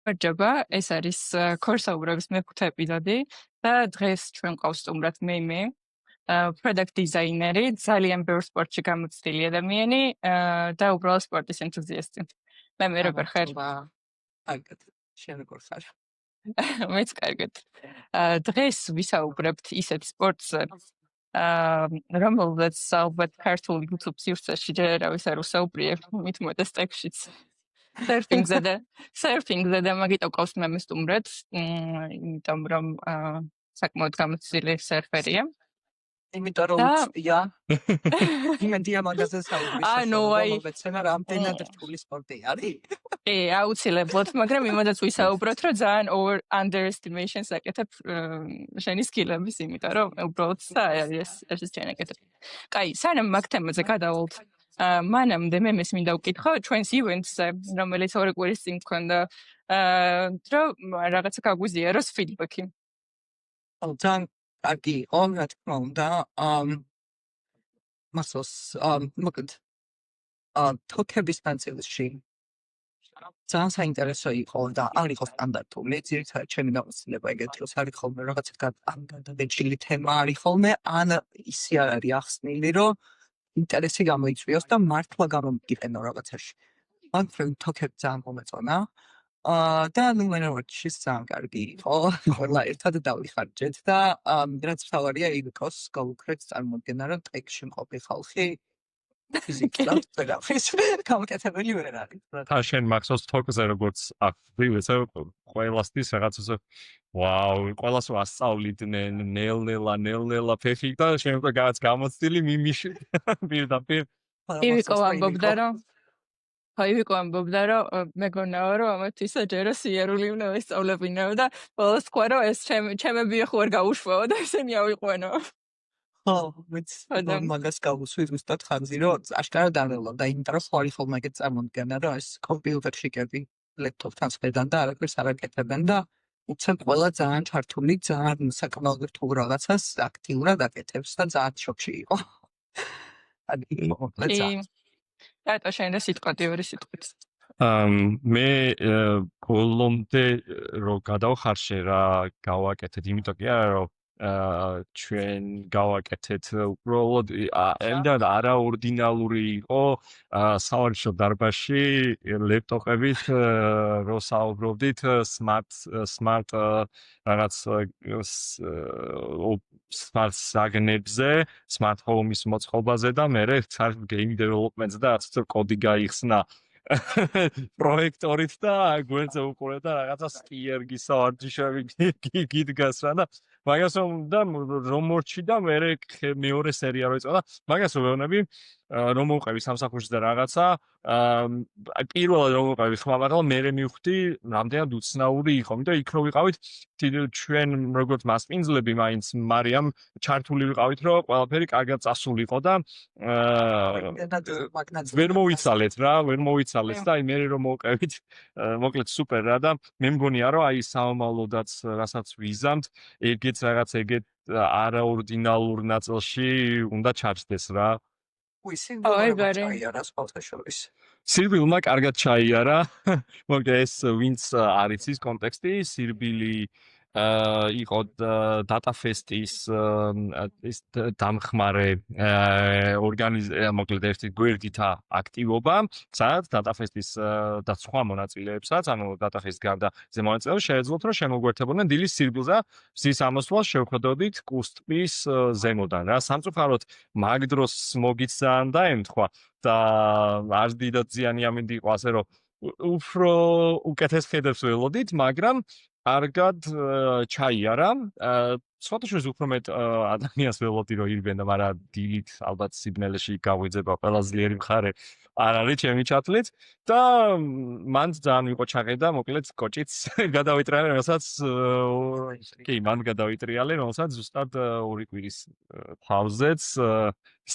გამარჯობა, ეს არის ქორსაუბრების მეხუთე ეპიზოდი და დღეს ჩვენ ყავს სტუმრად მე, product designer-ი, ძალიან ბევრ სპორტში გამოცდილი ადამიანი და უბრალოდ სპორტის ენთუზიასტი. მე როგორ ხარ? კარგად, შენ როგორ ხარ? მეც კარგად. დღეს ვისაუბრებთ ისეთ სპორტზე, რომელზეც ალბათ ქართულ YouTube სივრცეში ჯერ არავის არ უსაუბრია, მით უმეტეს ტექსტშიც. Surfing-ზე და მაგიტო ყავს მე სტუმრად, იმიტომ რომ საკმაოდ გამოცდილი სერფერია. იმიტომ რომ უცდია. იმედია მაგაზე საუბრის. მოგეცემა რამდენად რთული სპორტი არის. კი, აუცილებლად, მაგრამ იმადაც ვისაუბროთ, რომ ძალიან over underestimation-ს აკეთებ შენი სკილების, იმიტომ რომ უბრალოდ არის ეს ჩენაკეთებ. კაი, სანამ მაგ თემაზე გადავალთ, მანამდე მე მინდა ვკითხო ჩვენს ივენტზე, რომელიც ორი კვირის წინ მქონდა, რომ რაღაცა გაგვიზიაროს ფიდბექი. ძალიან კარგი იყო, რა თქმა უნდა. მასოს მოკლედ თოქების ნაწილში ძალიან საინტერესო იყო და არ იყო სტანდარტული. ძირითადად ჩემი გამოცდილება ეგეთი რომ არის ხოლმე რაღაცა გადადეჭილი თემა არის ხოლმე, ან ისე არ არის ახსნილი, რომ ინტერესი გამოიწვიოს და მართლა გამომიყენო რაღაცაში. მაგრამ თოქები ძალიან მომეწონა. და ნუ მენორჩის ძალიან კარგი იყო. ყველა ერთად დავიხარჯეთ და რაც თავარია იქოს გაუქრეთ წარმოდგენა, რომ ტექში მყოფი ხალხი ფიზიკურად ვეღარის გამოკეთებელი ვერ არის. და შენ მახსოვს თოქზე როგორც ახდივ ესე ყველასთვის რაღაცა ვაუ, ყველას ვასწავლიდნენ ნელ-ნელა ფეხი და შენ უკვე გამოცდილი მიმიში პირდაპირ. ივიკო ამბობდა რომ მეგონაო რომ ამათ ისა ჯერა სიარული უნდა ვესწავლებინო და ყველას თქვა რომ ეს ჩემები ხო არ გაუშვაო და ესენი ავიყვენო. მაგას გავუსვით უბრალოდ ხანძი რომ აშკარად დაველო და იმიტომ რომ ხარი ხოლმე ეგეთ წარმოდგენა რომ ეს კომპიუტერში კები ლეპტოპთან ხედან და არაფერს არ აკეთებენ და უცებ ყველა ძალიან ჩართული ძალიან საკმაოდ რთულ რაღაცას აქტიურად აკეთებს და ძალიან შოქში იყო. რატო შენ რა სიტყვადი ორი სიტყვით? მე ბოლომდე რომ გადავხარშე რა გავაკეთეთ, იმიტომ კი არა რომ ჩვენ გავაკეთეთ უბრალოდ ამდენ არაორდინალური იყო სავარჯიშო დარბაზში ლეპტოპებით რო საუბრობდით smart რაღაც smart საგნებზე, smart home-ის მოწყობაზე და მე საერთოდ game development-ზე და არც კოდი გაიხსნა პროექტორით და გვერდზე უყურე და რაღაცა სტიერგის სავარჯიშოები გიდგას რა და მაგას რომ მორჩი და მე მეორე სერია რო იწყო და მაგას ვეუბნები რომ მოვყევი სამსახურში და რაღაცა პირველად რომ მოვყევი ხმა მაგრამ მე მივხვდი რამდენად უცნაური იყო იმიტომ იქ რო ვიყავით ჩვენ როგორც მასპინძლები მაინც მარიამ ჩართული ვიყავით რომ ყველაფერი კარგად წასულიყო და ვერ მოვიცალეთ და აი მე რომ მოვყევით მოკლედ სუპერ რა და მე მგონია რომ აი სამომავლოდაც რასაც ვიზამთ ეგეც რაღაც ეგეთ არაორდინალურ ნაწილში უნდა ჩარჩდეს რა. სირბილმა კარგად ჩაიარა. მოკლედ ეს ვინც არ იცის კონტექსტი, სირბილი იყო Data Fest-ის ის დამხმარე მოკლედ ერთი გვერდითა აქტივობა, სადაც Data Fest-ის და სხვა მონაწილეებსაც, ანუ Data Fest გარდა ზემონაწილეებს შეეძლოთ რომ შემოგვერთებოდნენ დილის სირბილზე მზის ამოსვლას შევხედოდით კუსტის ზემოდან რა. სამწუხაროდ მაგ დროს მოგიც ძალიან დაემთხვა და არ დიდად ზიანი ამინდი იყო ასე რომ უფრო უკეთეს ხედებს ველოდით, მაგრამ კარგად ჩაიარა. სხვათა შორის უფრო მეტ ადამიანს ველოდი რომ ირბენ და მაგრამ დილით ალბათ სიბნელეში გავიძება ყველა ძლიერი მხარე არ არის ჩემი ჩათვლით და მან ძალიან იყო ჩაყედა მოკლედ კოჭიც გადავიტრიალე რომელსაც კი მან გადავიტრიალე რომელსაც ზუსტად ორი კვირის თავზეც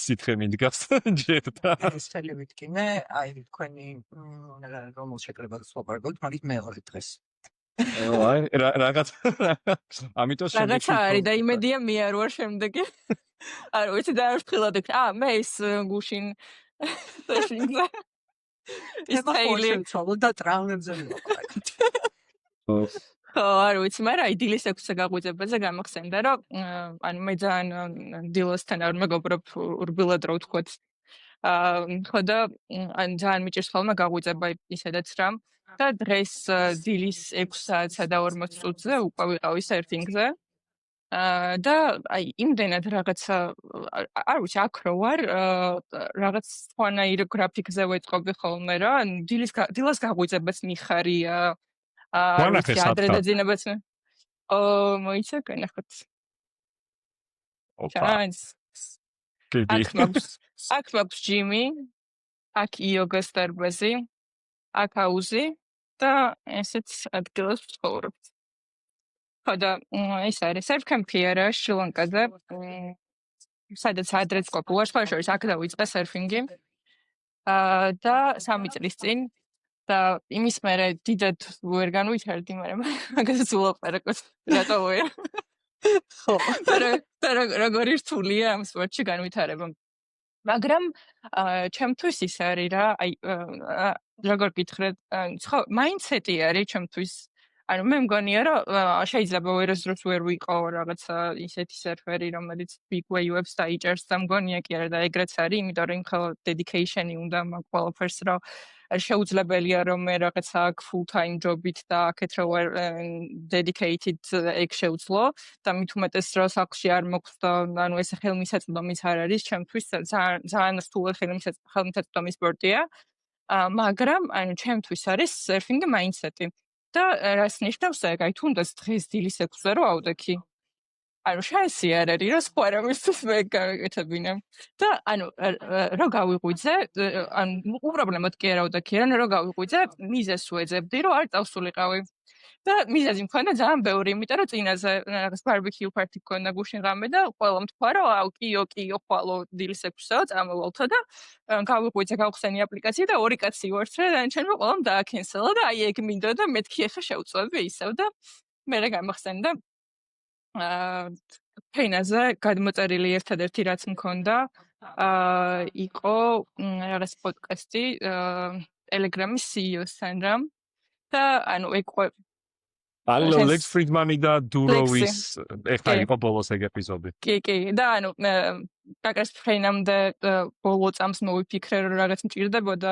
სითხე მიდგას ჯერდა ეს შეიძლება ვიტკინე აი თქვენი რომელ შეკრებაზე ვსვაპარებთ მაგით მეორე დღეს რაღაც ამიტომ რაღაცა არის და იმედია მე არ ვარ შემდეგი. არ ვიცი და არ ვფრთხილად ვიქნა. მე ის გუშინ სეშინგზე. ის ფაილი ცოლო და ტრაუნებზე ვიყავით. ხო, არ ვიცი, მაგრამ აი დილის 6-ზე გაღვიძებაზე გამახსენდა, რომ ანუ მე ძალიან დილოსთან არ მეგობრობ ურბილად რო ვთქვათ. ხო და ან ძალიან მიჭირს ხოლმე გაღვიძება ისედაც რა. და დღეს დილის 6 საათსა და 40 წუთზე უკვე ვიყავი სერფინგზე. და აი იმდენად რაღაცა არ ვიცი, აქ რო ვარ, რაღაც სხვანაირ გრაფიკზე ვეწყობი ხოლმე რა. დილას გაღვიძებაც მიხარია. არ ვიცი, ადრე დაძინებაც. მოიცა განახოთ. ჩანს. აქ მაქვს ჯიმი, აქ იოგას დარბაზი, აქ აუზი და ესეც ადგილას ვცხოვრობ. ხო და ეს არის სერფ-კემპი არა შრი-ლანკაზე. სადაც ადრეც ყოფილა, შორის აქ დავიწყე სერფინგი. და 3 წლის წინ და იმის მერე დიდად ვერ განვითარდი, მაგრამ მაგასაც ულაპარაკოთ, რატო ვერ? ხო, და როგორი რთულია ამ სპორტში განვითარება. მაგრამ ჩემთვის ის არის რა, აი როგორ გითხრათ, ხო, მაინდსეტი არის ჩემთვის. ანუ მე მგონია, რომ შეიძლება ვერასდროს ვერ ვიყო რაღაცა ისეთი სერფერი, რომელიც big wave-ებს დაიჭერს და მგონია კი არა და ეგრეც არის, იმიტომ რომ იმხელა dedication-ი უნდა მაგ ყველაფერს რა შეუძლებელია რომ მე რაღაცა აქ full time job-ით და აქეთ რო ვარ dedicated ეგ შეუძლო და მით უმეტეს რო სახლში არ მოქვს და ანუ ეს ხელმისაწვდომიც არ არის ჩემთვის ძალიან რთულად ხელმისაწვდომი სპორტია მაგრამ ანუ ჩემთვის არის surfing-ი mindset-ი და რას ნიშნავს ეგ აი თუნდაც დღეს დილის 6-ზე რო ავდექი ანუ შანსი არ არის რომ სხვა რამისთვის მე გავეკეთებინა და ანუ რო გავიღვიძე ანუ უპრობლემოდ კი არა ვდექი რა რო გავიღვიძე მიზეს ვეძებდი რომ არ წავსულიყავი და მიზეზი მქონდა ძალიან ბევრი იმიტომ რომ წინაზე რაღაც ბარბეკიუ პარტი მქონდა გუშინ ღამე და ყველამ თქვა რომ აუ კიო ხვალო დილის 6-ზე წამოვალთო და გავიღვიძე გავხსენი აპლიკაცია და ორი კაცი ვართ რა დანარჩენმა ყველამ დააკენსელა და აი ეგ მინდო და მეთქი ახლა შევწვევი ისევ და მე რა გამახსენდა ფეინაზე გადმოწერილი ერთადერთი რაც მქონდა იყო რაღაც პოდკასტი Telegram-ის CEO-სთან რა და ანუ ეგ ალო ლექს ფრიდმანი და დუროვის ეხლა იყო ბოლოს ეგ ეპიზოდი. კი და ანუ კაკას ფრეინამდე ბოლო წამს მოვიფიქრე რომ რაღაც მჭირდებოდა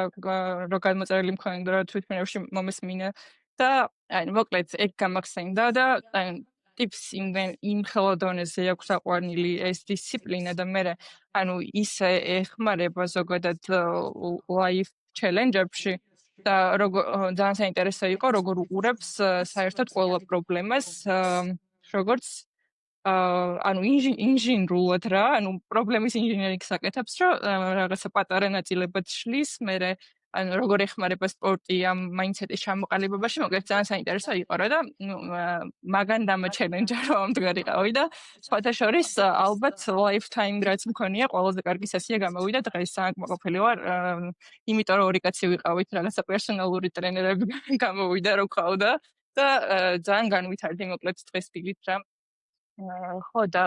რომ გადმოწერილი მქონდა რა თვითმფრინავში მომესმინა და ანუ მოკლედ ეგ გამახსენდა და ტიპს იმ ხელოდონეზე აქვს აყვანილი ეს დისციპლინა და მე ანუ ისე ეხმარება ზოგადად life challenge-ებში და ძალიან საინტერესო იყო როგორ უყურებს საერთოდ ყველა პრობლემას როგორც ანუ ინჟინრულად რა ანუ პრობლემის ინჟინერინგს აკეთებს რომ რაღაცა პატარა ნაწილებად შლის მე ანუ როგორ ეხმარება სპორტი ამ მაინდსეტის ჩამოყალიბებაში მოკლედ ძალიან საინტერესო იყო რა და მაგან დამაჩელენჯა რომ ამდგარიყავი და სხვათა შორის ალბათ lifetime რაც მქონია ყველაზე კარგი სესია გამოვიდა დღეს საკმაყოფილი ვარ იმიტომ რომ ორი კაცი ვიყავით რაღაცა პერსონალური ტრენერები გამოვიდა რო ყავდა და ძალიან განვითარდი მოკლედ დღეს დილით რა ხო და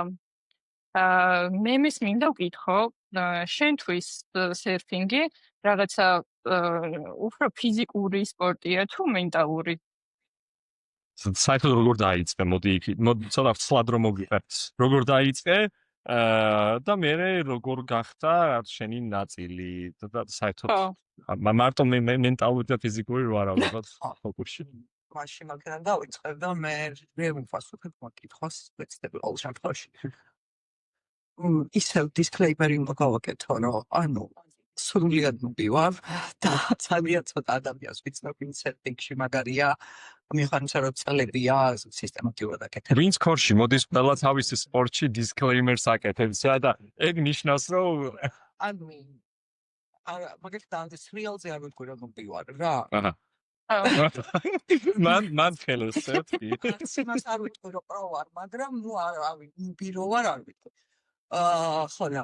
მე მინდა ვკითხო შენთვის სერფინგი რაღაცა უფრო ფიზიკური სპორტია თუ მენტალური? საერთოდ როგორ დაიწყე? მოდი ცოტა ცლად რომ მოგიყევ. როგორ დაიწყე? და მე როგორ გახდა შენი ნაწილი და საერთოდ მარტო მენტალური და ფიზიკური რო არა ვიღოთ ფოკუსში. მაშინ მაგან დავიწყე და მე ვიფასებ მოკითხოს ვეცდები ყოველ შემთხვევაში. ისევ დისკლეიმერი უნდა გავაკეთო რომ ანუ სრულიად მოვივარ და ძალიან ცოტა ადამიანს ვიცნობ იმ სერფინგში მაგარია მიხვანს რომ წლებია სისტემატიურად აკეთებ. ვინც ქორში მოდის ყველა თავისი სპორტში დისკლეიმერს აკეთებს და ეგ ნიშნავს რომ ანუ მაგალითად ეს რეალზე არ ვიტყვი რომ მოვივარ რა. მან ხელს სერფი. სიმას არ ვიტყვი რომ პროვარ, მაგრამ ნუ ბირო ვარ არ ვიტყვი. ხო და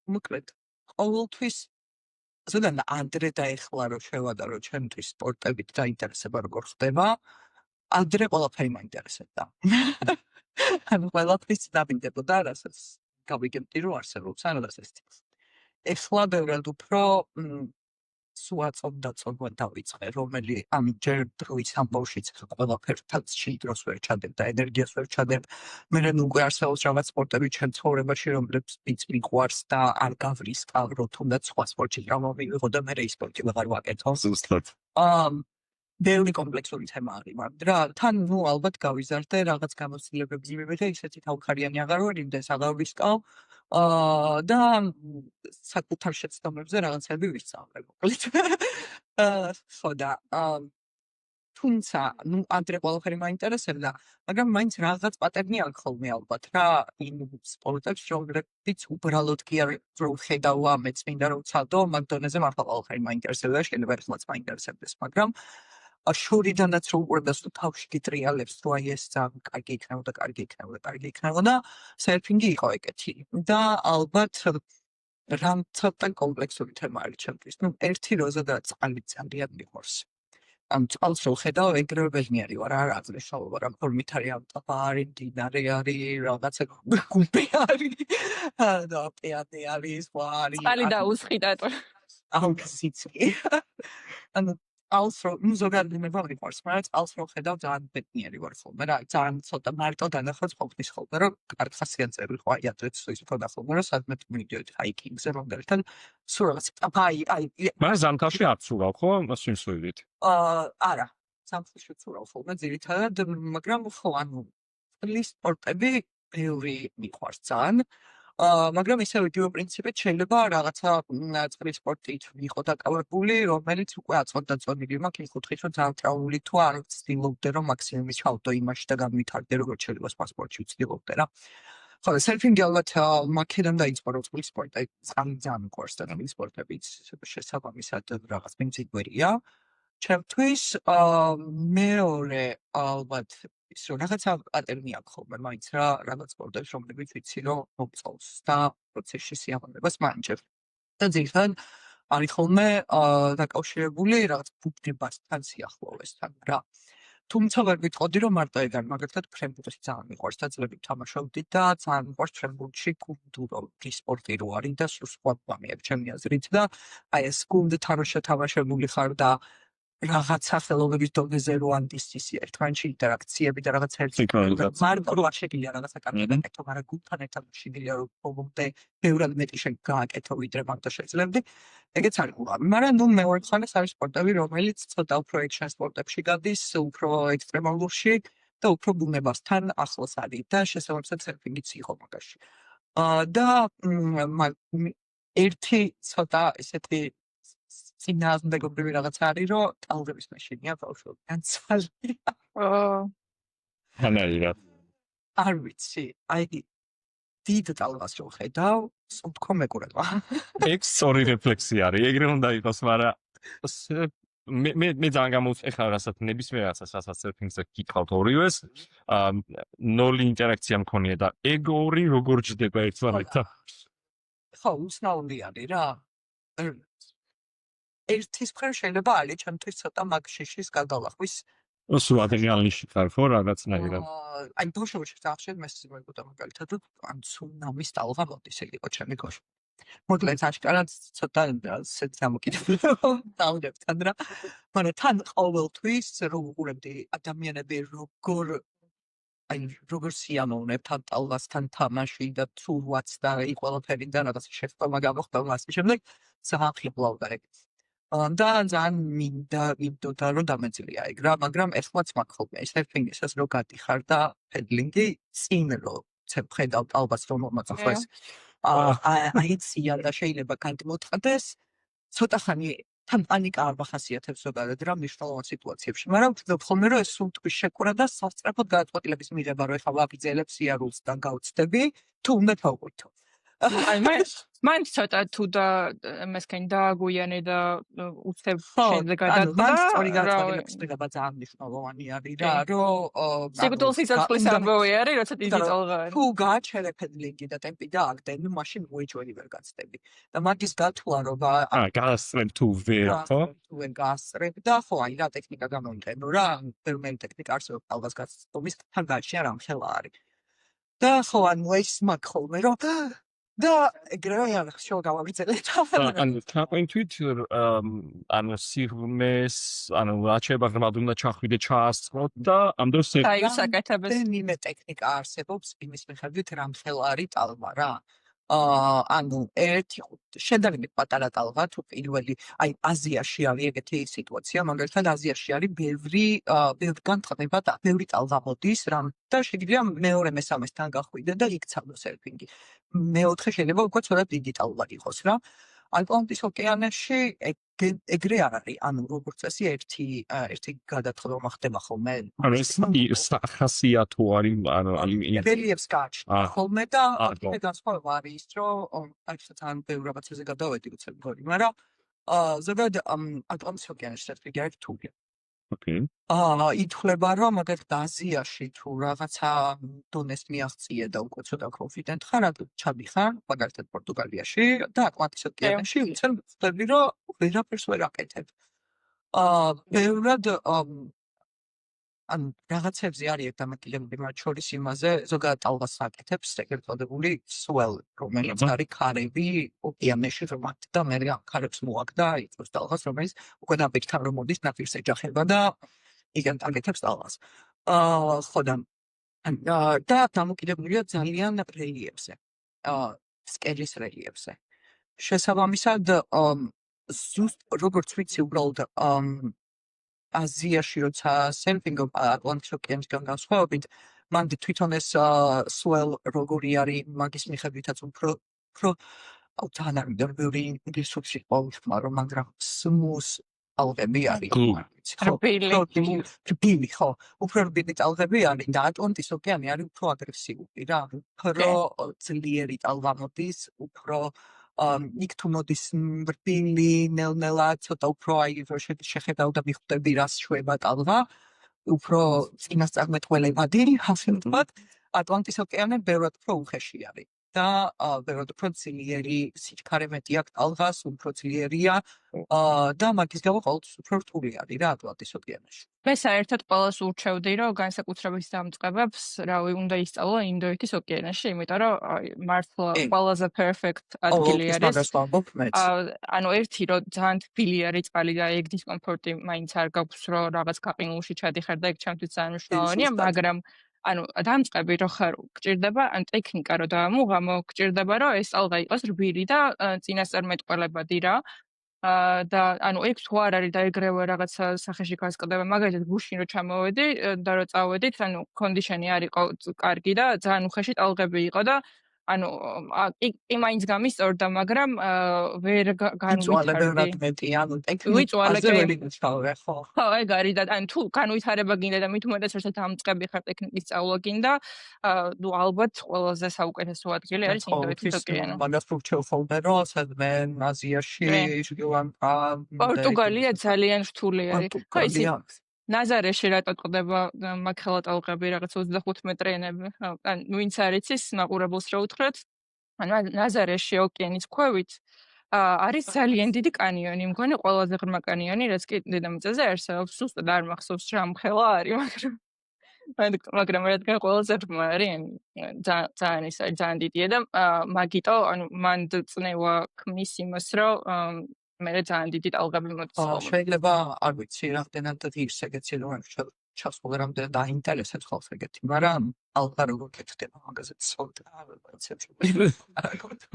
მოკლედ ყოველთვის ზოგადად ადრე დაეხლა რომ შევადარო ჩემთვის სპორტებით დაინტერესება როგორ ხდება ადრე ყველაფერი მაინტერესებდა ანუ ყველაფრის დავინდებოდა რასაც გავიგებდი რომ არსებობს ან რასაც ეხლა ბევრად უფრო სუაწონდა წონვა დავიწყე, რომელი ამ ჯერ დროის ამბავშიც ყველაფერთან შიდროს ვერ ჩადებ და ენერგიას ვერ ჩადებ. მე უკვე არსებობს რაღაც სპორტები ჩემ ცხოვრებაში, რომლებიც მიყვარს და არ გავრისკავ, რომ თუნდაც სხვა სპორტში ტრავმა მივიღო და მე ის სპორტი ვეღარ ვაკეთო. ზუსტად. ბევრი კომპლექსური თემა არის მაგ რა. თან ალბათ გავიზარდე რაღაც გამოცდილებები მივიღე, ისეთი თავქარიანი აღარ ვარ, იმდეს აღარ ვისკავ. და საკუთარ შეცდომებზე რაღაცები ვისწავლე მოკლედ. ხო და თუმცა ადრე ყველაფერი მაინტერესებდა, მაგრამ მაინც რაღაც პატერნი აქვს ხოლმე ალბათ რა იმ სპორტებს, რომლებიც უბრალოდ კი არ რომ ხედავ ამეც მინდა რომ ვცადო, მაგ დონეზე მართლა ყველაფერი მაინტერესებდა, შეიძლება ერთხელაც მაინტერესებდეს, მაგრამ შორიდანაც რო უყურებდეს თუ თავში გიტრიალებს, რომ აი ეს ძალიან კარგი იქნებოდა და სერფინგი იყო ეგეთი. და ალბათ რამ ცოტა კომპლექსური თემა არის ჩემთვის. ერთი როზა და წყალი ძალიან მიყვარს. ამ წყალს რო ხედავ, ეგრევე ბედნიერი ვარ, არ აქვს მნიშვნელობა, რა ფორმით არის ამ ტბა არის, მდინარე არის, რაღაცა გუბე არის, და პეატე არის, სხვა არის. წყალი დაუსხიდათ. სიცი. ანუ წყალს რო ზოგადად მე მიყვარს, მაგრამ წყალს რო ხედავ ძალიან ბედნიერი ვარ ხოლმე რა, ძალიან ცოტა მარტო დანახვაც ყოფნის ხოლმე, რომ კარგ ხასიათები ხო, აი ადრეც ის თქონდა ხოლმე, რომ სადმე მივიდიოდი ჰაიკინგზე რომდერთან, სულ რაღაც აი მაგრამ ზამთარში არ ცურავ ხო სვიმსუიდით? არა, ზამთარში ცურავ ხოლმე ძირითადად, მაგრამ ხო, ანუ წყლის სპორტები ბევრი მიყვარს ძალიან. მაგრამ ისევ იგივე პრინციპით შეიძლება რაღაცა წყლის სპორტით ვიყო დაკავებული, რომელიც უკვე აწყვეტდა წონილი მაქვს იმ კუთხით, რომ ძალიან ტრავმული თუ არ ვცდილობდე, რომ მაქსიმუმის ჩავდო იმაში და გამვითარდე, როგორც შეიძლება სხვა სპორტში ვცდილობდე რა. ხო, სერფინგი ალბათ მაქედან დაიწყო, რომ წყლის სპორტი ძალიან მიყვარს და წყლის სპორტებიც შესაბამისად რაღაც მიმზიდვერია. ჩემთვის მეორე ალბათ ის რომ რაღაცა პატერნი აქვს ხოლმე მაინც რა რაღაც სპორტებს რომლებიც ვიცი რომ მოგწონს და პროცესში სიამოვნებას მანჯებ და ძირითადად არის ხოლმე დაკავშირებული რაღაც ბუბნებასთან სიახლოვესთან რა თუმცა ვერ ვიტყოდი რომ მარტო ეგ არის მაგალითად ფრენბურთი ძალიან მიყვარს და ძილებით თამაშობდი და ძალიან მიყვარს ფრენბურთში გუნდურო სპორტი რო არის და სულ სხვა ბამეებს ჩემი აზრით და აი ეს გუნდთან რო შეთამაშებული ხარ და რაღაც სახელობების დონეზე რო ანტისისი ერთმანეთში ინტერაქციები და რაღაც ერთი მარტო არ შეგიძლია რაღაცა კარგი გაკეთო, მაგრამ გუნდთან ერთად შეგიძლია რომ მომდე ბევრად მეტი გააკეთო ვიდრე მაგდა შეძლებდი. ეგეც არის უამრავი, მაგრამ ნუ მეორე მხარეს არის სპორტები, რომელიც ცოტა უფრო ექშენ სპორტებში გადის, უფრო ექსტრემალურში და უფრო ბუნებასთან ახლოს არის და შესაბამისად სერფინგიც იყო მაგაში. და ერთი ცოტა ესეთი წინააღმდეგობრივი რაღაც არის, რომ ტალღების მაშინია ბავშვები განცვალე. ანაირად. არ ვიცი, აი დიდ ტალღას რო ხედავ, სულ თქო მეკურება. ეგ სწორი რეფლექსი არის, ეგრე უნდა იყოს, მაგრამ მე ძალიან გამოვწე ხარ რასაც ნებისმიერ რაღაცას, რასაც სერფინგზე გიყავთ ორივეს, ნოლი ინტერაქცია მქონია და ეგ ორი როგორ ჯდება ერთმანეთთან? ხო, უცნაური არის რა. ერთის მხრივ შეიძლება არის ჩემთვის ცოტა მაგ შიშის გადალახვის. სულ ადამიანში ხარ ხო რაღაცნაირად? აი ბავშვობაში დავშედ მესწრე მეგონა მაგალითად ან ცუნამის ტალღა მოდის ეგ იყო ჩემი გოშ. მოკლედ აშკარად ცოტა ესეთ დამოკიდებულებაა ტალღებთან რა. მაგრამ თან ყოველთვის რო უყურებდი ადამიანები როგორ სიამოვნებთან ტალღასთან თამაში და ცურვაც და იქ ყველაფერი და რაღაც შეხვედრა გამოხდა მასე შემდეგ ძალიან ხიბლავდა ეგ. და ძალიან მინდოდა რომ დამეწია ეგ რა, მაგრამ ეხლაც მაქვს ხოლმე სერფინგისას რო გადიხარ და პედლინგი წინ რო ხედავ ტალღას რომ მომაწახეს. აიცია და შეიძლება გადმოწყდეს ცოტა ხანი თან პანიკა არ მახასიათებს ზოგადად რა მნიშვნელოვან სიტუაციებში, მაგრამ ვთქვი ხოლმე რომ ეს სუნთქვის შეკვრა და სასწრაფოდ გადაწყვეტილების მიღება რომ ეხლა ვაგრძელებ სიარულს და გავწდები, თუ უნდა თავყვითო. აი მან ცოტა თუ და მასკენ დააგვიანე და უცებ შენზე გადაწყდა. მან სწორი გადაწყვეტილების მიღება ძალიან მნიშვნელოვანი არის რა, რომ სიკუტულს სიცოცხლის ამბავი არის, როცა დიდი ტალღა არის. თუ გააჩერე პედლინგი და ტემპი დააგდე, ნუ მაშინ უეჯველი ვერ გაცდები. და მაგის გათვლა რომ გაასწრებ თუ ვერ ხო? თუ ვერ გაასწრებ და ხო, აი რა ტექნიკა გამოიყენო რა, ფერმენტ ტექნიკა არსებობს ტალღას გაცდომის თან გააჩნია რამხელა არის. და ხო, ანუ ეს მაგ ხოლმე რომ და ეგრევე არ შოუ გავაგრძელეთ. ანუ თქვენთვით ანუ სიღრმეს ანუ რაჩება ღრმად უნდა ჩახვიდე ჩაასწროთ და ამ დროს დაისაკეთებს. ნიმე ტექნიკა არსებობს იმის მიხედვით რამხელა არის ტალღა რა. ანუ ერთი შედარებით პატარა ტალღა თუ პირველი აი აზიაში არის ეგეთი სიტუაცია, მაგალითად აზიაში არის ბევრგან ტყდება და ბევრი ტალღა მოდის რამ და შეიძლება მეორე მესამესთან გახვიდე და იქცავდე სერფინგი. მეოთხე შეიძლება უკვე ცოტა დიდი ტალღა იყოს რა. ატლანტის ოკეანეში ეგრე არ არის, ანუ როგორც წესი ერთი გადათხოვა ხდება ხოლმე. ანუ ეს სახასიათო არის ანუ რელიეფს გააჩნია ხოლმე და აქ განსხვავება არის ის, რომ აი ძალიან ბევრ რაღაცაზე გადავედი უცებ გორი, მაგრამ ზოგადად ატლანტის ოკეანეში სერფინგი არის რთული. ოკეი. ითვლება რომ მაგალითად აზიაში თუ რაღაცა დონეს მიაღწიე და უკვე ცოტა კონფიდენტ ხარ, ჩადიხარ მაგალითად პორტუგალიაში და ატლანტის ოკეანეში უცებ ვხვდები რომ ვერაფერს ვერ აკეთებ. ბევრად ანუ რაღაცებზე არის დამოკიდებული მათ შორის იმაზე, ზოგადად ტალღას აკეთებს ეგრეთ წოდებული swell, რომელიც არის ქარები ოკეანეში რომად და მე ამ ქარებს მოაგდა იწვევს ტალღას, რომელიც უკვე ნაპირთან რომ მოდის, ნაპირს ეჯახება და იგან აკეთებს ტალღას. ხო და დამოკიდებულია ძალიან რელიეფზე. სკელის რელიეფზე. შესაბამისად ზუსტ როგორც ვიცი უბრალოდ აზიაში როცა სერფინგ ატლანტის ოკეანისგან განსხვავებით, მან თვითონ ეს swell როგორი არის მაგის მიხედვითაც უფრო ძალიან არ მიდარ ბევრი ინგლისურში ყავით, მაგრამ smooth ტალღები არის. რბილი, ხო, უფრო რბილი ტალღები არის და ატლანტის ოკეანე არის უფრო აგრესიული რა, უფრო ძლიერი ტალღა მოდის, უფრო იქ თუ მოდის რბილი, ნელ-ნელა, ცოტა უფრო აი შეხედავ და მიხვდები რას შვება ტალღა, უფრო წინასწარმეტყველებადი, ასე ვთქვათ, ატლანტის ოკეანე ბევრად უფრო უხეში არის. და ბევრად უფრო ძლიერი სიჩქარე მეტი აქვს ტალღას, უფრო ძლიერია და მაგის გამო ყოველთვის უფრო რთული არის რა ატლანტის ოკეანეში. მე საერთოდ ყველას ურჩევდი, რომ განსაკუთრებით დამწყებებს, რავი, უნდა ისწავლო ინდოეთის ოკეანეში, იმიტომ რომ მართლა ყველაზე perfect ადგილი არის. ანუ ერთი რომ ძალიან თბილი არის წყალი და ეგ დისკომფორტი მაინც არ გაქვს, რომ რაღაც გაყინულში ჩადიხარ და ეგ ჩემთვის ძალიან მნიშვნელოვანია, მაგრამ ანუ დამწყები რო ხარ გჭირდება ან ტექნიკა რო დაამუღამო გჭირდება რომ ეს ტალღა იყოს რბილი და წინასწარმეტყველებადი რა და ანუ ეგ თუ არ არის და ეგრევე რაღაცა სახეში გასკდება მაგალითად გუშინ რო ჩამოვედი და რო წავედით ანუ კონდიშენი არ იყო კარგი და ძალიან უხეში ტალღები იყო და ანუ კი მაინც გამისწორდა მაგრამ ვერ განვითარდი ანუ ტექნიკაზე ვერ იმუშავე ხო ეგ არის და ან თუ განვითარება გინდა და მით უმეტეს როცა დამწყები ხარ ტექნიკის სწავლა გინდა ნუ ალბათ ყველაზე საუკეთესო ადგილი არის ინდოეთის ოკეანე მაგას ვუჩვევ ხოლმე რომ სადმე აზიაში შეგევანყა პორტუგალია ძალიან რთული არის ხო ისი ნაზარეში რატო ტყდება მაგხელა ტალღები რაღაც 25 მეტრიანები ან ვინც არ იცის მაყურებელს რა უთხრათ ანუ ნაზარეში ოკეანის ქვევით არის ძალიან დიდი კანიონი მგონი ყველაზე ღრმა კანიონი რაც კი დედამიწაზე არსებობს ზუსტად არ მახსოვს რა მხელა არის მაგრამ რადგან ყველაზე ღრმა არის ძალიან ის არის ძალიან დიდია და მაგიტო ანუ მან წნევა ქმნის იმას რომ მე ძალიან დიდი ტალღები მოდის. შეიძლება არ ვიცი რამდენად ღირს ეგეთი რომ ჩასულ რამდენად დაინტერესებს ხალხს ეგეთი, მაგრამ ალღა როგორ კეთდება მაგაზე ცოტა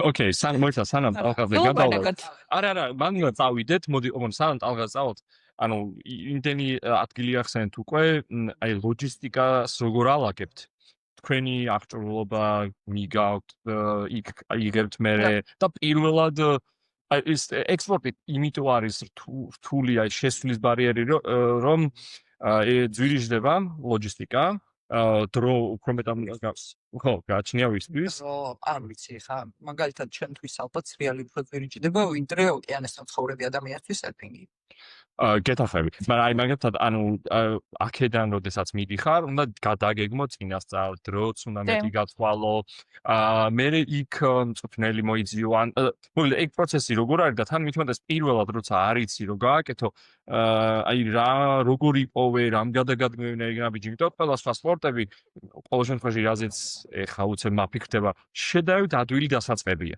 ოკეი, სანამ ტალღაზე გადავიდეთ. არა, მაგნილა წავიდეთ, მოდი, სანამ ტალღაზე წავიდეთ, ანუ იმდენი ადგილი ახსენეთ უკვე, აი ლოჯისტიკას როგორ ალაგებთ? თქვენი აღჭურვილობა მიგავთ, იქ იგებთ მე და პირველად ის ექსპორტი იმიტომ არის რთული აი შესვლის ბარიერი რომ ძვირიჟდება ლოჯისტიკა დრო უფრო მეტად გავს ხო გააჩნია ვისთვის არ ვიცი ხა მაგალითად ჩვენთვის ალბათ რეალი უფრო ძვირიჯდება ვინტრე ოკეანესთან ცხოვრები ადამიანისთვის სერფინგი გეთახები. მაგრამ აი მაგალითად ანუ აქედან როდესაც მიდიხარ, უნდა გადაგეგმო წინასწარ დროც, უნდა მეტი გათვალო. მე იქ მწვრთნელი მოიძიო ან მოკლედ ეგ პროცესი როგორ არის და თან მithumetes პირველად როცა არიცი რომ გააკეთო, აი რა როგორ იპოვე, რამ გადაგადგმევინე ეგ რამე, იმიტომ ყველა სხვა სპორტები ყოველ შემთხვევაში რაზეც ეხა უცებ მაფიქრდება, შედარებით ადვილი დასაწყებია.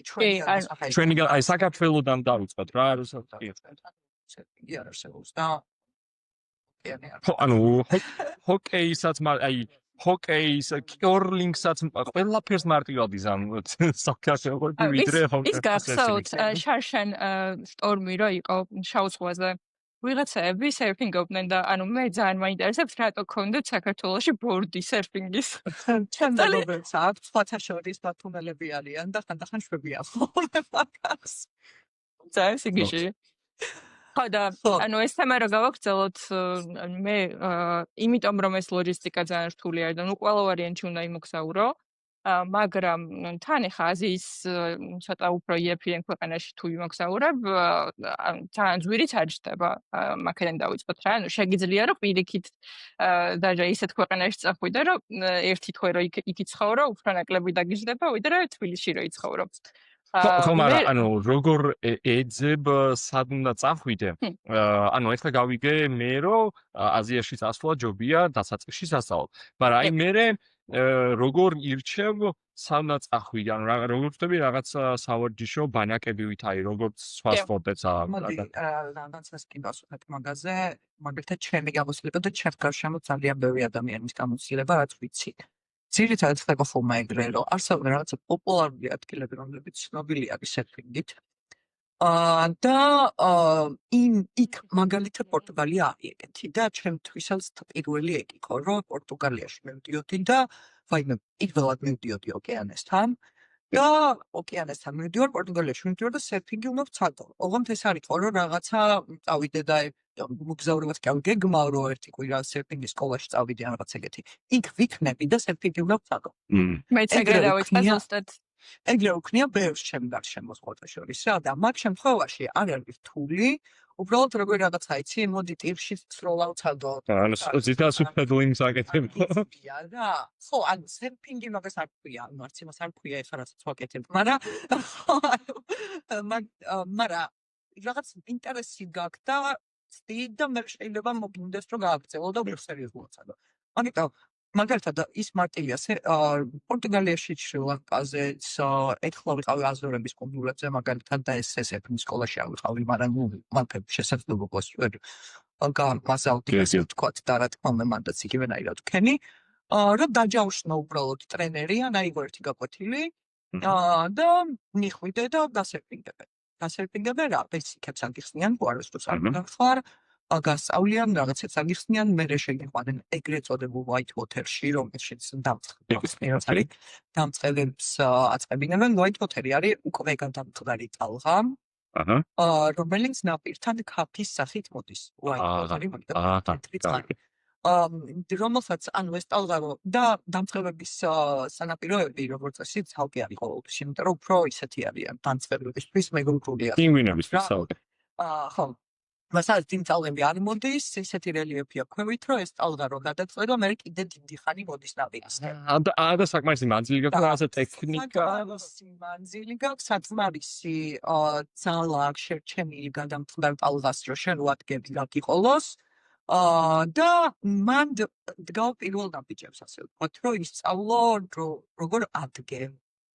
ჩვენი აი საქართველოდან დავიწყოთ რა იგი არ არსებობს და ანუ ჰოკეისაც აი ჰოკეის კიორლინგსაც ყველაფერს მარტივად იზამ საქართველოში ვიდრე ჰოკეი. ის გახსოვთ შარშან შტორმი რო იყო შავ ზღვაზე. ვიღაცები სერფინგობდნენ და ანუ მე ძალიან მაინტერესებს რატო ქონდეთ საქართველოში ბორდი სერფინგის. ჩემ მეგობრებს აქვს სხვათა შორის ბათუმელები არიან და ხანდახან შვებია ხოლმე მაგას. ძალიან სიგიჟე. ხო და ანუ ეს თემა რო გავაგრძელოთ მე იმიტომ რომ ეს ლოჯისტიკა ძალიან რთული არის და ნუ ყველა ვარიანტი უნდა იმოგზაურო. მაგრამ თან ახლა აზიის ცოტა უფრო იეფიან ქვეყანაში თუ იმოგზაურებ ძალიან ზვირიც არ ჯდება მაქედან დავიწყოთ რა ანუ შეგიძლია რომ პირიქით დაჟე ისეთ ქვეყანაში წახვიდე რომ ერთი თვე რომ იქ იცხოვრო უფრო ნაკლები დაგიждდება ვიდრე თბილისში რომ იცხოვრო ხო მაგრამ ანუ როგორ ეძებ სად უნდა წახვიდე ანუ ეხლა გავიგე მე რომ აზიაში წასვლა ჯობია დასაწყისში სასწაულად მაგრამ აი მე როგორ ირჩევ სანდა წახვიდე ანუ როგორ ვწდები რაღაც სავარჯიშო ბანაკებივით აი როგორც სხვა სპორტებს მოდი რაღაცას კი ვასვათ მაგაზე მაგალითად ჩემი გამოცდილება და ჩემ გარშემო ძალიან ბევრი ადამიანის გამოცდილება რაც ვიცი ძირითადად ხდება ხოლმე ეგრე რომ არსებობენ რაღაცა პოპულარული ადგილები რომლებიც ცნობილი არის სერფინგით და იქ მაგალითად პორტუგალია არის ეგეთი და ჩემთვისაც პირველი ეგ იყო რომ პორტუგალიაში მივდიოდი და ვაიმე პირველად მივდიოდი ოკეანესთან და ოკეანესთან მივდიოდი პორტუგალიაში მივდიოდი და სერფინგი უნდა ვცადო ოღონდ ეს არის ხო რომ რაღაცა წავიდე და მოგზაურობას კი გეგმავ რომ ერთი კვირა სერფინგის სკოლაში წავიდე ან რაღაც ეგეთი იქ ვიქნები და სერფინგი უნდა ვცადო მეც ეგრე დავიწყე ზუსტად ეგრე ვქნია ბევრს ჩემ გარშემო სხვათა შორის რა და მაგ შემთხვევაში არ არის რთული უბრალოდ როგორ რაღაცა იცი მოდი ტირში სროლა ვცადო ანუ ზითას უფედლინგს აკეთებ და ხო ანუ სერფინგი მაგას არ ქვია ანუ არც იმას არ ქვია ეხლა რასაც ვაკეთებ მაგრამ რაღაც ინტერესი გაქვს და და მე შეიძლება მოგინდეს რომ გააგრძელო და უფრო სერიოზულად ვცადო მაგიტომ მაგალითად ის მარტივია პორტუგალიაში შრი-ლანკაზეც ეხლა ვიყავი აზორების კუნძულებზე მაგალითად და ეს სერფინგის სკოლაში არ ვიყავი მაგრამ ნუ მაგ შესაძლებლობას ვერ გამასავდი ესე ვთქვათ და რა თქმა უნდა მანდაც იგივენაირად ვქენი რომ დაჯავშნო უბრალოდ ტრენერი ან აიღო ერთი გაკვეთილი და მიხვიდე და გასერფინგებე რა ბესიკებს აგიხსნიან ყაროსთვის არ გახარ გასწავლიან რაღაცებს აგიხსნიან მე შეგიყვანენ ეგრეთ წოდებულ white water-ში რომელშიც დამწყებებს აწყებინებენ white water-ი არის უკვე გადამწყვეტი ტალღა რომელიც ნაპირთან ქაფის სახით მოდის white water-ი რომელსაც ანუ ეს ტალღა და დამწყებების სანაპიროები როგორც ასე ცალკე არის ყოველთვის იმიტომ რომ უფრო ისეთი არიან დამწყებებისთვის მეგობრულია პინგვინებისთვის ცალკე ხო მასაც იმ ტალღები არ მოდის ისეთი რელიეფი აქვს ქვევით რომ ეს ტალღა რო გადაწყვეტო მე კიდე დიდი ხანი მოდის ნაპირისკენ და საკმარისი მანძილი გაქვს რაღაცა ტექნიკა მანძილი გაქვს საკმარისი ძალა აქვს შერჩენილი გადამწყვეტ ტალღას რო შენ ვადგები გაგიყოლოს და მან დგავ პირველ ნაბიჯებს ასე ვთქვათ რომ ისწავლო როგორ ადგე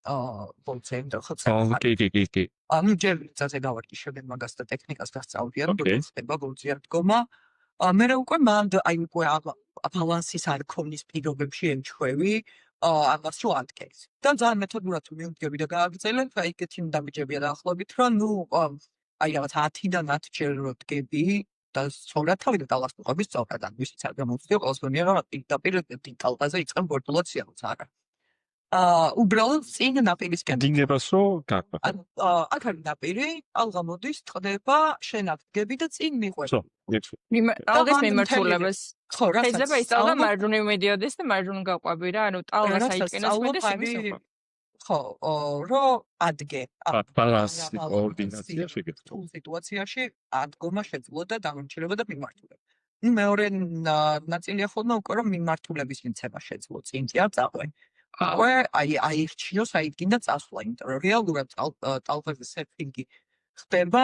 ბოლცემ და ხოცა კი ანუ ჯერ წაზე გავარკიშებენ მაგას და ტექნიკას გასწავლიან როგორც ხდება ბოლციან დგომა მე უკვე მან აი უკვე ბალანსის არ ქონის პირობებში ემჩხვევი ამას რო ადგეს და ძალიან მეთოდურად მივდგები და გააგრძელებ აი ეგეთი ნაბიჯებია დაახლოებით რომ ნუ აი რაღაც 10-დან 10 ჯერ რო დგები და სწორად თავი და ტალღას სწორად ან ვისაც არ გამოვწდიო ყოველდღე რომ პირდაპირ ტალღაზე იწყებ ბორტულაციას არა უბრალოდ წინ ნაპირისკენ დინებასო გაქვს ანუ აქ არის ნაპირი ტალღა მოდის ტყდება შენ ადგები და წინ მიყვება ტალღის მიმართულებას ხო რა შეიძლება ის ტალღა მარჯვნივ მიდიოდეს და მარჯვნივ გაყვები რა ანუ ტალღას აიწყინოს და ხო, რომ ადგე ბალანსი, კოორდინაცია შეგეძლო. თუ სიტუაციაში ადგომა შეძლო და დამორჩილება და მიმართულება. მეორე ნაწილია ხოლმე უკვე რომ მიმართულების მიცემა შეძლო, წინ კი არ წაყვე. უკვე აირჩიო საით და წასვლა, იმიტომ რომ რეალურად ტალღაზე სერფინგი ხდება,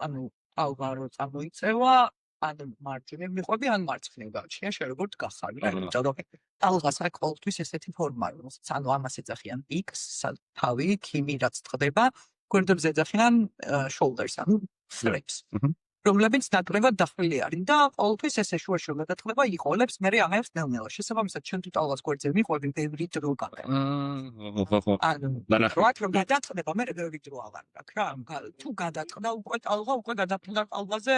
ანუ ტალღა რო წამოიწევა, ან მარჯვნივ მიყვები, ან მარცხნივ გაჩნია, შენ როგორ გახარ, იმიტომ რომ ტალღას აქვს ყოველთვის ესეთი ფორმა, რომელსაც ანუ ამას ეძახიან X, თავი, ქიმი რაც ხდება, გვერდებზე ეძახიან shoulders, ანუ straps. რომლებიც ნაკლებად დახვილი არის და ყოველთვის ესე შუაში გადაწყდება იყოლებს, მე ამებს ნელ-ნელა. შესაბამისად, ჩვენ თუ ტალღას გვერდზე მიყვები, ბევრი დრო გაყრა. ანუ რომ გადაწყდება, მე ბევრი დრო აღარ გაქვს რა. თუ გადაწყდა უკვე ტალღა, უკვე გადაფრინდა ტალღაზე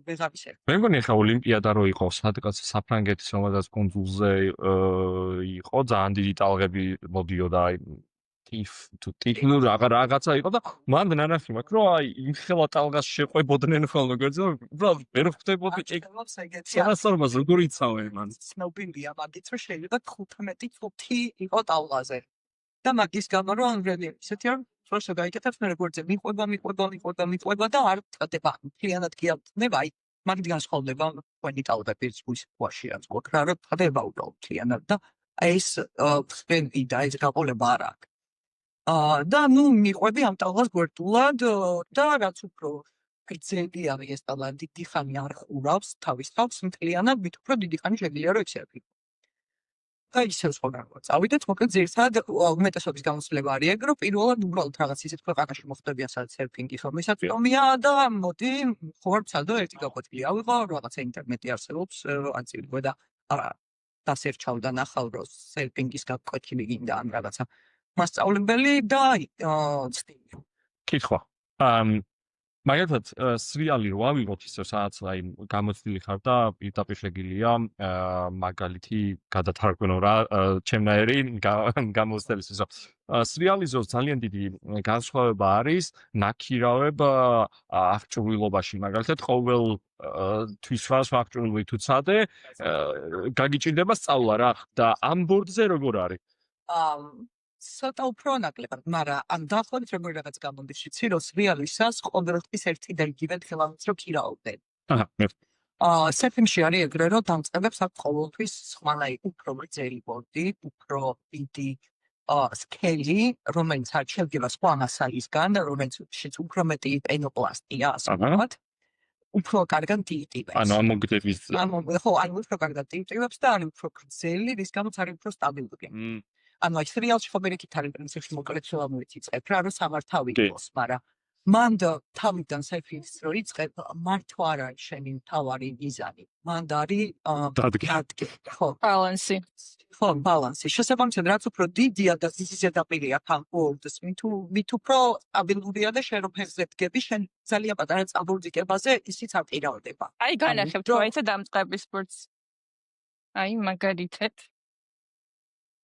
ვეღარისე. მე მგონი ხა ოლიმპიადა რო იყო, სადღაც საფრანგეთის რომელსაც კონძულზე იყო, ძალიან დიდი ტალღები მოდიოდა აი ტიფ რაღაცა იყო და მანდ ნანახი მაქვს რომ აი იმ ხელა ტალღას შეყვებოდნენ ხოლმე გვერდზე უბრალოდ ვერ ხვდებოდი სანასწორობას როგორ იცავენ მან ცნობილია მაგით რომ შეიძლება 15 წუთი იყო ტალღაზე და მაგის გამო რომ ამრედი ისეთი რომ სულ გაიკეთებს მე გვერდზე მიყვება და არ წდება მთლიანად კი არ წდება აი მაგით განსხვავდება თქვენი ტალღები ზღვაში რაც გვაქვს რა რომ წდება უბრალოდ მთლიანად და ეს სპენდი და ეს გაყოლება არ აქვს და ნუ მიყვები ამ ტალღას გვერდულად და რაც უფრო გრძელი არის ეს ტალღა დიდი ხანი არ ხურავს თავის თავს მთლიანად მით უფრო დიდი ხანი შეგვიძლია რომ ეცერფი. და ისევ სხვაგან წავიდეთ მოკლედ ძირითადად უმეტესობის გამოსვლება არის ეგ რომ პირველად უბრალოდ რაღაც ისეთ ქვეყანაში მოხდებიან სადაც სერფინგის მისაწვდომია და მოდი ხوار ცალდო ერთი გაკვეთილი ავიღო რაღაცა ინტერნეტი არსებობს აწილგვე და დასერჩავ და ნახავ რომ სერფინგის გაკვეთილი გინდა ან რაღაცა მასწავლებელი და ცდები. კითხვა. მაგალითად, სრიალი რო ავიღოთ ისე სადაც აი გამოცდილი ხარ და პირდაპირ შეგიძლია მაგალითი გადათარგმნო რა ჩემნაირი გამოცდების ისო. სრიალის ძალიან დიდი განსხვავება არის ნაქირავებ აღჭურვილობაში. მაგალითად, ყოველ თვის აღჭურვილი თუ ცადე გაგიჭირდება სწავლა რა და ამ ბორდზე როგორ არის? ცოტა უფრო ნაკლებად, მაგრამ ამ დაახლოებით როგორ რაღაც გამოდის ვიცი, რომ სრიალისას ყოველთვის ერთი და იგივე ხელამის რო ქირაობდნენ. სერფინგში არის ეგრე, რომ დამწყებებს აქვს ყოველთვის სხვანაირი უფრო გრძელი ბორდი, უფრო დიდი სკელი, რომელიც არჩევდება სხვა მასალისგან, რომელშიც უფრო მეტი პენოპლასტია, ასე ვთქვათ. უფრო კარგად დიიტივებს. ანუ ამოგდების ხო, ანუ უფრო კარგად დიიტივებს და არის უფრო გრძელი, რის გამოც არის უფრო სტაბილური. ანუ აი სრიალში ხო მერეკით არის პრინციპში მოკლედ შემოიწიწებ რა რომ სამართავი იყოს, მაგრამ მანდ თავიდან სერფინგს რო იწყებ, მართვა არ არის შენი მთავარი მიზანი. მანდ არის დადგე. ხო, ბალანსი. ხო, ბალანსი. შესაბამისად, რაც უფრო დიდია და დიდი ზედაპირი აქვს ამ ბორდს, მით უფრო სტაბილურია და შენ რო ფეხზე დგები, შენ ძალიან პატარა წაბურდიკებაზე ისიც არ პირავდება. აი განახებ თვითონ დამწყების ბორდს. აი მაგალითად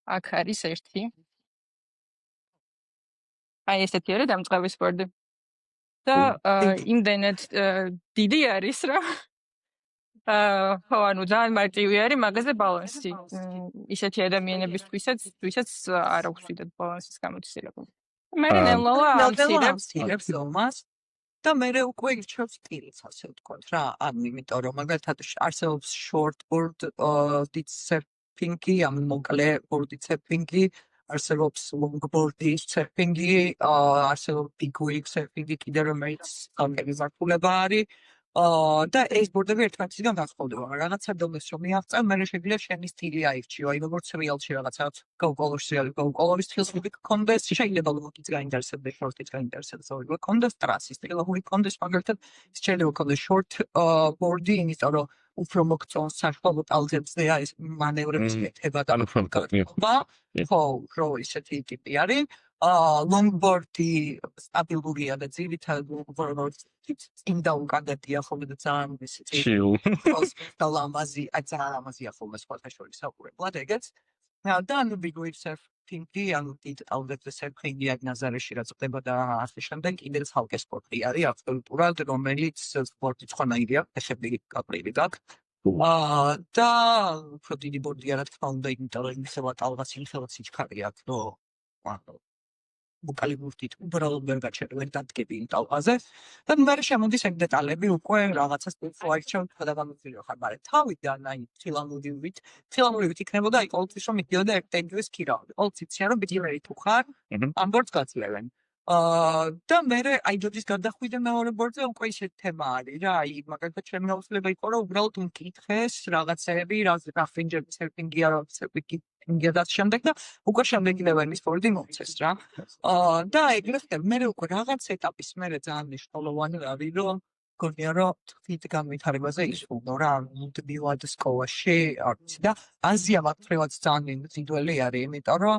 აქ არის ერთი. აი ესეთი არის დამწყების ბორდი. და იმდენად დიდი არის, რომ ხო, ანუ ძალიან მარტივი არის მაგაზე ბალანსი. ისეთი ადამიანებისთვისაც, ვისაც არ აქვს დიდად ბალანსის გამოცდილება. მე ნელ-ნელა ამცირებს ომას და მე უკვე ირჩევს სტილს, ასე ვთქვათ რა. ანუ იმიტომ რომ მაგალითად არსებობს short board დიდ სერფინგი, ამ მოკლე ბორდი სერფინგი, არსებობს long board სერფინგი, არსებობს big wave სერფინგი, კიდე რომელიც ამების მართულება არის. და ეს ბორდები ერთმანეთისგან განსხვავდება. რაღაცა დონეს რომ მიაღწევ, მე შეგვიძლია შენი სტილი აირჩიო. აი როგორც სრიალში რაღაცა გაუკოლორ სრიალი, გაუკოლორის სტილს გქონდეს, შეიძლება ლოგიც გაინტერესებდეს, შორტიც გაინტერესებდეს, ორივე გქონდეს, ტრასის სტილი გქონდეს, მაგალითად, შეიძლება გქონდეს short board-ი, იმიტომ რომ უფრო მოგწონს საშუალო ტალღებზე ეს მანევრების კეთება და გაკვეთილობა. ხო, რო ისეთი ტიპი არის. longboard-ი სტაბილურია და ძირითადად longboard-ი წინ და უკანდეთია ხოლმე და ძალიან ისეთი და ლამაზი, ძალიან ლამაზია ხოლმე სხვათა შორის საყურებლად ეგეც. და ანუ big wave surfing-ი, ანუ დიდ ტალღებზე surfing-ი აქ ნაზარეში რაც ხდება და ასე შემდეგ, კიდევ ცალკე სპორტი არის აბსოლუტურად, რომელიც სპორტი სხვანაირია, ფეხები გაყრილი გაქვს. და უფრო დიდი ბორდია რა თქმა უნდა, იმიტომ რომ იმხელა ტალღას იმხელა სიჩქარე აქვს, რომ ბუკალი ბურთით უბრალოდ ვერ გაჩერდა, ვერ დადგები იმ ტალღაზე და მე შემოდის ეგ დეტალები უკვე რაღაცას ფლაიქჩენ გადაგამოწირო ხარ, მაგრამ თავიდან აი ფილამურით იქნებოდა აი ყოველთვის რომ მიდიოდა ეგ ტენჯუის ქირავი. ყოველთვის იციან რომ ბიჭები თუ ხარ, ამ ბორდს გაწლევენ. და მე აი ჯოჯის გადახვიდე მეორე ბორდზე უკვე ისეთ თემა არის რა, აი მაგალითად ჩემი გაუცილება იყო რომ უბრალოდ მკითხეს რაღაცები, რა ფრინჯები სერფინგია, რა სერფინგია და შემდეგ და უკვე შემდეგი ის ბორდი მომცეს რა. და ეგრე ხდება, მე უკვე რაღაც ეტაპის მერე ძალიან მნიშვნელოვანი არის რომ გონია რომ თვით განვითარებაზე ისულო რა, მუდმივად სკოლაში არ ვიცი და აზია მაგთრევად ძალიან ძიდველი არის, იმიტომ რომ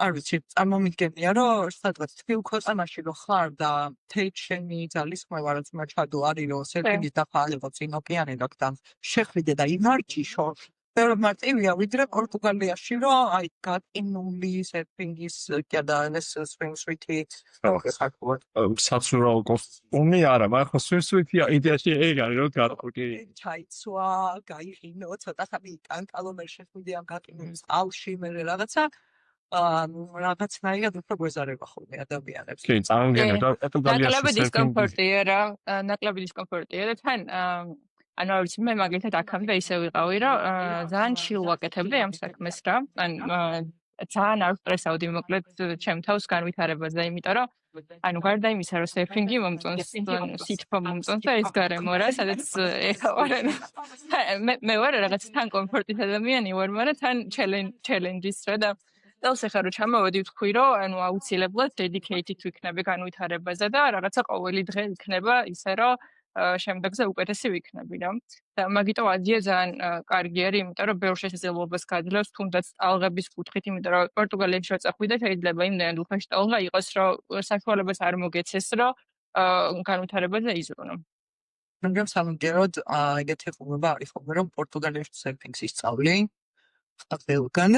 არ ვიცი, წარმომიდგენია რომ სადღაც თბილ ქვეყანაში რო ხარ და თეჩენი ძალისხმევა რაც მაჩადო არის რომ სერფინგის დაფაალება წინ ოკეანე რაკთან შეხვიდე და იმარჯიშო ბევრ მარტივია ვიდრე პორტუგალიაში რომ აი გატინული სერფინგის და ეს სვინგსვიტი ხარკოვად საცურაო კოსტუმი არა, მაგრამ ხო სვინგსვიტია იდეაში ეგ არის რომ გარკვევი ჩაიცვა, გაიღინო, ცოტა ხანი კანკალო მე შეხვიდე ამ გატინულ წყალში მე რაღაცა რაღაცნაირად უფრო გვეზარება ხოლმე ადამიანებს. კი, წარმოგიდგენთ და პორტუგალიაში ნაკლები დისკომფორტია რა, ნაკლები დისკომფორტია და თან ანუ არ ვიცი მე მაგალითად აქამდე ისე ვიყავი რომ ძალიან ჩილ ვაკეთებდი ამ საქმეს რა. ან ძალიან არ ვსტრესავდი მოკლედ ჩემ თავს განვითარებაზე, იმიტომ რომ ანუ გარდა იმისა რომ სერფინგი მომწონს, სითბო მომწონს და ეს გარემო რა, სადაც ეხა ვარ მე ვარ რაღაც თან კომფორტის ადამიანი ვარ, მაგრამ თან ჩელენჯის რა და დავს ახლა რომ ჩამოვედი ვთქვი რომ ანუ აუცილებლად dedicated ვიქნები განვითარებაზე და რაღაცა ყოველი დღე იქნება ისე რომ შემდეგზე უკეთესი ვიქნები რა. და მაგიტო აზია ძალიან კარგი არის, იმიტომ რომ ბევრ შესაძლებლობას გაძლევს თუნდაც ტალღების კუთხით, იმიტომ რომ პორტუგალიაში რო წახვიდე შეიძლება იმდენად უხეში ტალღა იყოს, რომ საშუალებას არ მოგეცეს, რომ განვითარებაზე იზრუნო. მაგრამ სამაგიეროდ ეგეთი ხუბება არის ხოლმე რომ პორტუგალიაში სერფინგს ისწავლი ყველგან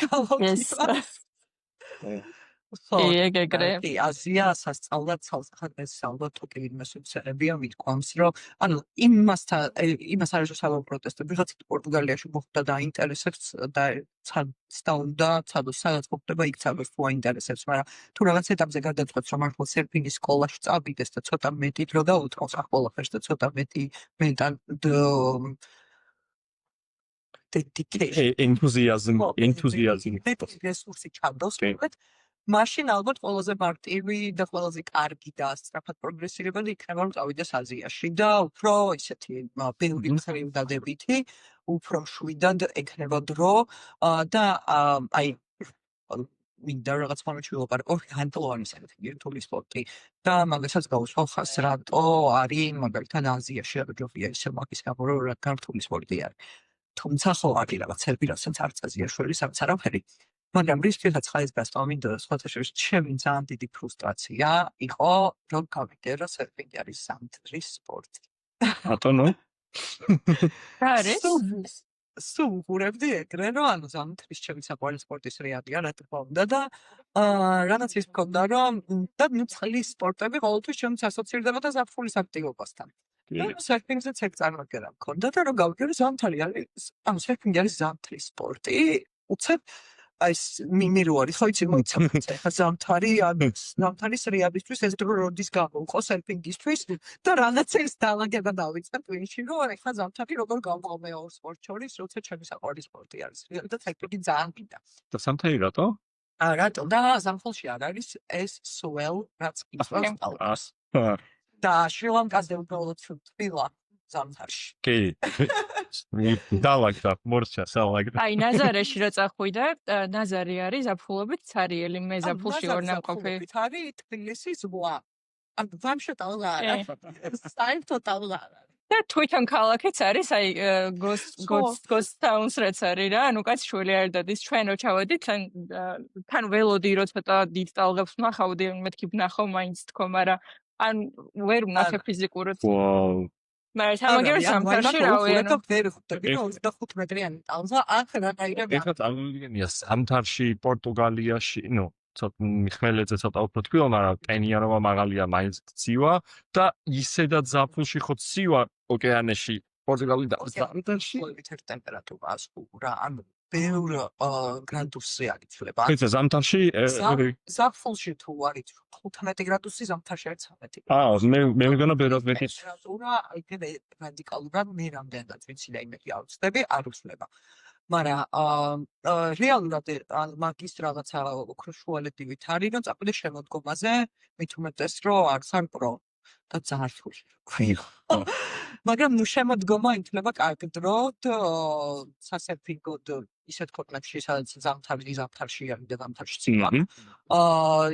გავაკეთე. კი, აზია სასწავლად ცალსახადმეს ალბათ უკიდურეს უცერებია მithქვამს, რომ ანუ იმას არის რომ პროტესტები ხაც პორტუგალიაში მოხდა და აინტერესებს და ცალსტაუნდა, სადაც მოხდება იქ ცალოს თუ აინტერესებს, მაგრამ თუ რაღაც ეტაპზე გადაწყვეტს რომ მართლა სერფინგის სკოლაში წავიდეს და ცოტა მეტი დრო გაუთხოვს ყველაფერს და ცოტა მეტი ენთუზიაზმი რესურსი ჩავდოს უკეთ მაშინ ალბათ ყველაზე მარტივი და ყველაზე კარგი და სწრაფად პროგრესირებელი იქნება რომ წავიდეს აზიაში და უფრო ისეთი ბევრი მხრევდადებითი უფრო შვიდად ექნება დრო და აი მინდა რაღაც მომენტში ვიყარე ორი განტლოვანი სერფინგი სპორტი და მაგასაც გავუსვა ხას რატო არის მაგალითად აზიაში ჯობია ისე მაგის გამო რომ გართული სპორტი არის. თუმცა ხო არის რაღაც სერფი რასაც არც აზიაშვილი სამც არაფერი. მაგრამ რისკითაც ხაის გასწავლმინდა სხვათა შორის ჩემი ძალიან დიდი ფრუსტრაცია იყო რომ გავიგე რომ სერფინგი არის ზამთრის სპორტი. ბატონო? რა არის? სულ ვუყურებდი ეგრე რომ ანუ ზამთრის ჩემი საყვარელი სპორტის რეალია რა თქმა უნდა და რაღაც ის მქონდა რომ და წყლის სპორტები ყოველთვის ჩემს ასოცირდებოდა ზაფხულის აქტივობასთან. სერფინგზეც ეგ წარმოდგენა მქონდა და რომ გავიგე რომ ზამთარი არის ანუ სერფინგი არის ზამთრის სპორტი უცებ აი მინირო არის ხო იცი მოიცა ხა ზამთარის რეალისთვის ეს დრო როდის გამოყო სერფინგისთვის და რაღაც ეს დაალაგება დავიწყე ტვინში რომ ხა ზამთარი როგორ გავყო მეორე სპორტ შორის როცა ჩემი საყვარელი სპორტი არის და სერფინგი ძალიან გინდა და ზამთარი რატო? რატო და ზამთარში არ არის ეს swell რაც ისწავლეს და შრი-ლანკაზე უბრალოდ თბილა ზამთარში. კი. დალაგდა მორჩა სალაგდა. აი ნაზარეში რო წახვიდე, ნაზარი არის ზაფხულობით ცარიელი, მე ზაფხულში ვარ ნამყოფი. არის თბილისის ზღვა. ანუ ვამშო ტალღა არა. საერთოდ ტალღა არა. და თვითონ ქალაქიც არის, აი ghost towns რაც არის რა, ანუ კაც შვილი არ დადის, ჩვენ რო ჩავედით, თან ველოდი რო ცოტა დიდ ტალღებს ვნახავდი, მეთქი ვნახავ მაინც თქო, მაგრამ ან ვერ ვნახე ფიზიკურად. ვაუ. მაგრამ სამაგერს ზამთარში რავი, ანუ ვერ ხვდები რომ 25 მეტრიანი ტალღა აქ რაღაცა ეხლა წარმოვიდგენია ზამთარში პორტუგალიაში, ნუ ცოტა მიხმელეზე ცოტა უფრო თბილა, მაგრამ ტენიანობა მაღალია, მაინც ცივა და ისედაც ზაფხულში ხო ცივა ოკეანეში პორტუგალი და ზამთარში ტემპერატურა ასკუ რა ანუ ბევრ გრადუსზე არ იცვლება. ხიცა ზამთარში ზაფხულში თუ არის 15 გრადუსი, ზამთარში არის 13. მე მგონა ბევრად მეტი. ტემპერატურა იქნებ რადიკალურად მე რამდენადაც ვიცი და იმედი არ ვწდები, არ უცვლება. მაგრამ რეალურად მაგის რაღაცა ოქროშუალედივით არის, რომ წაყვიდე შემოდგომაზე, მით უმეტეს რომ არც არ პრო და ძალიან რთული. მაგრამ ნუ შემოდგომა იქნება კარგ დროდ სასერფინგოდ ისეთ ქვეყნებში, სადაც ზამთარში არის და ზამთარში ცივა.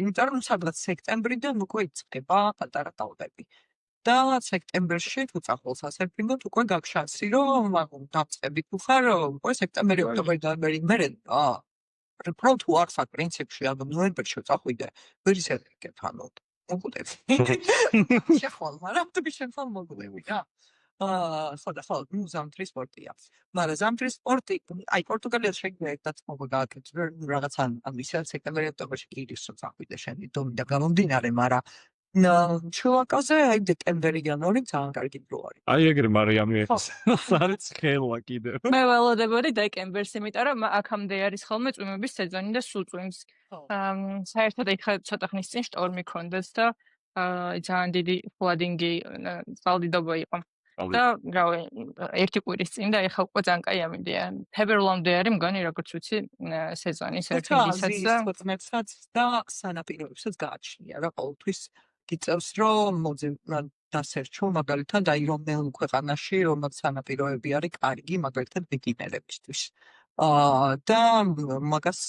იმიტომ რომ სადღაც სექტემბრიდან უკვე იწყება პატარა ტალღები. და სექტემბერში თუ წახვიდე სასერფინგოდ უკვე გაქვს შანსი რომ დაწყები თუ ხარ უკვე სექტემბერი, ოქტომბერი და მერე უფრო თუ არ ხარ პრინციპში ანუ ნოემბერში წახვიდე ვერ ისერგებ ანუ მოგვდები. შეხვალ, მაგრამ თუ შეხვალ მოგვდები რა. ხო, ნუ ზამთრის სპორტია. მაგრამ ზამთრის სპორტი, აი პორტუგალიაში შეიძლება ერთად მოგაკეთოს რაღაცა ანუ ისე სექტემბერი, ოქტომბერში კიდევ წახვიდე შენი დომიდან გამომდინარე, მაგრამ ჩილაკაზე აი დეკემბერი, იანვარი ძალიან კარგი დრო არის. აი ეგრე მარიამი არის ხელა კიდე. მე ველოდებოდი დეკემბერს, იმიტომ რომ აქამდე არის ხოლმე წვიმების სეზონი და სულ წვიმს. საერთოდ ეხლა ცოტა ხნის წინ შტორმი ქონდეს და ძალიან დიდი ფლადინგი წყალდიდობა იყო. და რავი, ერთი კვირის წინ და ეხლა უკვე ძალიან კაი ამინდია. თებერვლამდე არის მგონი როგორც ვიცი სეზონი სერფინგისაც და სანაპიროებსაც გააჩნია რა ყოველთვის გიწევს რომ დასერჩო მაგალითად აი რომელ ქვეყანაში რომელ სანაპიროები არის კარგი მაგალითად ბიკინერებისთვის. და მაგას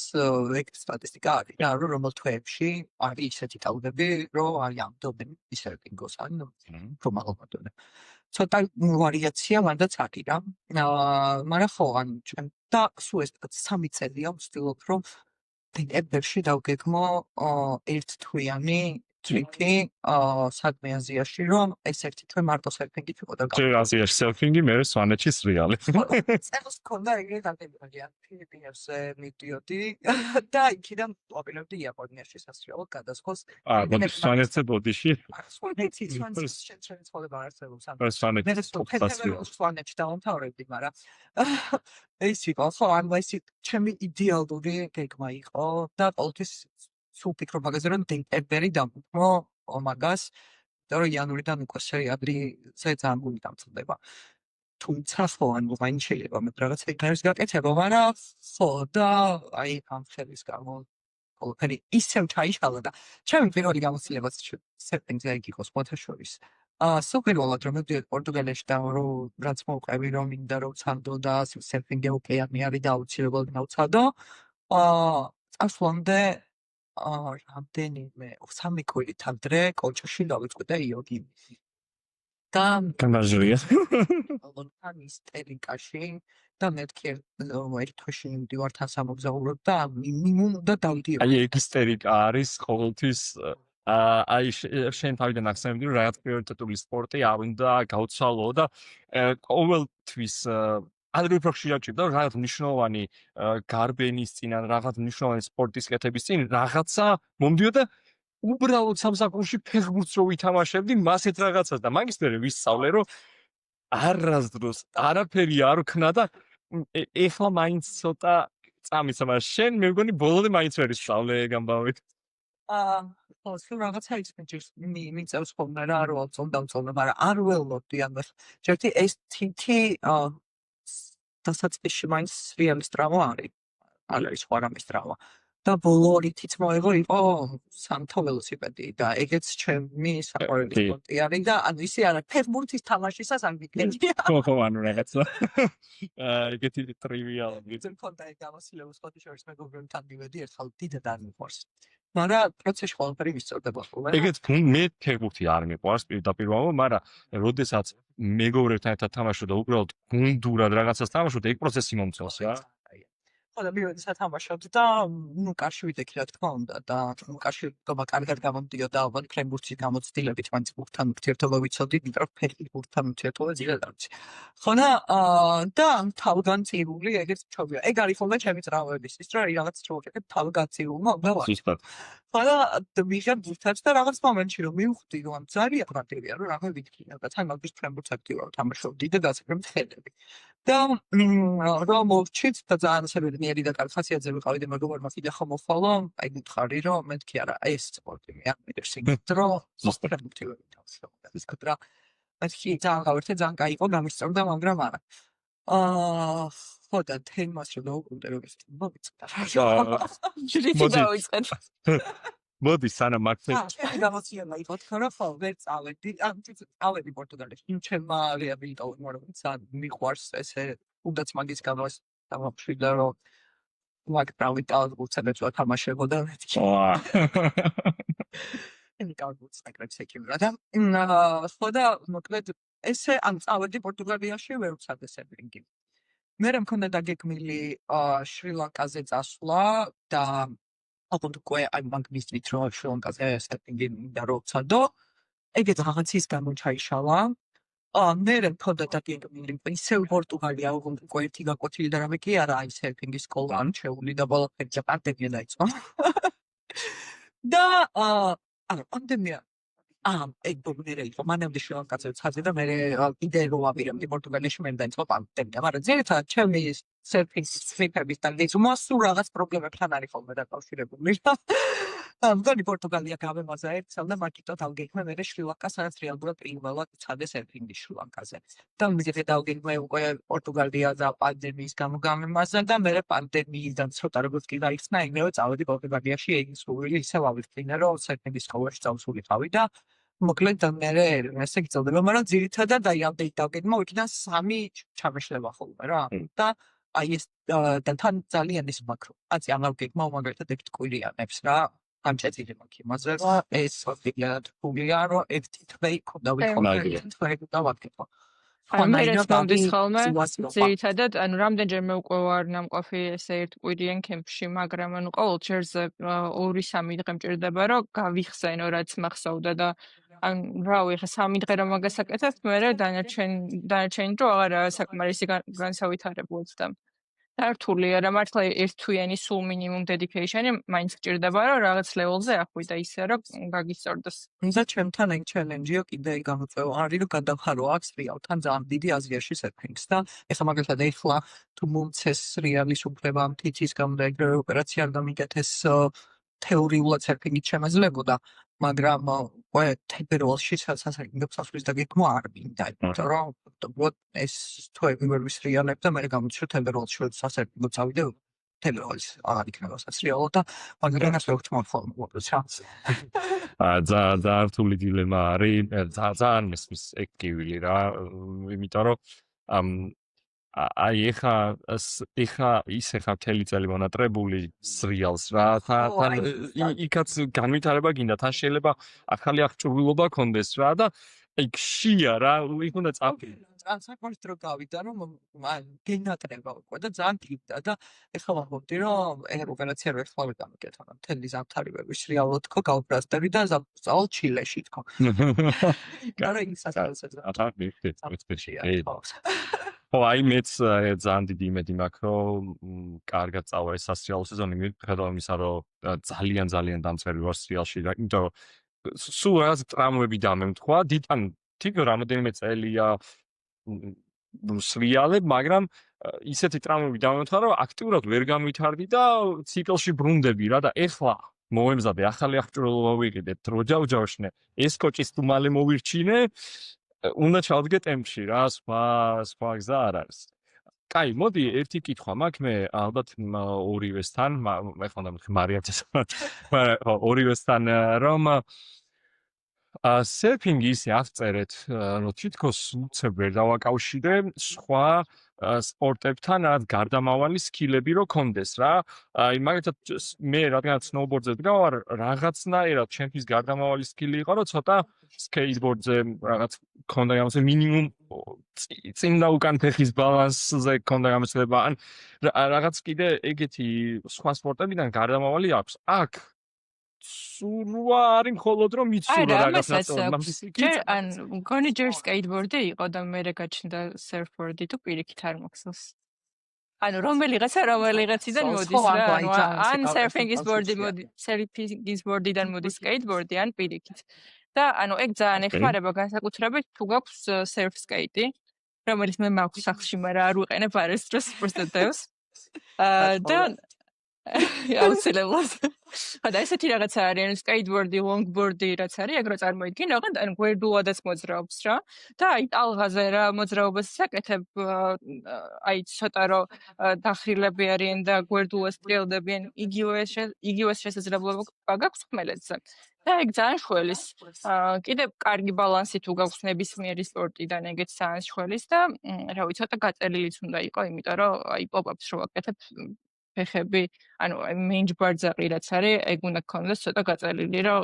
ეგ სტატისტიკა არის რა რომ რომელ თვეებში არის ისეთი ტალღები რომ არის ამდენი სერფინგოს ანუ რომალობადონე. ცოტა ვარიაცია მანდაც არის რა. მაგრამ ხო ან და სულ ეს 3 წელია ვცდილობ რომ დეკემბერში დავგეგმო ერთთვიანი ტრიპი სადმე აზიაში რომ ეს ერთი თვე მარტო სერფინგი იყო და აზიაში სერფინგი მე სვანეთში სრიალი. წელს მქონდა ეგრე დაგებია ფილიპინებზე მიდიოდი და იქიდან ვაპირებდი იაპონიაში სასრიალოდ გადასვლას. სვანეთზე ბოდიში. სვანეთში შენ ცხოვრება არსებობს. სვანეთში დავამთავრებდი, მაგრამ ეს იყო ხო ანუ ეს ჩემი იდეალური გეგმა იყო და ყოველთვის სულ ფიქრობ მაგაზე რომ დეკემბერი დავუქმო მაგას და რომ იანვრიდან უკვე სერიალიზე ძალიან გული დამწყდება. თუმცა ხო ანუ მაინც შეიძლება მე რაღაცა იქნებს გაკეთება, მაგრამ ხო და აი ამ ხელის გამო ყველაფერი ისევ ჩაიშალა და ჩემი პირველი გამოცდილებაც სერფინგზე იყო სპორტაშორის. სუპერულად რომ მივდიოდი პორტუგალიაში და რომ რაც მოვყევი რომ მინდა რომ ვცანდო და სერფინგი ოკეანე არის და აუცილებლად დავცადო. წასვლამდე რამდენიმე 3 კვირით ადრე კოჭოში დავიწყე და იოგი. და გამაჟრია. ალბათ ისტერიკაში და მეთქი ერთ თვეში მივდივარ თან სამოგზაუროდ და მინიმუმ და დავდიო. აი ეგ ისტერიკა არის ყოველთვის აი შენ თავიდან ახსენებდი რომ რაღაც პრიორიტეტული სპორტი არ უნდა გავცვალო და ყოველთვის ადრე უფრო ხშირად ჭირდა რაღაც მნიშვნელოვანი გარბენის წინ ან რაღაც მნიშვნელოვანი სპორტის კეთების წინ რაღაცა მომდიოდა უბრალოდ სამსახურში ფეხბურთს რო ვითამაშებდი მასეთ რაღაცას და მაგის მერე ვისწავლე რომ არასდროს არაფერი არ ვქნა და ეხლა მაინც ცოტა წამის მაგრამ შენ მე მგონი ბოლომდე მაინც ვერ ისწავლე ეგ ამბავით. ხო, სულ რაღაცა ისმენჯერს მიწევს ხოლმე რა რო წონდა, მაგრამ არ ველოდი ანუ ერთი ეს თითი დასაწყისში მაინც რეალის ტრავმა არის. არ არის სხვა რამის ტრავმა. და ბოლო რითიც მოეღო იყო სამთო ველოსიპედი და ეგეც ჩემი საყვარელი სპორტი არის და ანუ ისე არა ფეხბურთის თამაშისას არ მიგდენია. ხო, ანუ რაღაცა. ეგეთი ტრივიალური. ძენ მქონდა ეგ გამოსილება სპორტიშორის მეგობრებთან მივედი ერთხელ დიდად არ მიყვარს. მაგრამ პროცესში ყველაფერი ვისწორდება ხოლმე. ეგეც მე ფეხბურთი არ მიყვარს პირდაპირ, მაგრამ როდესაც მეგობრებთან ერთად თამაშობ და უბრალოდ გუნდურად რაღაცას თამაშობ და ეგ პროცესი მომწონს რა. ხო და მივედი სათამაშოდ და ნუ კარში ვიდექი რა თქმა უნდა და კარში თქმა კარგად გამომდიოდა ალბათ ფრენბურთის გამოცდილებით მაინც ბურთთან ურთიერთობა ვიცოდი, იმიტომ რომ ფეხბურთთან ურთიერთობა ძირად არ ვიცი. ხო და თავგან წირული ეგეც ჩობია. ეგ არის ხოლმე ჩემი წრავების ის რომ რაღაც შევაკეთებ თავგან წირულმა ვარ. ხო და ვიღებ ბურთებს და რაღაც მომენტში რომ მივხვდი რომ ძალიან ტრაგედია რომ რაღაცა ვიცი და თან მაგის ფრენბურთს აქტიურად თამაშობდი და გასაგებ ხელები. და რომ მოვჩით და ძალიან ასე ბედნიერი და კარგი ხასიათზე ვიყავი და მეგობარმა კიდე ხომ მოხვალო, აი გითხარი რომ მეთქი არა, ეს სპორტი მე არ მიდევს იგივე დრო, ზუსტად მოტივები თავსო. ის კუტრა მეთქი ძალიან გავერთე, ძალიან კაი იყო, გამისწორდა, მაგრამ არა. ხო და თემას რომ დავუკვირდე რომ ეს თემა ვიწყდა. ჯრითი დავიწყეთ. მოდი სანამ მართლ ჩემი გამოცდილება იყო თქო რომ ხო ვერ წავედი წავედი პორტუგალიაში იმ ჩემმა რეაბილიტატორმა რომ ძალიან მიყვარს ესე თუნდაც მაგის გამოს დავაფშილდა რომ მაგ პრავიტალ უცებებს ვათამაშებოდა მეთქი იმ კარგუც აკრებს ეკივრა და ხო და მოკლედ ესე ან წავედი პორტუგალიაში ვერ ვცადე სერფინგი მე მქონდა დაგეგმილი შრი-ლანკაზე წასვლა და ალბათ უკვე აი მაგ მისვით რომ შრი-ლანკაზე სერფინგი და რო ვცადო ეგეც რაღაცის გამო ჩაიშალა მე მქონდა დაგეგმილი ისევ პორტუგალია უკვე ერთი გაკვეთილი და რამე კი არა აი სერფინგის სკოლა ან შეული და ბოლომდე პანდემია დაიწყო და ანუ პანდემია ეგ პრობლემა იყო მანამდე შრი-ლანკაზე ვცადე და მე კიდე რო ავირებდი პორტუგალიაში მე დაიწყო პანდემია მაგრამ ძირითადად ჩემი სერფინგის სტრიპების და ის მოსულ რაღაც პრობლემებთან არის ხოლმე დაკავშირებული მგონი პორტუგალია გავემაზა ერთსა და მაგითო დავგეგმე მე შრი-ლანკა სადაც რეალურად პირველად ვცადე სერფინგი შრი-ლანკაზე და მიზეთი დავგეგმე უკვე პორტუგალია და პანდემიის გამო გამემაზა და მე პანდემიიდან ცოტა როგორც კი დაიხსნა იმეო წავედი პორტუგალიაში ეგ სულ ისევ ავიხსნა რომ სერფინგის სკოლაში წავსულიყავი და მოკლედ მე ესე გიწევდება მაგრამ ძირითადად აი ამ დავგეგმა იქიდან 3 ჩამეშლება ხოლმე რა და აი ეს და თან ძალიან ის მაკრო აცი ამ გავგეგმა მაგალითად ერთ კვირიანებს რა გამჭედილი მაქვს იმაზე რომ ეს ვიღად ფულია რომ ერთი თვე იქნება ვიქოლე თვე და ვაკეთო მე მომდის ხოლმე ძირითადად ანუ რამდენჯერმე უკვე ვარ ნამყოფი ესე ერთ კვირიან კემპში მაგრამ ანუ ყოველ ჯერზე 2-3 დღე მჭირდება რომ გავიხსენო რაც მახსოვდა და ან რავი ხა 3 დღე რომ მაგასაკეთებთ მე დანარჩენი დრო აღარა საკმარისი განსავითარებლად და რთულია რა მართლა ერთ თვიანი სულ მინიმუმ დედიკეიშენი მაინც გჭირდება რომ რაღაც ლეველზე ახვიდე ისე რომ გაგისწორდეს და ჩემთან ეგ ჩელენჯია კიდე გამოწვევა არის რომ გადავხარო აქვს რეალთან ძალიან დიდი აზიაში სერფინგს და ეხლა მაგალითად ეხლა თუ მომცეს რეალის უფლება ამ თითის გამო და ეგრევე ოპერაცია არ გამიგეთეს თეორიულად სერფინგით შემეძლებოდა მაგრამ უკვე თებერვალში სასარგებლო სასვლის დაგეგმვა არ მინდა იმიტომ რომ უბრალოდ ეს თვეები ვერ ვისრიალებ და მე გამოჩვენე თებერვალში სასარგებლო წავიდე თებერვალის აღარ იქნება სასრიალო და მაგრამ ასე ვთქვა მოხდა ძალიან რთული დილემა არის ძალიან მისმის ეგ კივილი რა იმიტომ რომ აი ეხა ისე ხარ მთელი წელი მონატრებული სრიალს რა თან იქაც განვითარება გინდა თან შეიძლება ახალი აღჭურვილობა გქონდეს რა და ეგ შია რა იქ უნდა საკმაოდ დრო გავიდა რომ გენატრება უკვე და ძალიან დიდა და ეხლა ვამბობდი რომ ოპერაცია რო ეხლა ვერ გამიკეთო რა მთელი ზამთარი ვერ ვიშრიალო თქო გავბრასდები და სწავლ ჩილეში თქო არა ის ხო აი მეც ძალიან დიდი იმედი მაქვს რომ კარგად წავა ეს სასრიალო სეზონი მიუხედავად იმისა რომ ძალიან დამწერი ვარ სრიალში და იმიტომ რომ სულ რაღაც ტრამვები დამემთხვა დიდან თითო რამოდენიმე წელია სრიალებ მაგრამ ისეთი ტრამვები დამემთხვა რომ აქტიურად ვერ გამვითარდი და ციკლში ბრუნდები რა და ეხლა მოემზადე ახალი აღჭურვილობა ვიყიდე დრო ჯავშნე ეს კოჭის თუ მალე მოვირჩინე უნდა ჩავდგე ტემპში რა სხვა გზა არ არის. კაი, მოდი ერთი კითხვა მაქვს მე ალბათ ორივესთან, ეხლა უნდა მეთქი მარიამთეს. მაგრამ ორივესთან რომ სერფინგი ისე აღწერეთ, რომ თითქოს უცებ ვერ დავაკავშირე სხვა სპორტებთან რაღაც გარდამავალი სკილები რო კონდეს რა. აი მაგალითად მე რადგან სნოუბორდზე ვდგავარ, რაღაცნაირად ჩემთვის გარდამავალი სკილი იყო, რომ ცოტა სკეიტბორდზე რაღაც კონდა გამოსე მინიმუმ წინ და უკან ფეხის ბალანსზე კონდა გამოსება. ან რაღაც კიდე ეგეთი სხვა სპორტებიდან გარდამავალი აქვს. აქ სულვა არის მხოლოდ რომ მიცურა რაღაცას ან მგონი ჯერ სკეიტბორდი იყო და მე გაჩნდა სერფბორდი თუ პირიქით არ მოხსოვს ანუ რომელიღაციდან მოდის რა ან სერფინგის ბორდიდან მოდის სკეიტბორდი ან პირიქით და ანუ ეგ ძალიან ეხმარება განსაკუთრებით თუ გაქვს სერფ სკეიტი რომელიც მე მაქვს სახლში, მაგრამ არ ვიყენებ არასდროს პროსტატევს. და აუცილებლად. ხოდა ესეთი რაღაცა არის, skateboard-ი, longboard-ი, რაც არის, ეგ რო წარმოიდგინე, ოღონდ ან გვერდულადაც მოძრაობს რა. და აი ტალღაზე რა მოძრაობას საკეთებ, აი ცოტა რო დახრილები არიან და გვერდულას ტრიალდებიან, იგივე შესაძლებლობა გაქვს ხმელეთზე. და ეგ ძალიან შველის. კიდე კარგი ბალანსი თუ გაქვს ნებისმიერი სპორტიდან, ეგეც ძალიან შველის და რა ვიცი, ცოტა გაწელილიც უნდა იყო, იმიტომ რომ აი პოპ-აპს რო ვაკეთებ ფეხები, ანუ მენჯბარძაყი რაც არის, ეგ უნდა გქონდეს ცოტა გაწელილი, რომ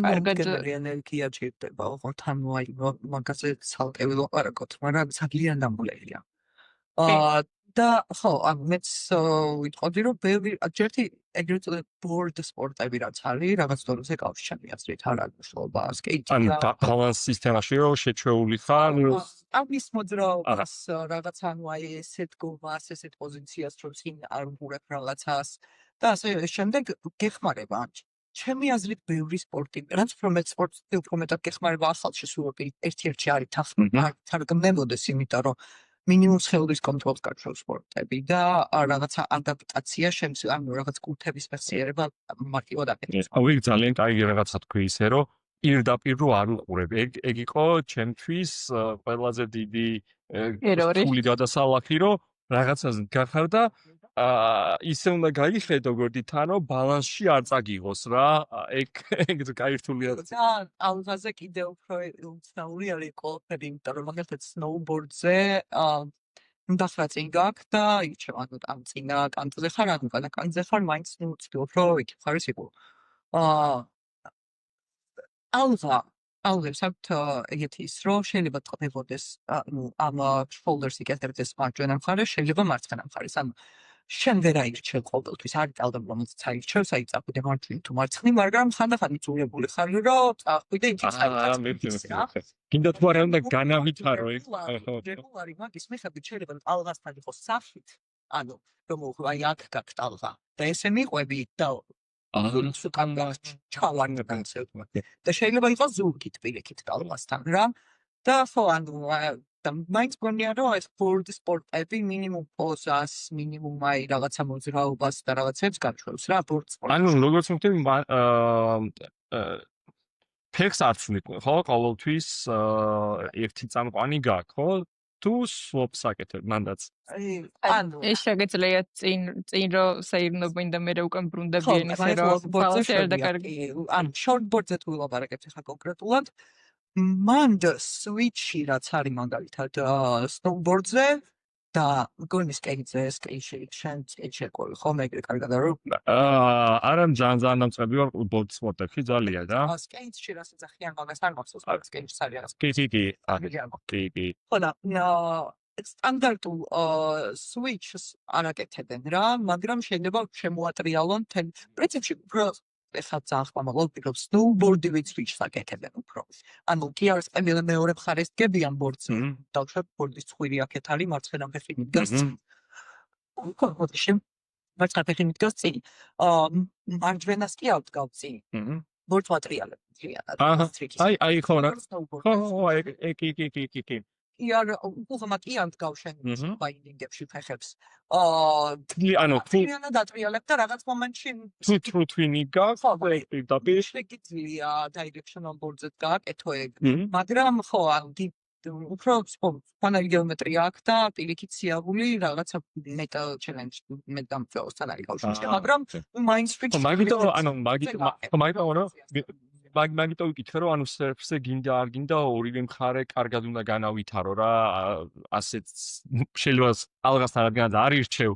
კარგად ენერგია ჭირდება, ოღონდ ანუ აი მაგაზე ცალკე ვილაპარაკოთ, მაგრამ ძალიან დამულელია. და ხო, მეც ვიტყოდი, რომ ბევრი ჯერთი ეგრეთ წოდებული ბორდ სპორტები რაც არის, რაღაც დონეზე კავშირი ჩემი აზრით არ აქვს მშობა, სკეიტი. ანუ ბალანს სისტემაში რო შეჩეული ხარ, ამის მოძრაობას რაღაც ანუ აი ესეთ გობას, ესეთ პოზიციას რო წინ არ უღურებ რაღაცას და ასე შემდეგ გეხმარება. ჩემი აზრით ბევრი სპორტი, რაც უფრო მეტ სპორტს უფრო მეტად გეხმარება ახალში სულ ერთ-ერთი არის თარგმნებოდეს, იმიტომ რომ მინიმუმ ხელის კონტროლს გაგშვებს სპორტები და რაღაცა ადაპტაცია შემს ანუ რაღაც კურთების მეხსიერება მარტივად აკეთებს. აი ძალიან კაი რაღაცა თქვი ისე რომ პირდაპირ რო არ უყურებ. ეგ იყო ჩემთვის ყველაზე დიდი ფული გადასალახი რომ რაღაცაზე გახარ და ისე უნდა გაიხედო როგორც თან რომ ბალანსში არ წაგიღოს რა. ეგ კაი რთულია. და ალღაზე კიდევ უფრო უცნაური არის ყველაფერი, იმიტომ რომ მაგალითად სნოუბორდზე ნახლა წინ გაქვს და იცი ანუ ამ წინა კანტზე ხარ ანუ კანტზე ხარ მაინც ნუ ვცდილობ რომ ვიკითხარ ის იყო. ალღებს აქვთ ეგეთი ის რომ შეიძლება ტყდებოდეს ანუ ამ შოლდერსი კეთებდეს მარჯვენა მხარეს, შეიძლება მარცხენა მხარეს. ანუ შენ ვერ აირჩევ ყოველთვის არ ტალდებ რომელიც აირჩევს, აი წახვიდე მარჯვნივ თუ მარცხნივ, მაგრამ ხანდახან იწურებული ხარ რომ წახვიდე იქით აირჩევ. კიდე თუ არა უნდა განავითარო ეგ. რეგულარი მაგის მიხედვით შეიძლება ტალღასთან იყოს სახით, ანუ რომ აი აქ გაქვს ტალღა და ესე მიყვები და სუკანდა ჩავარდა და შეიძლება იყოს ზურგით პირიქით ტალღასთან რა. და ხო ანუ და მაინც გონია რომ ეს ბორდ სპორტები მინიმუმ პოზას, მინიმუმ აი რაღაცა მოძრაობას და რაღაცებს გაჩვევს რა ბორდ სპორტი. ანუ როგორც ვთქვი, ფეხს არ ვწვით, ხო? ყოველთვის ერთი წამყვანი გაქვს, ხო? თუ სვოპს აკეთებ მანდაც. ანუ ეს შეგეძლია წინ რომ საირნობენ და მე უკვე ბრუნდებიან ისე რომ ბორდზე არ დაკარგი. ანუ შორტბორდზე თუ ვილაპარაკებთ ახლა კონკრეტულად მან სვიჩი რაც არის მაგალითად სნოუბორდზე და მგონი სკეიტზე შენ შეკვევი ხომ ეგრე კარგად არ არა ძალიან დამწყები ვარ ბორდ სპორტებში ძალიან და სკეიტში რაც ეძახიან მაგას არ მახსოვს სკეიტში არის კი ხო და სტანდარტულ სვიჩს არ აკეთებენ რა, მაგრამ შეიძლება შემოატრიალონ თელ პრინციპში უფრო ეხლა ძალიან ხმამაღლა ვფიქრობ სნოუბორდი ვიჩს აკეთებენ უფრო. ანუ კი არის ყველა მეორე მხარეს დგებიან ბორდზე. დავშვებ ბორდის ცხვირი აქეთ არის მარცხენა ფეხი მიდგას. მარცხენა ფეხი მიდგას წინ. მარჯვენას კი არ დგავ წინ. ბორდს ვატრიალებ მთლიანად. აი ხო რა. ხო კი. იარ უხმა კი არ დგავ შენ ბაინდინგებში ფეხებს. ანუ მთლიანად ატრიალებ და რაღაც მომენტში თუ twin-ი გაქვს, პირდაპირ შეგიძლია directional board-ზე გააკეთო ეგ. მაგრამ ხო ანუ უფრო ფანარი გეომეტრია აქვს და პირიქით სიაღული რაღაცა მეტა challenge მე დამწევოსთან არის კავშირში, მაგრამ მაინც switch მაგიტო ვიკითხე რომ ანუ სერფზე გინდა არ გინდა ორივე მხარე კარგად უნდა განავითარო რა ასეთ შეიძლება ალღასთან რადგანაც არ ირჩევ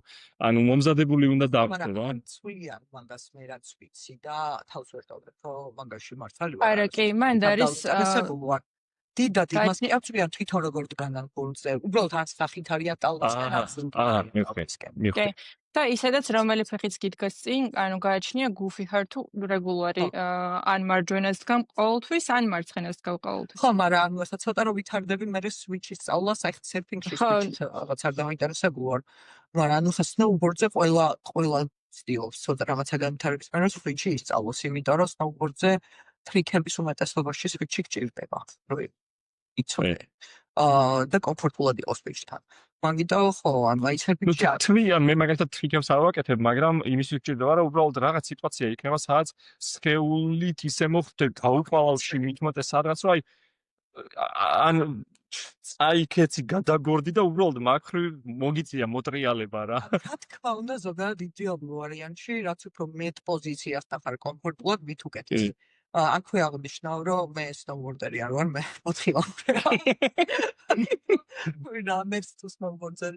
ანუ მომზადებული უნდა დავხდე რა ცვილია მაგას მე რაც ვიცი და თავს ვერ დავდებ რომ მაგაში მართალი ვარ არა კი მანდ არის დიდად იმას კი აწვიან თვითონ როგორ დგანან ბორდზე უბრალოდ არ სახით არის მიხდე და ისედაც რომელი ფეხიც გიდგას წინ, ანუ გააჩნია გუფი ხარ თუ რეგულარი, ან მარჯვენას დგამ ყოველთვის, ან მარცხენას დგავ ყოველთვის. ხო, მაგრამ ანუ ესა ცოტა რომ ვითარდები მე სვიჩის სწავლას, აი სერფინგში სვიჩის რაღაც არ დაინტერესებული ვარ. მაგრამ ანუ ხა სნოუბორდზე ყველა ცდილობს ცოტა რაღაცა განვითარების მაგრამ სვიჩი ისწავლოს, იმიტომ რომ სნოუბორდზე ტრიქების უმეტესობაში სვიჩი გჭირდება. იცოდე. და კომფორტულად იყოს პირთან. მაგიტომ ხო, ანუ აი ნუ თვია მე მაგალითად თვითონს არ ვაკეთებ, მაგრამ იმის ვიჭირდება, რომ უბრალოდ რაღაც სიტუაცია იქნება, სადაც სხეულით ისე მოხვდე გაუყვალავში მitmot ეს რაღაც, რომ ან წაიქეცი გადაგორდი და უბრალოდ მაგხრივ მოგიწია მოტრიალება რა. რა თქმა უნდა, ზოგადად იდეალურ ვარიანტში, რაც უფრო მეტ პოზიციასთან ხარ კომფორტულად, მით უკეთეს. აქვე აღნიშნავ, რომ მე სნოუბორდერი არ ვარ, მე მოთხილავ. რამეს თუ სნოუბორდზე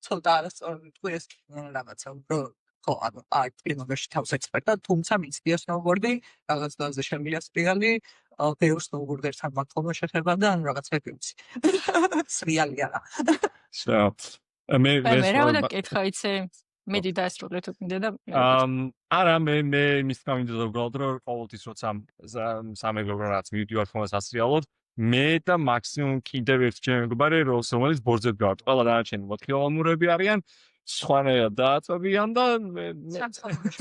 ცოტა არასწორად თქვი ეს რაღაცა უფრო ხო, ანუ კლიმატში თავს ექსპერტად, თუმცა მიცდია სნოუბორდი, რაღაც დონეზე შემიძლია სრიალი, ბევრ სნოუბორდერთან მართლობა შეხება და ანუ რაღაცა ვიცი. სრიალი არა. მე რა უნდა კითხა იცი? მედი დაასრულე თუ მინდა და არა მე იმის თქმა მინდა უბრალოდ რომ ყოველთვის როცა სამეგობრო რაც მივდივარ ხოლმე სასრიალოდ მე და მაქსიმუმ კიდევ ერთ მეგობარი რომელიც ბორძებს გავართ ყველა დანარჩენი მოთხილამურები არიან სხვანაირად დააწებიან და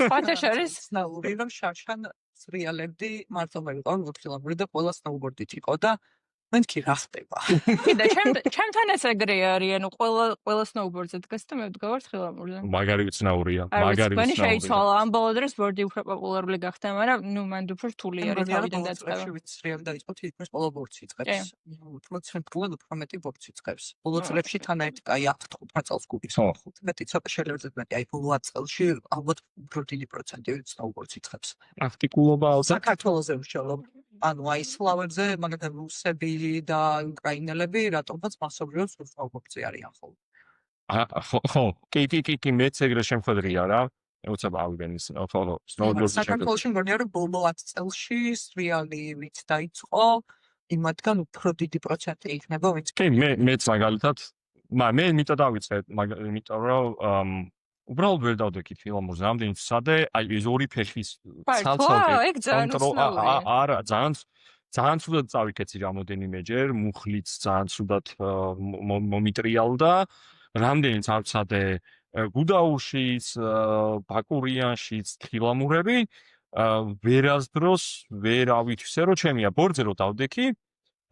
სხვათა შორის ნაური რომ შარშან სრიალებდი მარტო მე ვიყავ მოთხილამური და ყველა სნოუბორდით იყო და მენ კი რა ხდება? კიდე ჩემთანაც ეგრე არის, ანუ ყველა სნოუბორდზე დგას და მე ვდგავართ ხილამურზე. მაგარი უცნაურია, მაგარი უცნაურია. შეიცვალა ამ ბოლო დროს ბორდი უფრო პოპულარული გახდა, მაგრამ ნუ მანდ უფრო რთული არის თავიდან დაწყება. სრიალი დაიწყო თითქმის ყველა ბორცი იწყებს. 80% უფრო მეტი ბორცი იწყებს. ბოლო წლებში თანაირად კაი 10-15 წელს გულის. მეტი ცოტა შეიძლება მეტი, აი ბოლო 10 წელში ალბათ უფრო დიდი პროცენტი სნოუბორდს იწყებს. პრაქტიკულობა საქართველოზე ვშალობ. ანუ აი სლავებზე, მაგალითად რუსები და უკრაინელები რატომაც მასობრივად სნოუბორდზე არიან ხოლმე. ხო, კი, მეც ეგრე შემხედრია რა. უცებ ავიდან ის ხოლო სნოუბორდზე საქართველოში მგონია რომ ბოლო 10 წელში სრიალი ვით დაიწყო, იმათგან უფრო დიდი პროცენტი იქნება ვინც კი მეც მაგალითად მე იმიტომ დავიწყე, იმიტომ რომ უბრალოდ ვერ დავდექით ფილმურს რამდენი სადე აი ეს ორი ფეხის არა ძალიან ცუდად წავიქეცი რამოდენიმეჯერ მუხლიც ძალიან ცუდად მომიტრიალდა რამდენი ცალცადე გუდაუშიც ბაკურიანშიც ფილმურები ვერასდროს ვერ ავითვისე რომ ჩემია ბორძე რომ დავდექი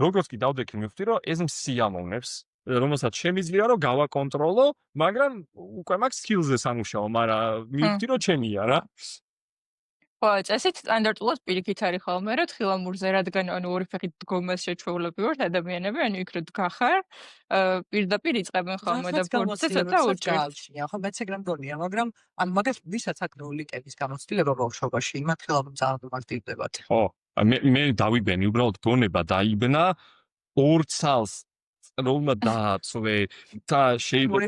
როგორც კი დავდექი მივხვდი რომ ეს სიამოვნებს რომელსაც შემიძლია რომ გავაკონტროლო, მაგრამ უკვე მაქვს skills-ზე სამუშაო, მაგრამ მივხვდი რომ ჩემია რა. ხო, წესით სტანდარტულად პირიქით არის ხოლმე, რომ თხილამურზე რადგან ანუ ორი ფეხით დგომას შეჩვეულები ვართ ადამიანები, ანუ იქ რო დგახარ, პირდაპირ იწყებენ ხოლმე და ბორცზე ცოტა უჭირთ. ხო, მეც ეგრე მგონია, მაგრამ ანუ მაგას ვისაც აქვს ნოლიკების გამოცდილება ბავშვობაში, იმათ ხილამურს ძალიან მარტივდებათ. ხო, მე დავიბენი, უბრალოდ გონება დაიბნა ორ ცალს რომლა დააწვე და შეიძლება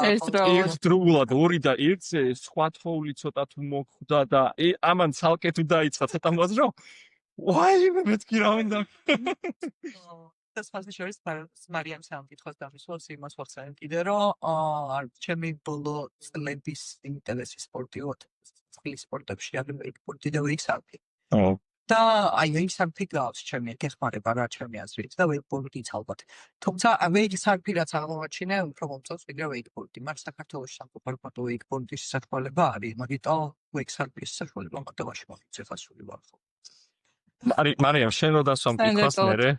ერთდროულად ორი და ერთზე სხვა თოვლი ცოტა თუ მოხვდა და ამან ცალკე თუ დაიწყა ცოტა მოძრო ვაი მე მეთქი რა უნდა ეს ფასი შორის მარიამ სამკითხოს დამისვავს იმას ვახსენებ კიდე რომ ჩემი ბოლო წლების ინტერესი სპორტიოთ წყლის სპორტებში არის ვეიკბორდი და ვეიქსარფი და აი ვეიქსარფი გავს ჩემი ეხმარება რა ჩემი აზრით და ვეიკბორდიც ალბათ თუმცა ვეიქსარფი რაც აღმოაჩინე უფრო მომწონს ვიდრე ვეიკბორდი მაგრამ საქართველოში სამყარო ვეიკბორდის საშუალება არის მაგიტომ ვეიქსარფის საშუალება მარტივაში მოხდება სული ვარ ხო არის მარიამ შენ რო დასვამკითხოს მერე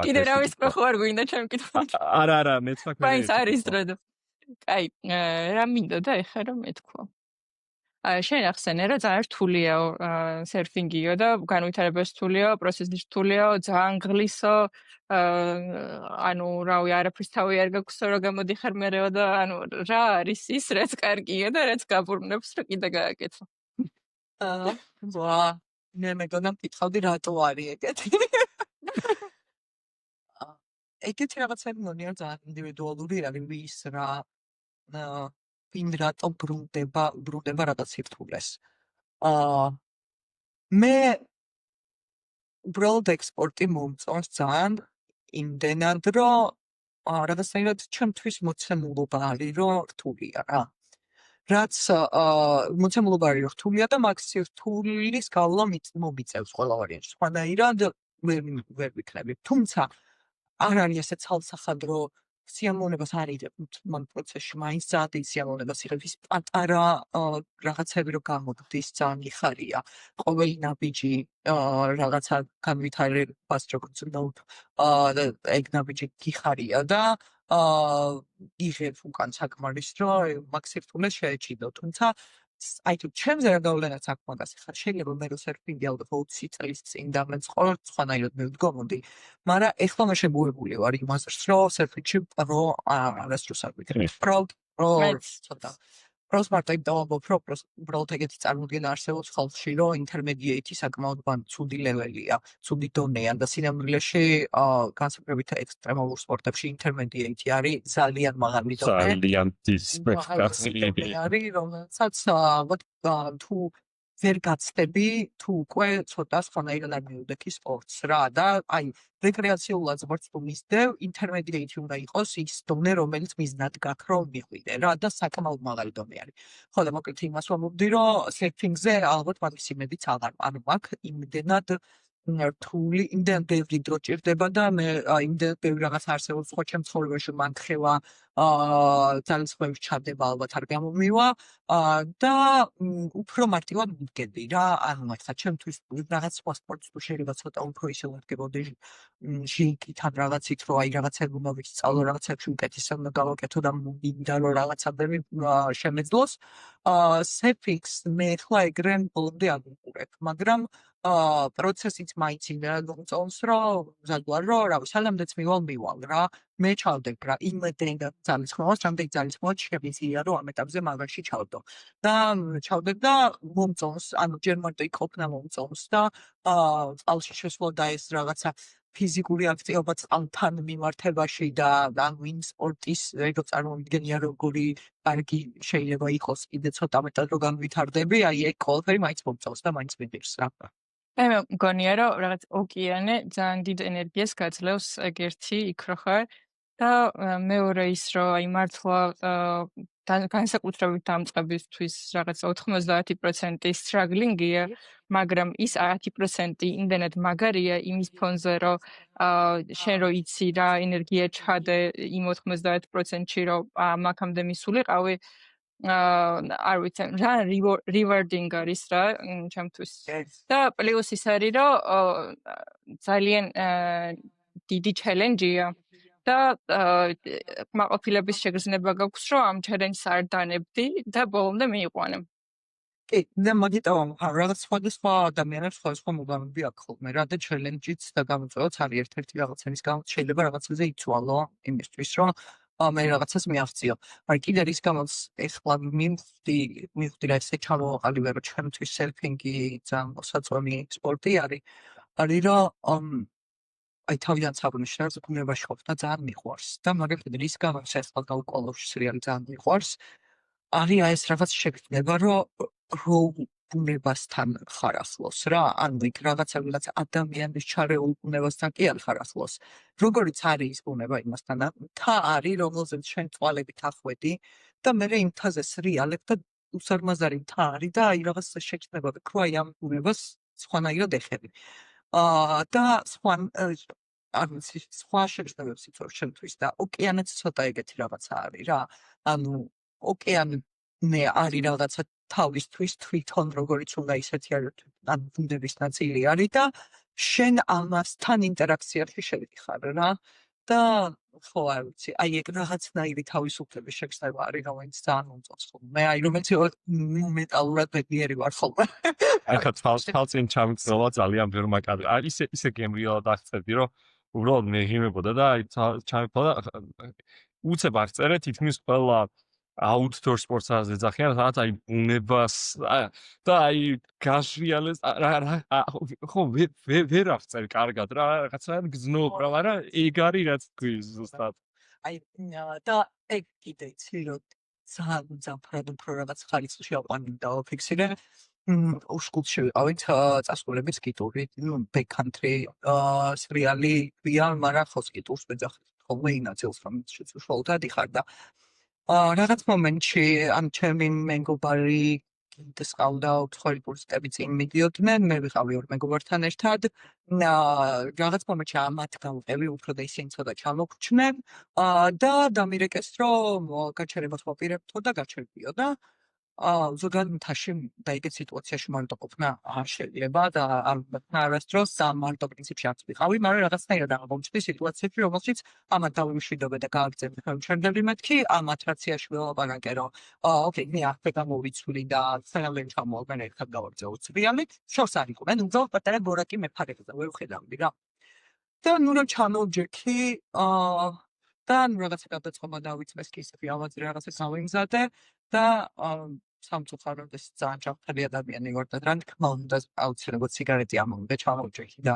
კიდე რა ვისწრო ხარ გვინდა ჩემ კითხვა არა მეც მაქვს მაინც არის დრო კაი რა მინდა და ეხა რომ მეთქვა შენ ახსენე რა ძალიან რთულია სერფინგიო და განვითარებას რთულია პროცესი რთულია ძალიან ღლისო ანუ რავი არაფერს თავი არ გაქვსო რა გამოდიხარ მერეო და ანუ რა არის ის რაც კარგია და რაც გაბრუნებს რა კიდე გააკეთო ვა მე მეგონა მკითხავდი რატო არის ეგეთი ეგეთი რაღაცები მგონია ძალიან ინდივიდუალური არის ვის რა ვინ რატო ბრუნდება რაღაც სირთულეს მე უბრალოდ ექსპორტი მომწონს ძალიან იმდენად რომ რაღაცნაირად ჩემთვის მოცემულობა არის რომ რთულია რა რაც მოცემულობა არის რომ რთულია და მაგ სირთულის გავლა მომიწევს ყველა ვარიანტში სხვანაირად ვერ ვიქნები თუმცა არ არის ესე ცალსახადრო სიამოვნებას არ იღებთ მან პროცესში, მაინც ძალიან დიდ სიამოვნებას იღებთ. ის პატარა რაღაცები რო გამოდის, ძალიან იხარია. ყოველი ნაბიჯი რაღაცა განვითარებას როგორც ნაუთ ეგ ნაბიჯი გიხარია და იღებ უკან საკმარის რომ მაგ სირთულეს შეეჭიდო. თუმცა აი თუ ჩემზე რა გავლენაც აქვს მაგას ხარ შეიძლება მე რო სერფინგი ალბათ 20 წლის წინ და მე სხვანაირად მივდგომოდი მაგრამ ეხლა მე შეგუებული ვარ იმას რომ სერფინგში პრო არასდროს არ ვიქნები პრო ცოტა პროს მარტო იმ დავამბობ რომ უბრალოდ ეგეთი წარმოდგენა არსებობს ხალხში რომ ინტერმედიეიტი საკმაოდ ცუდი ლეველია ცუდი დონეა და სინამდვილეში განსაკუთრებით ექსტრემალურ სპორტებში ინტერმედიეიტი არის ძალიან მაღალი დონე ძალიან დისპექტაცილი არის რომელსაც თუ ვერ გაცდები თუ უკვე ცოტა სხვანაირად არ მიუდექი სპორტს რა და აი რეკრეაციულად სპორტს თუ მისდევ ინტერმედიეიტი უნდა იყოს ის დონე რომელიც მიზნად გაქვს რომ მიხვიდე რა და საკმაოდ მაღალი დონე არის ხო და მოკლედ იმას ვამბობდი რომ სერფინგზე ალბათ მაგის იმედიც აღარ მაქვს იმდენად რთული იმდენად ბევრი დრო ჭირდება და მე იმდენად ბევრი რაღაც არსებობს ხო ჩემ ცხოვრებაში მანხევა ძალიან სხვაებს ჩადება ალბათ არ გამომივა და უფრო მარტივად მიგები რა ანუ ახლა ჩემთვის რაღაც სხვა სპორტს თუ შეიძლება ცოტა უფრო ისე ვადგებოდი ჟინკიდან რაღაცით რომ აი რაღაცები უნდა ვიცწავლო რაღაცებში უკეთესად უნდა გავაკეთო და მინდა რომ რაღაცები შემეძლოს სერფინგს მე ხლა ეგრე ბოლომდე არ ვიყურებ მაგრამ პროცესიც მაინც იმდენად მომწონს რომ მზად ვარ რომ რავი სანამდეც მივალ რა მე ჩავდებ რა იმდენად ძალისხმევას რამდენი ძალისხმევა შემიძლია რომ ამ ეტაპზე მაგაში ჩავდო და ჩავდებ და მომწონს ანუ ჯერ მარტო იქ ყოფნა მომწონს და წყალში შესვლა და ეს რაღაცა ფიზიკური აქტივობა წყალთან მიმართებაში და ანუ იმ სპორტის ეგრე წარმოვიდგენია როგორი კარგი შეიძლება იყოს კიდე ცოტა მეტად რომ განვითარდები აი ეგ ყველაფერი მაინც მომწონს და მაინც მიდირს რა მე მგონია რომ რაღაც ოკეანე ძალიან დიდ ენერგიას გაძლევს ეგ ერთი იქ რო ხარ და მეორე ის რომ აი მართლა განსაკუთრებით დამწყებისთვის რაღაც 90% სტრაგლინგია მაგრამ ის 10% იმდენად მაგარია იმის ფონზე რომ შენ რო იცი რა ენერგია ჩადე იმ 90%-ში რომ მაგამდე მისულიყავი არ ვიცი რა rewarding არის რა ჩემთვის და პლუს ის არის რომ ძალიან დიდი ჩელენჯია და მაყოფილების შეგრძნება გაქვს რომ ამ ჩელენჯს არ დანებდი და ბოლომდე მიიყვანე კი და მაგიტავ რაღაც სხვადასხვა ადამიანებს სხვადასხვა მოგამები აქვს ხოლმე რა და ჩელენჯიც და გამოწვევაც არის ერთ-ერთი რაღაცების გამო შეიძლება რაღაცაზე იცვალო იმისთვის რომ მე რაღაცას მიაღწიო. მაგრამ კიდე რის გამოც ეხლა მივხვდი რა ესე ჩამოვაყალიბე რომ ჩემთვის სერფინგი ძალიან მოსაწონი სპორტი არის რომ აი თავიდან საბრნიშნავს ბუნებაში ყოფნა ძალიან მიყვარს და მაგალითად რის გამოც ეხლა გავუკვალავ სერიალი ძალიან მიყვარს არის ეს რაღაც შეგრძნება რომ ბუნებასთან ხარ ახლოს რა ანუ იქ რაღაცა ადამიანის ჩარეულ ბუნებასთან კი არ ხარ ახლოს როგორიც არის ის ბუნება იმასთან მთა არის რომელზეც შენ თვალებით ახვედი და მე იმ მთაზე სრიალებ და უსარმაზარი მთა არის და აი რაღაც შეგრძნება ვიქრო აი ამ ბუნებას სხვანაირად ეხები და არ ვიცი სხვა შეგრძნებებს იცავ ჩემთვის და ოკეანეც ცოტა ეგეთი რაღაცა არის რა ანუ ოკეანე არის რაღაცა თავისთვის თვითონ როგორიც უნდა ისეთი არის ანუ ბუნების ნაწილი არის და შენ ამასთან ინტერაქციაში შევიდიხარ რა და ხო არ ვიცი აი ეგ რაღაცნაირი თავისუფლების შეგრძნება არის რომელიც ძალიან მომწონს ხოლმე მე აი რომელიც მენტალურად ბედნიერი ვარ ხოლმე აი ხა თავწინ ჩამწოლა ძალიან ბევრი მაგარი აი ისე გემრიელად აღწერდი რომ უბრალოდ მეღიმებოდა და აი ჩამიფლა უცებ არ წერე თითქმის ყველა outdoor sports-ას ეძახიან, სადაც აი ბუნებას და აი გაშრიალეს ხო ვერ აღწერ კარგად რა, რაღაცა გზნობ რა, მაგრამ ეგ არის რაც თქვის ზუსტად. აი და ეგ კიდე იცი რომ ძალიან ფრად უფრო რაღაც ხარისხში აყვანილი დავაფიქსირე. უშკულში ვიყავით წასვლებიც კიტური, backcountry სრიალი ვია, მაგრამ ხო კიტურს მეძახით ხოლმე ინაცილს რომ შეცვლად იხარ და რაღაც მომენტში ან ჩემი მეგობარი გინდეს ყავდა უცხოელი ტურისტები წინ მიდიოდნენ, მე ვიყავი ორ მეგობართან ერთად. რაღაც მომენტში ამათ გავყევი უფრო და ისინი ცოტა ჩამოგჩნენ და დამირეკეს რომ გაჩერებას ვაპირებთო და გაჩერდიო და ზოგადად მთაში დაიგეთ სიტუაციაში მარტო ყოფნა არ შეიძლება და არასდროს ამ მარტო პრინციპში არც ვიყავი, მაგრამ რაღაცნაირად აღმოჩნდი სიტუაციებში, რომელშიც ამათ დავიმშვიდობე და გააგზავნე ხელმშევრდები მეთქი, ამათ რაციაში ველაპარაკე, რომ ოკეი, მე ახლა გამოვიცვლი და სანამ ჩამოვაგან ერთად გავაგზავნე ცრიალით, შორს არ იყვნენ, უბრალოდ პატარა გორაკი მეფარებდა, ვერ ვხედავდი რა. და ნუ რომ ჩამოვჯექი, და რაღაცა გადაწყობა დავიწყეს კი ისეთი ავაზრი რაღაცა გავიმზადე და სამწუხაროდ ეს ძალიან ჯანმრთელი ადამიანი ვარ და რა თქმა უნდა აუცილებლად სიგარეტი ამოვიდა ჩამოვჯექი და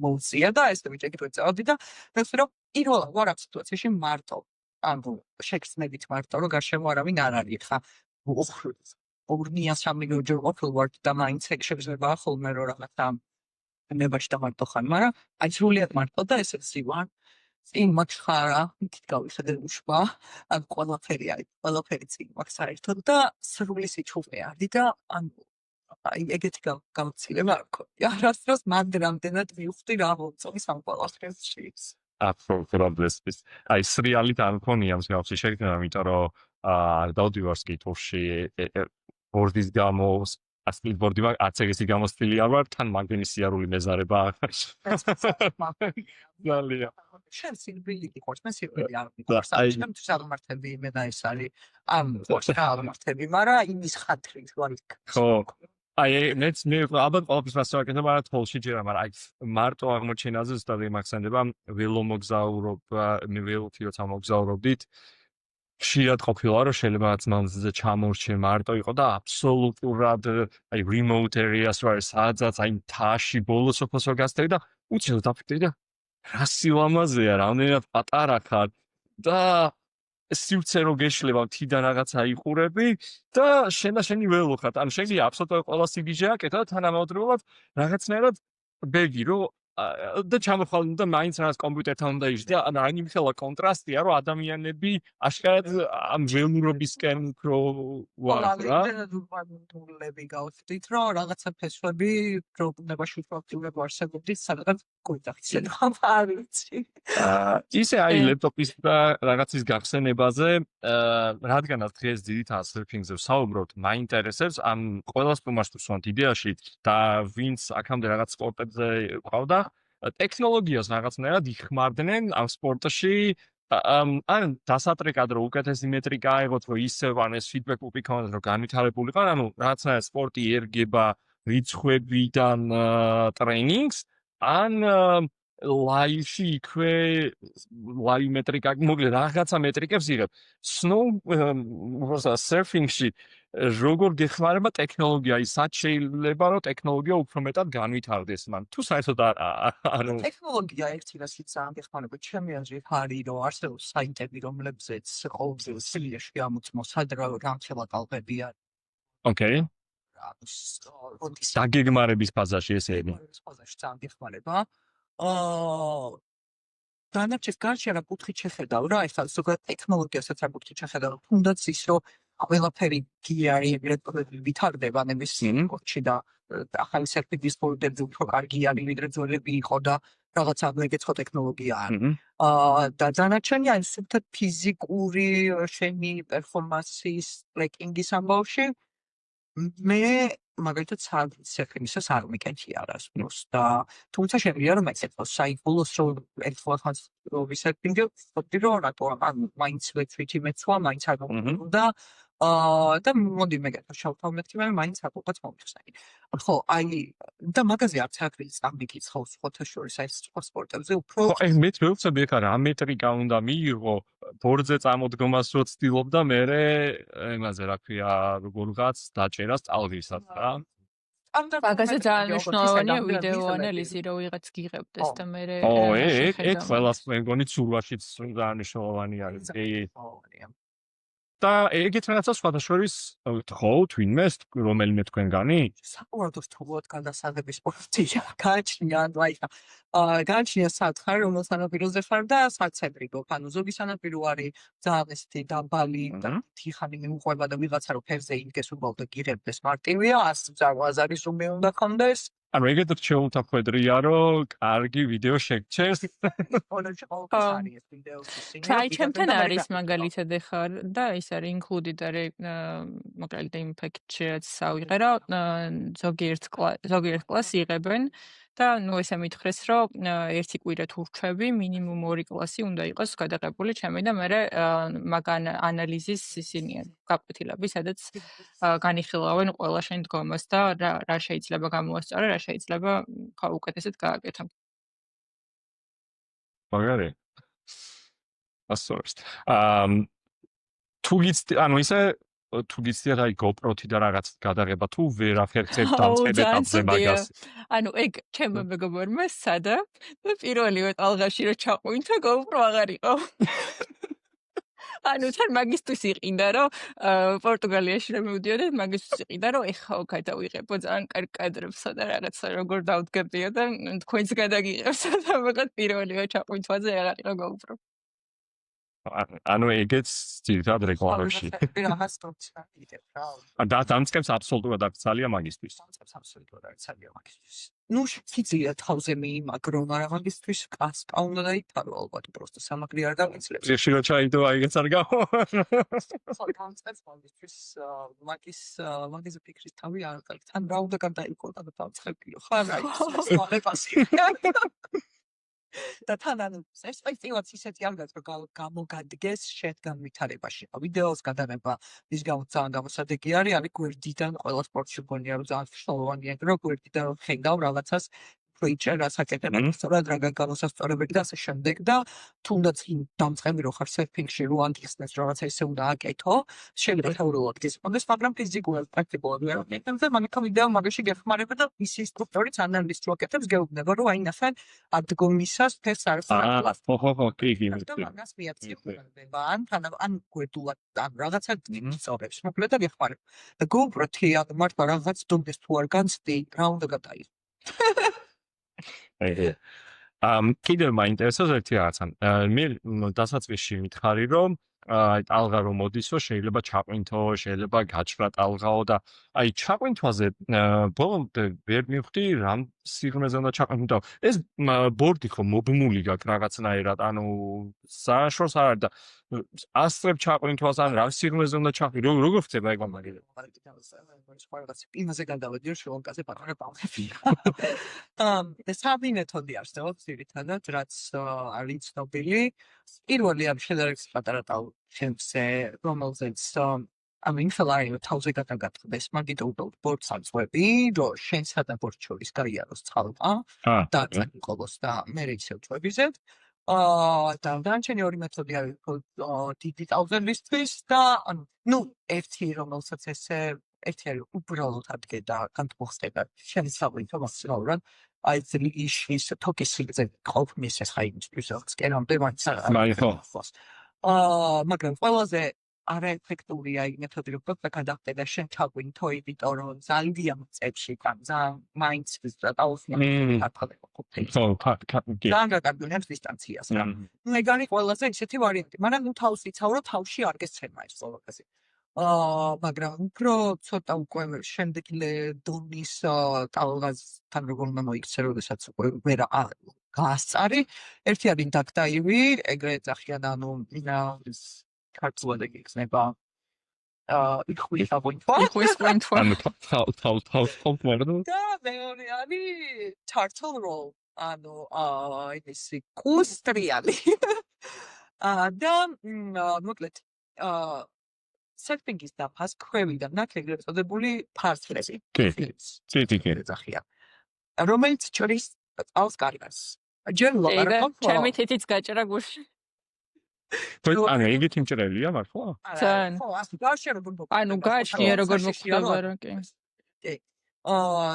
მოუწია და ეს ვიჭეკით ვეწავდი და მეხსოვე რომ პირველად ვარ ამ სიტუაციაში მარტო ანუ შეგრძნებით მარტო რომ გარშემო არავინ არ არის ხა ორნია სამიგოჯერ ვარ და მაინც ეგ შეიძლება ხოლმე რომ რაღაცა ნებაში და მარტო ხარ მაგრამ აი სრულიად მარტო და ესეც ვარ წინ მაჩხარა, იქით გავიხედე უშვა, ან ყველაფერი არის, ყველაფერი წინ მაქვს საერთოდ და სრული სიჩუვე არის და ანუ აი ეგეთი გამოცდილება არ მქონია. არასდროს მანდ რამდენად მივხვდი რა მომწონს ამ ყველაფერში. აბსოლუტურად აი სრიალით არ მქონია მსგავსი შექმნა, იმიტომ რომ არ დავდივარ სკითურში ბორდის გამო სპიდბორდი არც ეგეთი გამოსტილი არ ვარ, თან მაგდენი სიარული მეზარება ძალიან. შენ სირბილი გიყურს, მე სირბილი არ მიყურს. ამ საღმართები მე და ეს არის ამ საღმართები, მაგრამ იმის ხათრით ვარ იქ. ხო. აი მეც მე ალბათ ყოველთვის მასწავლე, მაგრამ თოლში ჯერა, მაგრამ აი მარტო აღმოჩენაზე ზუსტად იმახსენდება, ველომოგზაურობა, მე ველოთიოთ ამოგზაურობდით. ხშირად ყოფილა რომ შეიძლება მანძილზე ჩამორჩე მარტო იყო და აბსოლუტურად აი remote areas რა სადაც აი მთაში ბოლოს ოფოსო გასწრები და უცილოდ დაფიქრდი და რა სილამაზეა რამდენად პატარა ხარ და სივრცე რო გეშლება თიდან რაღაცა იყურები და შენი ველო ხარ ანუ შეიძლება აბსოლუტურად ყველა სიგიჟე აკეთო და თანამედროვეულად რაღაცნაირად ბეგი რო და ჩამოხვალ და მაინც რაღაც კომპიუტერთან უნდა იჯდე ან აი იმხელა კონტრასტია რომ ადამიანები აშკარად ამ ველურობისკენ უფრო ვარ რა დულები გავხდით რომ რაღაცა ფესვები პრობლემაში პრაქტიკულად არსებობდით სადღაც გույდახცენ არ ვიცი ისე აი ლეპტოპის და რაღაცის გახსენებაზე რადგანაც დღეს დიდითაა სერფინგზე ვსაუბრობთ მაინტერესებს ამ ყველას მომასწრებს ვარ იდეაში და ვინც აქამდე რაღაც სპორტებზე ყავდა ტექნოლოგიას რაღაცნაირად იხმარდნენ ამ სპორტში ან დასატრეკად რომ უკეთესი მეტრიკა აიღოთ რომ ისევ ან ეს ფიდბექი იქონოს რომ განვითარებულიყო ანუ რაღაცნაირად სპორტი ერგება რიცხვებიდან ტრეინინგს ან ლაივში იქვე ლაივ მეტრიკა მოკლედ რაღაცა მეტრიკებს იღებ სერფინგში როგორ გეხმარება ტექნოლოგია ის სად შეიძლება რომ ტექნოლოგია უფრო მეტად განვითარდეს მან თუ საერთოდ არ ტექნოლოგია ერთი რასიც ძალიან გეხმარება ჩემი აზრით არის რომ არსებობს საიტები რომლებზეც ყოველდღიურ სილიაში გამოწმოს სადღაც გამხელა კალყები არის ოკეი დაგეგმარების ფაზაში ესე იგი ეს ფაზაში ძალიან გეხმარება დანარჩენ გარშე რა კუთხით შეხედავ რა ეხლა ზოგადად ტექნოლოგიასაც რა კუთხით შეხედავ თუნდაც ის რომ ყველაფერი გიარი ეგრეთ ვითარდება ნებისმიერ კოჩი და ახალი სერფინგის სპორტებზე უფრო კარგი არის ვიდრე ძველები იყო და რაღაცა ეგეც ხო ტექნოლოგია არის და დანარჩენი არის სულთად ფიზიკური შენი პერფორმანსის ტრეკინგის ამბავში მე მაგალითად სერფინგისას არ მიკეთი არასდროს და თუმცა შემიძლია რომ ეკეთოს საიქულოს რომ ერთმანეთს ვისერფინგე ვთქვი რომ რატო ან მაინც ვეცვითი მეცვა მაინც არ და და მოდი მეკეთო შავთავ მეთქი მე მაინც აკეთოთ მომწონს ხო აი და მაგაზე არც აკრიც ამიკითხავს ხოთა შორის აი სპორტებზე უფრო აი მე ვცდები ხა რა მეტრიკა უნდა მიიღო ბორდზე წამოდგომას რო ცდილობ და მე იმაზე რა ქვია როგორღაც დაჭერას ტალღისად რა მაგაზე ძალიან მნიშვნელოვანია ვიდეო ანალიზი რომ ვიღაც გიღებდეს და მე ეგ ყველას მე მგონი ცურვაშიც ძალიან მნიშვნელოვანი არის და ეგეთ რაღაცას სხვადასხვის თხოვთ ვინმეს რომელიმე თქვენგანი? საყურადოს თხოვოთ გადასაღების პროცესია. გააჩნია აი გააჩნია სათხარ რომელს სანაპიროზე ხარ და საცებრიგო. ანუ ზოგი სანაპირო არის ძალიან ესეთი დაბალი და თიხანი მიუყვება და ვიღაცა რო ფერზე იდგეს უბრალოდ და გიღებდეს მარტივია 100 არის რომე უნდა კონდეს. ანუ ეგეთ რჩეულთა ხვედრია რომ კარგი ვიდეო შეგჩეს. აი ჩემთან არის მაგალითად ეხარ და ის არის included არის მაგალითად იმ package-ს ავიღე რომ ზოგიერთ კლასს იღებენ და ნუ ესე მითხრეს რომ ერთი კვირა თუ რჩები მინიმუმ 2 კლასი უნდა იყოს გადაღებული ჩემი და მე მაგან ანალიზის ისინია გაკვეთილები სადაც განიხილავენ ყველა შენ დგომას და რა შეიძლება გამოასწორო რა შეიძლება უკეთესად გააკეთო. მაგარი. ასწორებს. თუ გიცდი, ანუ ისე თუ გიცდიათ აი GoPro-თი და რაღაც გადაღება თუ ვერ ახერხებთ დამწყებეთ აბზე მაგას. ანუ ეგ ჩემო მეგობარმა სადა და პირველივე ტალღაში რომ ჩაყვინთა GoPro აღარ იყო. ანუ თან მაგისტვის იყინდა რომ პორტუგალიაში რომ მივდიოდი მაგისტვის იყინდა რომ ეხა გადავიღებო ძალიან კარგ კადრებსა და რაღაცა როგორ დავდგებდიო და თქვენს გადაგიღებსა და მაგათ პირველივე ჩაყვინთვაზე აღარ იყო GoPro. ანუ ეგეც ძირითადად რეკლამებში. რაღაც თორცია იდებ რა. და დამწყებს აბსოლუტურად აქცალია მაგისტვის. დამწყებს აბსოლუტურად აქცალია მაგისტვის. ნუ შეიძლება თავზე მიიმაგრო, მაგრამ მაგისტვის კასკა უნდა დაიფარო ალბათ, просто სამაგრი არ გამიცლებს. ეხში რო ჩაიდო აიგეც არ გავა. ხო, დამწყებს მაგისტვის მაგის ფიქრის თავი არ აქვს. თან რა უნდა გადაიყო და დამწყებიო. ხარ აი ეს მოხეპასი. და თან ანუ პერსპექტივაც ისეთი არ გაქვს რომ გამოგადგეს შედგან ვითარებაში. ვიდეოს გადაღება ის გამო ძალიან გამოსადეგი არის გვერდიდან ყველა სპორტში გონია რომ ძალიან მნიშვნელოვანია რომ გვერდიდან ხედავ რაღაცას პროიჭერას აკეთებენ სწორად რა გამოსასწორებელი და ასე შემდეგ და თუნდაც დამწყები რო ხარ სერფინგში რო ანგიხსნეს რაღაცა ისე უნდა აკეთო შეიძლება თეორიულად გისმოდეს მაგრამ ფიზიკურად პრაქტიკულად ვერ აკეთებ და მაგ ვიდეო მაგაში გეხმარება და ის ინსტრუქტორიც ანალიზს რო აკეთებს გეუბნება რომ აი ნახე ადგომისას ფერს არის ფლას ხო კი და მაგას მიაქცევდება ან გვერდულად ან რაღაცა სწორებს მოკლედ და გეხმარება და GoPro-თი მართლა რაღაც დონეს თუ არ განცდი რა უნდა გადაიღო კიდევ მაინტერესებს ერთი რაღაცა. მე დასაწყისში მითხარი რომ ტალღა რომ მოდისო შეიძლება ჩაყვინთო, შეიძლება გაჭრა ტალღაო და აი ჩაყვინთვაზე ბოლომდე ვერ მივხვდი რამ სიღრმეზე უნდა ჩაყვინთო. ეს ბორდი ხო მობმული გაქვს რაღაცნაირად, ანუ სააშროს არ არის და ასწრებ ჩაყვინთვას ან რა სიღრმეზე უნდა ჩაყვინო, როგორ ხდება ეგ მაგალითად? იმაზე გადავედი რომ შევამკაზე პატარა პამფები. სამი მეთოდი არსებობს ძირითადად, რაც არის ცნობილი. პირველი ამ შედარებით პატარა ტალღებზე, რომელზეც ინფლაიო თავზე გადაგატყდეს, მაგით უბრალოდ ბორდს აწვევი, რომ შენ სადა ბორდს შორის გაიაროს წყალმა და წაიყოლოს და მე ისევ წვევიზე. და დანარჩენი ორი მეთოდი არის დიდი ტალღებისთვის და ნუ ერთი რომელსაც ესე ერთი არის უბრალოდ ადგე და განმოხდება შემოსავლითო მაქსიმალურად აი ის თოკის სიგრძე ყოფნის ეს ხაიმისთვის სკერამდე მაინც მაგრამ ყველაზე არაეფექტურია იმ მეთოდი რომ გადახდე და შენ ჩაგვინთო იმიტომ რომ ძალიან წებში ძალიან მაინც ტალღია ძალიან გაგარდუნებს დისტანციას რა ნუ ეგ არის ყველაზე ისეთი ვარიანტი მაგრამ ნუ თავს იცავ რომ თავში არ გესცემა ეს ყველაფერი მაგრამ უფრო ცოტა უკვე შემდეგი დონის ტალღასთან როგორ უნდა მოიქცე როდესაც უკვე ვერ გაასწარი ერთი არის დაქტაივი ეგრეთ ახიან ანუ ქართულად ეგეცნება იხვის აბონტვა ანუ თავ მერდო და მეორე არის turtle roll ანუ ისი კუსტრიალი და მოკლედ სერფინგის დაფას ქვევიდან აქ ეგრეთ წოდებული ფარცლები კი ეძახიან რომელიც ჩორის წყალს კარგავს ჯერ ლაპარაკობ ჩემი თითიც გაჭრა გულში ანუ ეგეთი მჭრელია მართლა? ძალიან. ხო, ასე გარშე როგორ მოხდება? ანუ გააჩნია როგორ მოხდება რა კი. კი.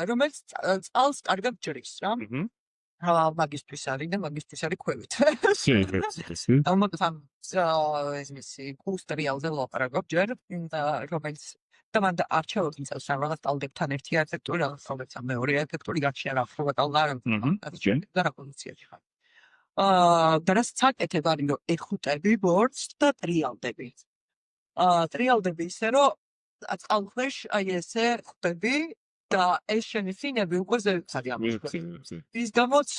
რომელიც წყალს კარგად ჯრის რა. მაგისტრის არის და მაგისტრის არის ქვევით. სი. ამიტომ ესმისი კუსტრიალზე ლაპარაკობ ჯერ რომელიც და მან არჩეულ წელს რაღაც ტალდებთან ერთი არქიტექტურა, რაღაც მეორე არქიტექტური გაჩნია რა ხო და რა კონცერტი ხარ. და რაც საკეთებ არის რომ ეხუტები ბორდს და ტრიალდები. ტრიალდები ისე რომ წყალქვეშ აი ესე ხვდები და ეს შენიფინები უკვე ზეცარი ამოშვა. ის გამოც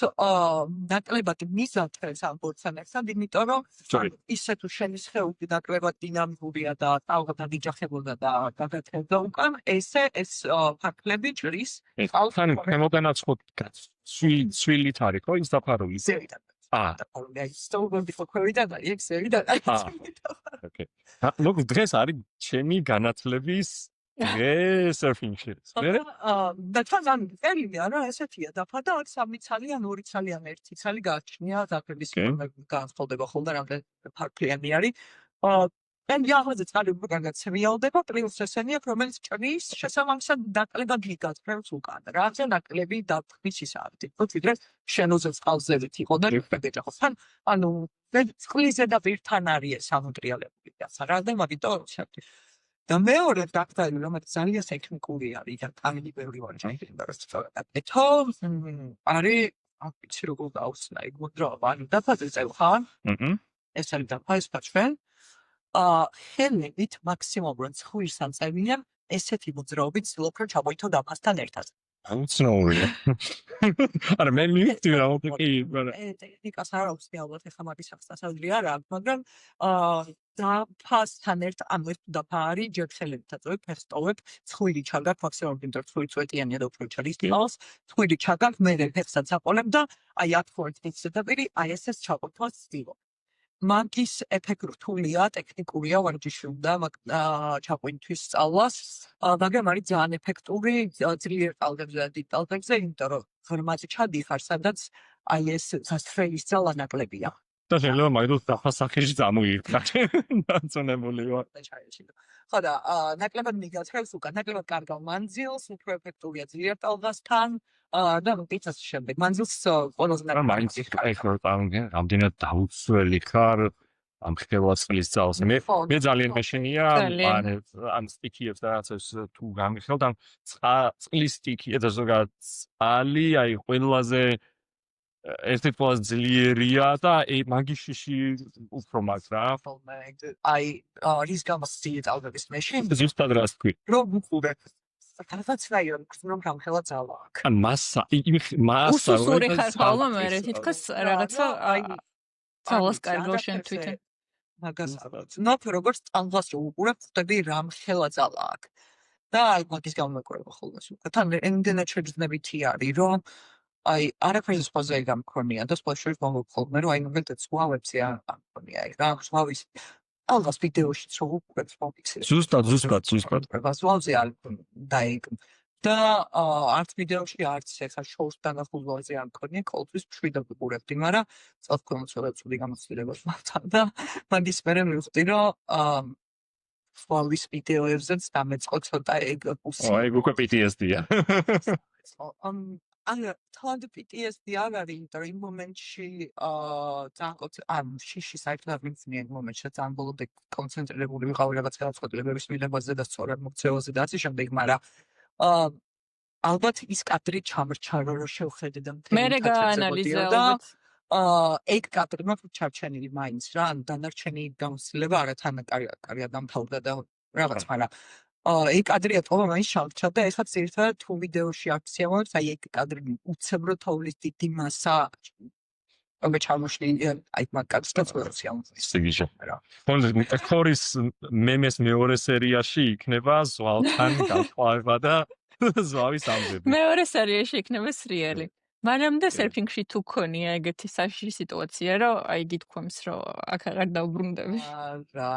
ნაკლებად მიზათრებს ამ ბორცთან ერთად, იმიტომ რომ ისე თუ შენი სხეული ნაკლებად დინამიკურია და ტალღად იჯახებოდა და გადაწყდა უკან, ესე ეს ფაკლები ჭრის ხან ხემოდანაც ხო სვილით არის ხო ის დაფარული. ზევიდან. და ისტორიული ფოქვევიდან და ექსელიდან. ოკეი. ნუ დღეს არის ჩემი განათლების დღე სერფინგში. და თან წერილი არა ესეთია დაფა და აქ 3 ცალი ან 2 ცალი ან 1 ცალი გააჩნია დაახლოებით განსხვავდება ხოლმე რამდენი ფარფლიანი არის. ან იაღაზე წალი უკვე განაცემიალდება პლუს ესენია რომელიც ჭრის შესაბამისად ნაკლებად მიგაწევს უკან. რაღაცა ნაკლები დაფხვის ის არის. თვითონ შენოზე წყალზევით იყო და ეჯახოს. თან ანუ წყლის ზედაპირთან არის ეს ამოტრიალებული და სარადე მაგიტომ შეგვიძლია და მეორე დაქტარი რომელიც ძალიან ტექნიკური არის და კამილი ბევრი ვარ ჩაიწერა ეთო არის აფიცი როგორ გავსნა ეგ მოძრაობა ანუ დაფაზე წევ ხარ ეს არის დაფა ეს პაჩვენ ხელებით მაქსიმუმად ცხვირს ამწევიან ესეთი მოძრაობით ცდილობ რომ ჩამოითო დაფასთან ერთად აუცნაურია არა მე მივხვდი რა ოპიკი ტექნიკას არ აქვს ალბათ ეხლა მაგის აღსასწავლი არ აქვს მაგრამ დაფასთან ერთ ანუ ერთ დაფა არის ჯერ ხელებთან წოვებ ფესტოვებ ცხვირი ჩაგარ მაქსიმუმად იმიტომ ცხვირი წვეტიანია და უფრო ჩარის ყავს ცხვირი ჩაგარ მე ფეხსაც აყოლებ და აი აქ ფორტის ზედაპირი აი ესეც ჩაყოთვას ვცდილობ მაგის ეფექტი რთულია ტექნიკურია ვარჯიში უნდა ჩაყვინთვის სწავლას მაგრამ არის ძალიან ეფექტური ძლიერ ტალღებზე და დიდ ტალღებზე იმიტომ რომ ღრმად ჩადიხარ სადაც აი ეს სასწრეის ძალა ნაკლებია და შეიძლება მაგდოს დაფასახეში წამოიღო დაწონებული ვარ ხო და ნაკლებად მიგაცრევს უკან ნაკლებად კარგავ მანძილს უფრო ეფექტურია ძლიერ ტალღასთან და პიცას შემდეგ მანძილს ყველაზე მაინც ეხლა რამდენად დაუცველი ხარ ამ ხელოსფრის ძალს მე ძალიან მეშინია ამ სტიქიებს და რაღაცებს თუ გამიხელთ ამ წყლის სტიქია და ზოგადად წყალი აი ყველაზე ერთ-ერთი ყველაზე ძლიერია და მაგის შიში უფრო მაგ რა აი რის გამოც ძლიერ ტალღების მეშინ ზუსტად რას თქვი რომ უყურებ თანაც რაიონ გრძნობ რამხელა ძალა აქვს ან მასა უსუსური ხარ ხოლმე მე თითქოს რაღაცა აი ძალას კარგო შენ თვითონ მაგას ნოთ როგორც ტალღას რო უყურებ ხვდები რამხელა ძალა აქვს და აი მაგის გამოკრება ხოლმე თან ემდენად შეგრძნებითი არის რომ აი არაფერს სხვაზე გამქონია და სხვა შორის მომხოლმე რომ აი მაგალითად ზღვავებზე არ გამქონია აი რა ზღავის ალგას ვიდეოშიც რო უყურებს მომფიქსირებს ზუსტად ზღვავზე არ დაიგ და არც ვიდეოში არც ეხა შოუს დანახულვაზე არ მქონია ყოველთვის მშვიდად ვუყურებდი მაგრამ წელთქონოცელებს უდი გამოცდილებას მოვთან და მაგის მერე მივხვდი რომ ზღავის ვიდეოებზეც დამეწყო ცოტა ეგ პუსი ეგ უკვე PTSD-ია არა, თან PTSD არ არის, იმიტომ რომ იმ მომენტში ძალიან შიში საერთოდ არ მიცნია იმ მომენტში ძალიან ბოლომდე კონცენტრირებული ვიყავი რაღაც გადაწყვეტილებების მიღებაზე და სწორად მოქცევაზე და ასე შემდეგ, მაგრამ ალბათ ის კადრი ჩამრჩა რომ შევხედე და მე გაანალიზე ალბათ ეგ კადრი მაქვს ჩარჩენილი მაინც რა, ანუ დანარჩენი გამოცდილება არა თან კარგად დამთავრდა და რაღაც, მაგრამ ეგ კადრია თქო მაინც ჩამრჩა და ეხლა ძირითადად თუ ვიდეოში აქციამებს აი ეგ კადრი უცებრო თოვლის დიდი მასა რომ ჩამოშლილი აი მაგ კადრს წვერცი სიგიჟე რა ხორის მემეს მეორე სერიაში იქნება ზვალთან გასხვავება და ზავის ამბები მეორე სერიაში იქნება სრიალი მანამდე სერფინგში თუ ქონია ეგეთი საშიში სიტუაცია რომ აი გითქვამს რომ აქ აღარ დავბრუნდები რა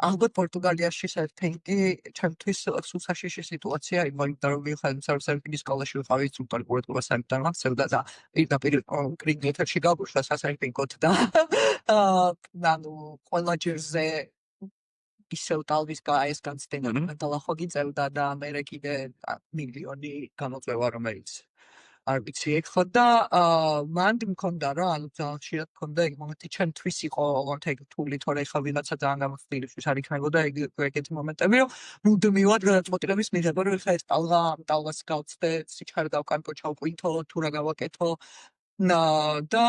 ალბათ პორტუგალიაში სერფინგი ჩემთვის საშიში სიტუაცია იმიტომ რომ მიხარით სერფინგის სკოლაში ვიყავი სუპერ ყურადღებას არ მაქცევდა და პირდაპირ კრიკეტში გავუშვა სასერფინგოთ და ანუ ყველა ჯერზე ისევ ტალვის ეს განცდენა მეტალახო გიწევდა და მე კიდე მილიონი გამოწვევა რომელიც არ ვიცი ეგ ხო და მანდ მქონდა რა ანუ ძალიან ხშირად მქონდა ეგ მომენტი ჩემთვის იყო ოღონდ ეგ თული თორე ხა ვიღაცა ძალიან გამოცდილისთვის არ იქნებოდა ეგეთი მომენტები რომ მუდმივად გადაწყვეტილების მიღება რომ ხა ეს ტალღას გავწდე სიჩქარე გავკანკო ჩავყვინთო თუ რა გავაკეთო და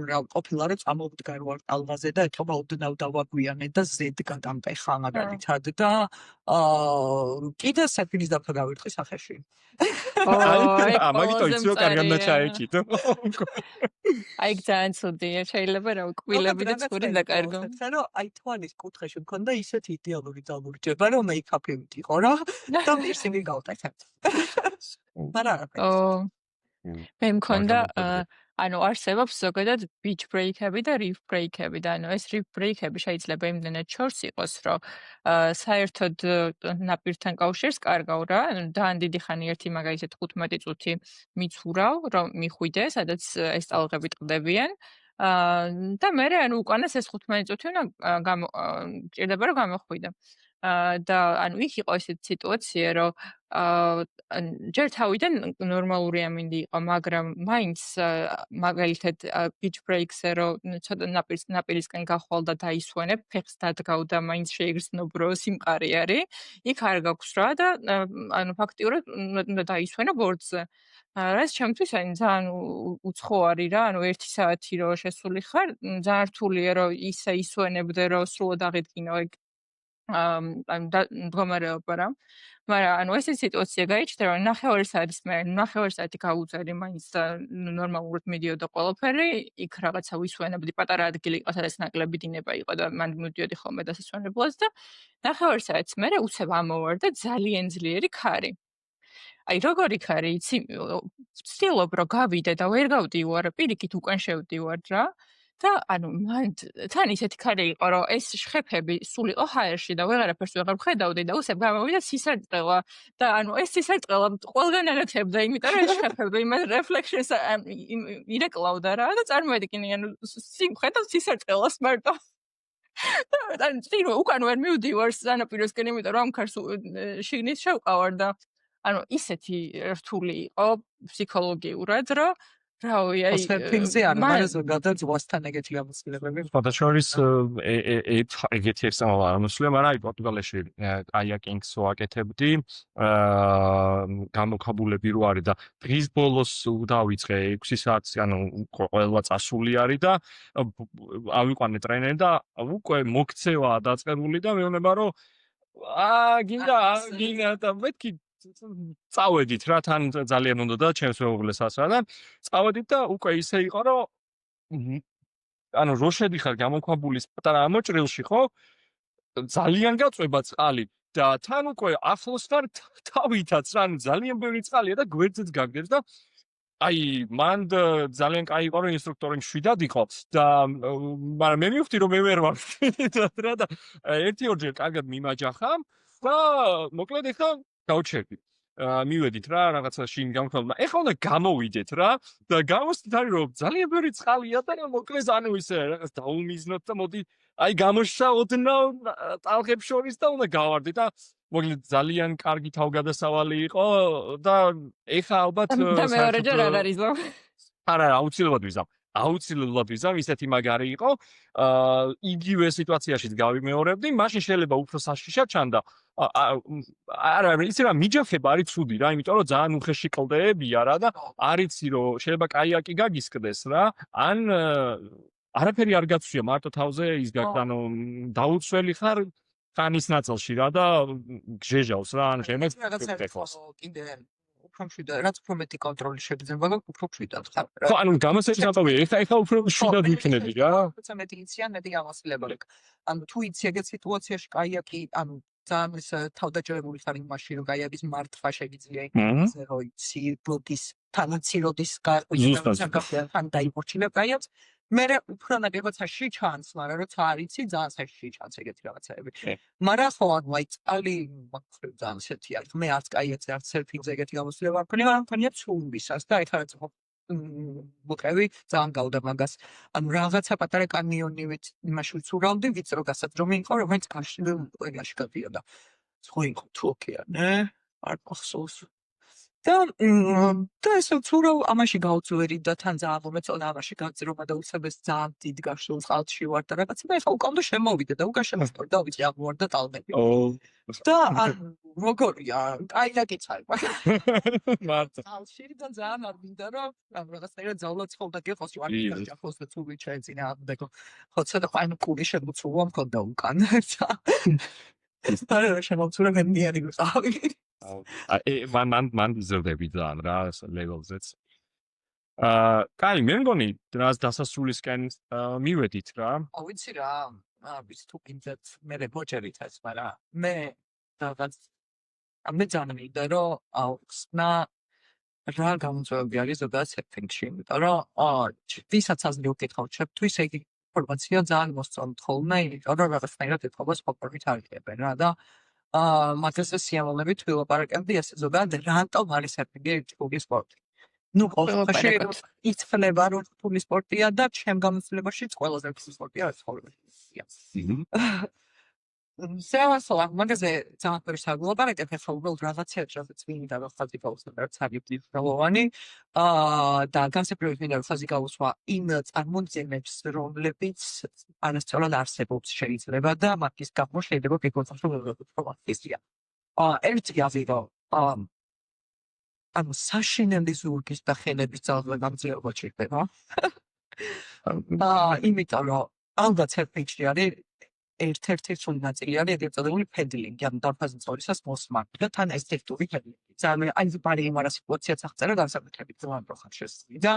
რა ყოფილა რომ წამოვდგარ ვარ ტალღაზე და ეთქობა ოდნავ დავაგვიანე და ზედ გადამპეხა მაგალითად და კიდე საფინის დაფა გავირთხი სახეში ამიტომ იცი რომ კარგად დაჩაეჭიდო აი ძალიან ცუდია შეიძლება რა კვილები და ცური დაკარგო ანუ აი თვალის კუთხეში მქონდა ისეთი იდეალური ძალურჯება რომ მეიქაპივით იყო რა და პირსინგი გავტეხე მაგრამ მე მქონდა ანუ არსებობს ზოგადად beach break-ები და reef break-ები და ანუ ეს reef break-ები შეიძლება იმდენად შორს იყოს რომ საერთოდ ნაპირთან კავშირს კარგავ რა ანუ ძალიან დიდი ხანი ერთი მაგალითად 15 წუთი მიცურავ რომ მიხვიდე სადაც ეს ტალღები ტყდებიან და მე ანუ უკანას ეს 15 წუთი უნდა ჭირდება რომ გამოხვიდე და ანუ იქ იყო ესეთი სიტუაცია რომ ჯერ თავიდან ნორმალური ამინდი იყო მაგრამ მაინც მაგალითად beach breaks-ზე რომ ცოტა ნაპირისკენ გახვალ და დაისვენებ ფეხს დადგავ და მაინც შეიგრძნობრო სიმყარე არის იქ არ გაქვს რა და ანუ ფაქტიურად უნდა დაისვენო ბორცზე რაც ჩემთვის აი ძალიან უცხო არის რა ანუ 1 საათი რო შესული ხარ ძალიან რთულია რომ ისე ისვენებდე რომ სრულად აღიდგინო ეგ მდგომარეობა რა მაგრამ ანუ ეს სიტუაცია გაიჩნდა რომ 9 საათის მე 9 საათი გავუწერი მაინც და ნორმალურად მიდიოდა ყველაფერი იქ რაღაცა ვისვენებდი პატარა ადგილი იყო სადაც ნაკლები დინება იყო და მან მივდიოდი ხოლმე დასასვენებლად და 9 საათის მერე უცებ ამოვარ და ძალიან ძლიერი ქარი აი როგორი ქარი იცი ვცდილობ რომ გავიდე და ვერ გავდივარ პირიქით უკან შევდივარ რა და ანუ მან თან ისეთი ქარი იყო რომ ეს შხეფები სულ იყო ჰაერში და ვეღარაფერს ვეღარ ვხედავდი და უსებ გამოვიდა სისარტყელა და ანუ ეს სისარტყელა ყველგან ანათებდა იმიტომ რომ ეს შხეფები იმას რეფლექშენს ირეკლავდა რა და წარმოედგინე ანუ სიმხედავ სისარტყელას მარტო და წინ უკან ვერ მივდივარ სანაპიროსკენ იმიტომ რომ ამ ქარს შიგნით შევყავარ და ანუ ისეთი რთული იყო ფსიქოლოგიურად რომ რავი აი სერფინგზე არ არის ზოგადად ზღვასთან ეგეთი გამოცდილებები ფოტოშორის ეგეთი ექსტრემალური არ მოსვლია მაგრამ აი პორტუგალიაში კაიაკინგს ვაკეთებდი გამოქვაბულები რო არის და დღის ბოლოს დავიწყე 6 საათს ანუ ყველა წასული არის და ავიყვანე ტრენერი და უკვე მოქცევაა დაწყებული და მეუბნება რომ გინდა და მეთქი წავედით რა თან ძალიან უნდა და ჩემს მეუღლესაც რა და წავედით და უკვე ისე იყო რომ ანუ რო შედიხარ გამოქვაბულის პატარა ამოჭრილში ხო ძალიან გაწובה წყალი და თან უკვე ახლოს ვარ თავითაც რა ანუ ძალიან ბევრი წყალია და გვერდზეც გაგდებს და აი მან ძალიან კაი იყო რომ ინსტრუქტორი მშვიდად იყო და მაგრამ მე მივხვდი რომ მე ვერ ვარ რა და ერთი ორჯერ კარგად მიმაჯახა და მოკლედ ეხლა გავჩერდი მივედით რა რაღაცა შინ გამქონდა ეხლა უნდა გამოვიდეთ რა და გამოსდით არის რომ ძალიან ბევრი წყალია და მოკლედ ანუ ისე რაღაც დაუმიზნოთ და მოდი აი გამოსავოდნო ტალღებს შორის და უნდა გავარდით და მოკლედ ძალიან კარგი თავგადასავალი იყო და ეხლა ალბათ და მეორეჯერ არ არის რომ არა აუცილებლად ვიზამ ისეთი მაგარი იყო იგივე სიტუაციაში გავიმეორებდი მაშინ შეიძლება უფრო საშიშად ჩანდა არა იცი რა მიჯახება არის ცუდი რა იმიტომ რომ ძალიან უხეში კლდეებია რა და არიცი რომ შეიძლება კაიაკი გაგისკდეს რა ან არაფერი არ გაცვია მარტო თავზე ის ანუ დაუცველი ხარ ხანის ნაწილში რა და გჟეჟავს რა ან შემეცდეთ კიდე უფრო მშვიდად, რაც უფრო მეტი კონტროლი შეგრძნება, უფრო მშვიდად ხარ. ხო, ანუ გამოსაჭრელია, ეხლა უფრო მშვიდად იქნები რა. თუმცა მეტი იციან, მეტი გამოსილება. ანუ თუ იცი ეგეთ სიტუაციაში კაიაკი, ანუ ძალიან ის თავდაჭერებული ხარ იმაში, რომ კაიაკის მართვა შეგიძლია იქნებიზე, რომ იცი ბლოკის თანაციროდის გაყვინა თან დაიმორჩილებ კაიაკს. მე უფრო ნაკლებაცაში ჩანს, მაგრამ როცა არ იცი, ძალიან საშიში ჩანს ეგეთი რაღაცები. მაგრამ ხო, ანუ აი წყალი მაგხრივ ძალიან ისეთი არის. მე არც კაიაკზე, არც სერფინგზე ეგეთი გამოსილება არ მქონია, მაგრამ მქონია ცურვისას და ეხლა რაც მოკევი ძალიან გავდა მაგას. ანუ რაღაცა პატარა კანიონივით იმაში ვცურავდი, ვიწრო გასადრომი იყო, რომელიც კაშილში გადიოდა. ხო იყო თუ ოკეანე, არ მახსოვს. და ესე თუ რა ამაში გავწვერი და თან ძალიან მომეწონა ამაში გაწრობა და უცებეს ძალიან დიდ გაშლილ წყალში ვარ და რაღაცა და ეხლა უკან და შემოვიდე და უკან შემოვიდე და ვიცი აღმოვარდა ტალღები. და როგორია, აი დაკიცარი. მარტო. ალში და ძალიან არ მინდა რომ რაღაცნაირად ძალა ცხოვრდა გეხოს ვარ გახოს და თუ ვიჩაიცინა ამდეკო. ხო ცოტა ყაინო კული შემოწუვა მქონდა უკან. და შემოვწურა მენიანი გწავი. მან იზრდები ძალიან რა ლეველზეც. კაი, მე მგონი დრას დასასრულისკენ მივედით რა. ვიცი რა, ვიცი თუ კიდეც მე რებოჭერით ეს, მაგრამ მე რაღაც მე ძალიან მინდა რომ ხსნა რა გამოწვევები არის ზოგადად სეტინგში, იმიტომ რომ ვისაც აზრი უკითხავთ ჩემთვის ეგ ინფორმაცია ძალიან მოსწონთ ხოლმე, იმიტომ რომ რაღაცნაირად ეთქობას ფაქტორით არიებენ რა და მაგაზე სიამოვნებით ვილაპარაკებდი ესე ზოგადად რატომ არის სეტინგი რთული სპორტი. ნუ ყოველში იცვლება რომ რთული სპორტია და ჩემ გამოცდილებაშიც ყველაზე რთული სპორტია ცხოვრებაში. სევასოა მაგაზე ძალიან ბევრი საგულაპარაკებ ახლა უბრალოდ რაღაცებს რასაც მინდა რომ ხაზი გავუსვა და რაც არის მნიშვნელოვანი და განსაკუთრებით მინდა რომ ხაზი გავუსვა იმ წარმოდგენებს რომლებიც არასწორად არსებობს შეიძლება და მაგის გამო შეიძლება გეკონცენტროთ რომ ინფორმაცია. ერთი არის რომ ანუ საშინელი ზურგის და ხელების ძალზე გამძლეობა ჩერდება. იმიტომ რომ ალბათ სერფინგში არის ერთ-ერთი სულ ნაწილი არის ეგრეთ წოდებული ფედლინგი, ანუ დარბაზის წორისას მოსმართი და თან ესთეტური ფედლინგი. ძალიან აი ბარი იმარა სიტუაციაც აღწერა განსაკუთრებით ძალიან პროხარ შესწავლი და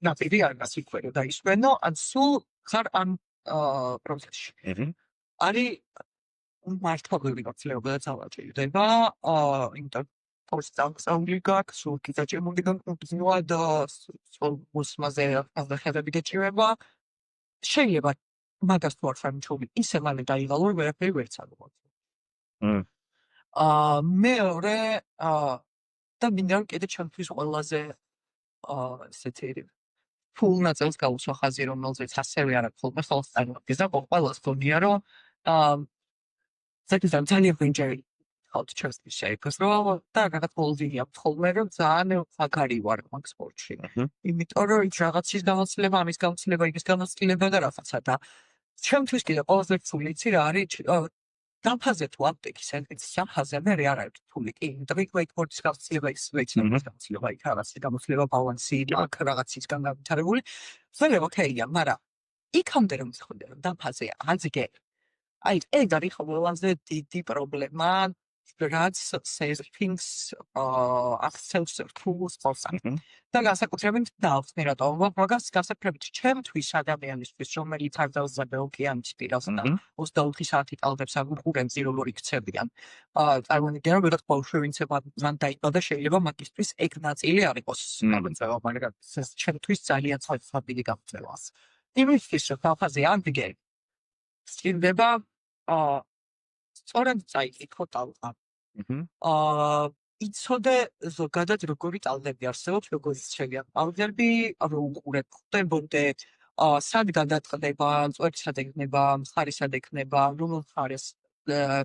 ნაპირი არ გასიკვერო და ისვენო, ან სულ ხარ ამ პროცესში. არის მართლობრივი გამძლეობა და ძალა ჭირდება, იმიტომ სწავლი გაქვს, სულ გიწაჭემული განკუთვნილ და სულ მოსმაზე აღხევები გეჭირება. შეიძლება მაგას თუ არ სამჩობი, ისე მალე დაიღალო, რომ ვერაფერი ვერ ცალობთ. მეორე და მინდა რომ კიდე ჩემთვის ყველაზე ესეთი ფულ ნაწილს გავუსვა ხაზი, რომელზეც ასევე არ აქვს ხოლმე ხოლმე წარმოადგენს და ყველას გონია რომ ძალიან ვინჯერი ხავთ ჩემთვის შეიქოს რომ და რაღაც პოლზია ხოლმე რომ ძალიან მაგარი ვარ მაგ სპორტში. იმიტომ რომ ის რაღაცის გამოცდილება, ამის გამოცდილება, იმის გამოცდილება და რაღაცა და ჩემთვის კიდე ყველაზე რთული იცი რა არის დაფაზე თუ აპტეკის ენკის საფაზე მე არ არის რთული კი იმიტომ რომ ვეიკბორდის გამოცდილება ის ვეიცნობის გამოცდილება იქ რაღაცის გამოცდილება ბალანსი აქ რაღაცისგან განვითარებული შეიძლება ოკეია მაგრამ იქამდე რომ ხედავ რომ დაფაზე აზიგე აი ეგ არის ყველაზე დიდი პრობლემა რაც სერფინგს აქცევს რთულ სპორტს და განსაკუთრებით დავხსნი რატომ მაგას განსაკუთრებით ჩემთვის ადამიანისთვის რომელიც არ დავზრდა ოკეანის პირას და 24 საათი ტალღებს აგუყურებს ზირობორი ქცევიან წარმოვიდგინე რომ ვიღაც ბავშვი ვინც მან დაიბადა შეიძლება მაგისთვის ეგ ნაწილი არ იყოს მაგრამ ჩემთვის ძალიან ცალკეულ გამწევას იმისთვის რომ თავაზე ამდგე სჭირდება სწორად წაიკითხო ტალღა იცოდე ზოგადად როგორი ტალღები არსებობს, როგორიც შეიძლება ტალღები, რომ უყურებ ხდებოდე, სად გადაწყდება, წვერი სად ექნება, მხარი სად ექნება, რომელ მხარეს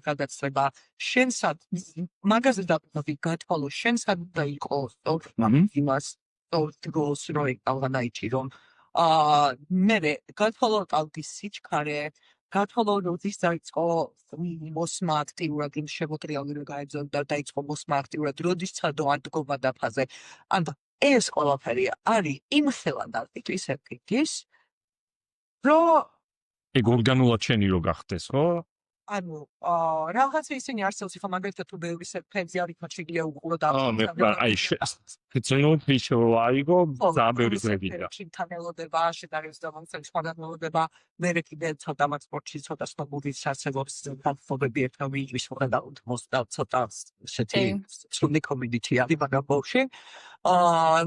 გადაცდება, შენ სად მაგაზე დაყრდნობით გათვალო, შენ სად უნდა იყოს იმას დღოს რო ტალღა დაიჭირო. მე გათვალო ტალღის სიჩქარე გათვალო როდის დაიწყო მოსმა აქტიურად იმ შემოტრიალი რომ გაებრძოდა და დაიწყო მოსმა აქტიურად როდის ცადო ადგომა დაფაზე ანუ ეს ყველაფერი არის იმ ხელად არტიკლის ეფექტის რომ ეგ ორგანულად შენი რო გახდეს ხო ანუ რაღაცა ისინი არსებობს ხო მაგალითად თუ ბევრი ფენზი არის მათ შეგიძლია უყურო და აი შეცინოთ ვიშო აიგო ზაბერის მეგიდა თანელოდება შედარების და მომცემ სხვადასხვაობა მე კიდე ცოტა მაგ სპორტში ცოტა სნობუდის არსებობს ფაქტორები ერთავი ვისურა და მოსდა ცოტა შეეთი სული კომიტეტი არის მაგ ბავში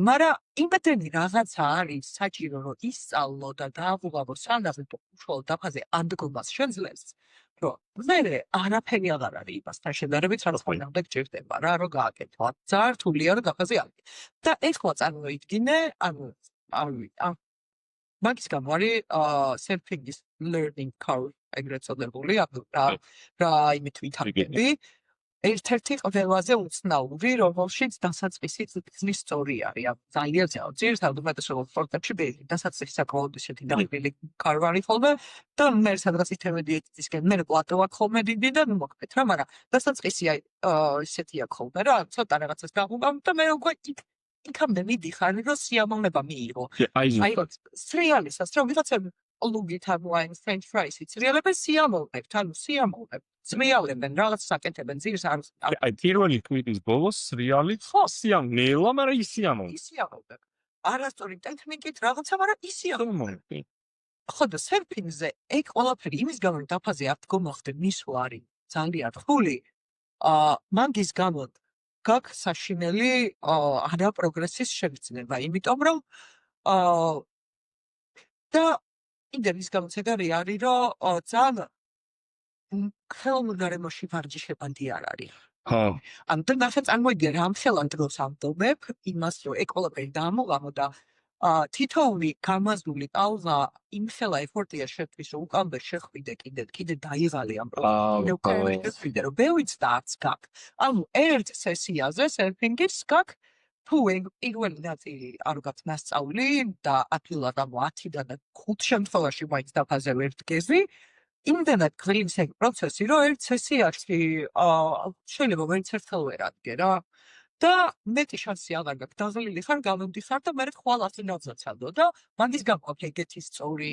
მაგრამ იმდენი რაღაცა არის საჭირო რომ ისწავლო და დააღვაღო სანდაფე უშუალოდ დაფაზე ადგობას შეძლებს რომ მე არაფერი აღარ არის იმასთან შედარებით რაც ყველამდე გჭირდება რა რომ გააკეთო ძალიან რთულია რომ დაფაზე არის და ეხლა წარმოიდგინე ანუ მაგის გამო არის სერფინგის learning curve ეგრეთ წოდებული ანუ რა იმით ვითარდება ერთ-ერთი ყველაზე უცნაური, რომელშიც დასაწყისი ძნის სწორი არის. ძალიან ძირითადად უმეტესობა სპორტებში დასაწყისი საკმაოდ ისეთი დაღლილი კარვარი ხოლმე და მე სადღაც ინტერმედიეტისკენ მე პლატო აქვს ხოლმე დიდი და მოკლედ რა, მაგრამ დასაწყისი ისეთია ხოლმე რა, ცოტა რაღაცას გავუგავ და მე უკვე იქამდე მიდიხარ, რომ სიამოვნება მიიღო. აი სრიალისას რომ ვიღაცები ლუგით ან French fries-ით სრიალებენ სიამოვნებთ, ანუ სიამოვნებთ. სრიალებენ რაღაც საკეთებენ ძირს არის აი პირველი კვირის ბოლოს სრიალი ხო სიამოვნებლა, მაგრამ ისიამოვნებლა. ისიამოვნებთ. არასწორი ტექნიკით რაღაცა, მაგრამ ისიამოვნებთ. ხო და სერფინგზე ეგ ყველაფერი იმის გამო დაფაზე არ გომახდე მისვლა არის ძალიან რთული. მაგის გამო გაქვს საშინელი არა პროგრესის შეგრძნება, იმიტომ რომ და კიდევ ის გამოცედარი არის, რომ ძალიან ხელოვნებაში ვარჯიშებადი არ არის. ხო. ანუ და ნახე წარმოიდგინე რამ ხელან დროს ამბობებ იმას, რომ ეგ ყველაფერი დაამოღამო და თითოეული გამაზრული პაუზა იმ ხელა ეფორტია შეთვის, რომ უკამდე შეხვიდე კიდე დაიღალე ამ პროგრამით, რომ ბევრიც და არც გაქვს. ანუ ერთ სესიაზე სერფინგის გაქვს თუ პირველი ნაწილი არ გაქვს მასწავლი და ადგილად ამ 10-დან 5 შემთხვევაში მაინც დაფაზე ვერ დგეზი, იმდენად გრინს ეგ პროცესი, რომ ერთ სესიაში შეიძლება ვერც ერთხელ ვერ ადგე რა. და მეტი შანსი აღარ გაქვს. დაზლილი ხარ, გამოდიხარ და მე ხვალ აწინავსაცადო და მაგის გამო აქვს ეგეთი სწორი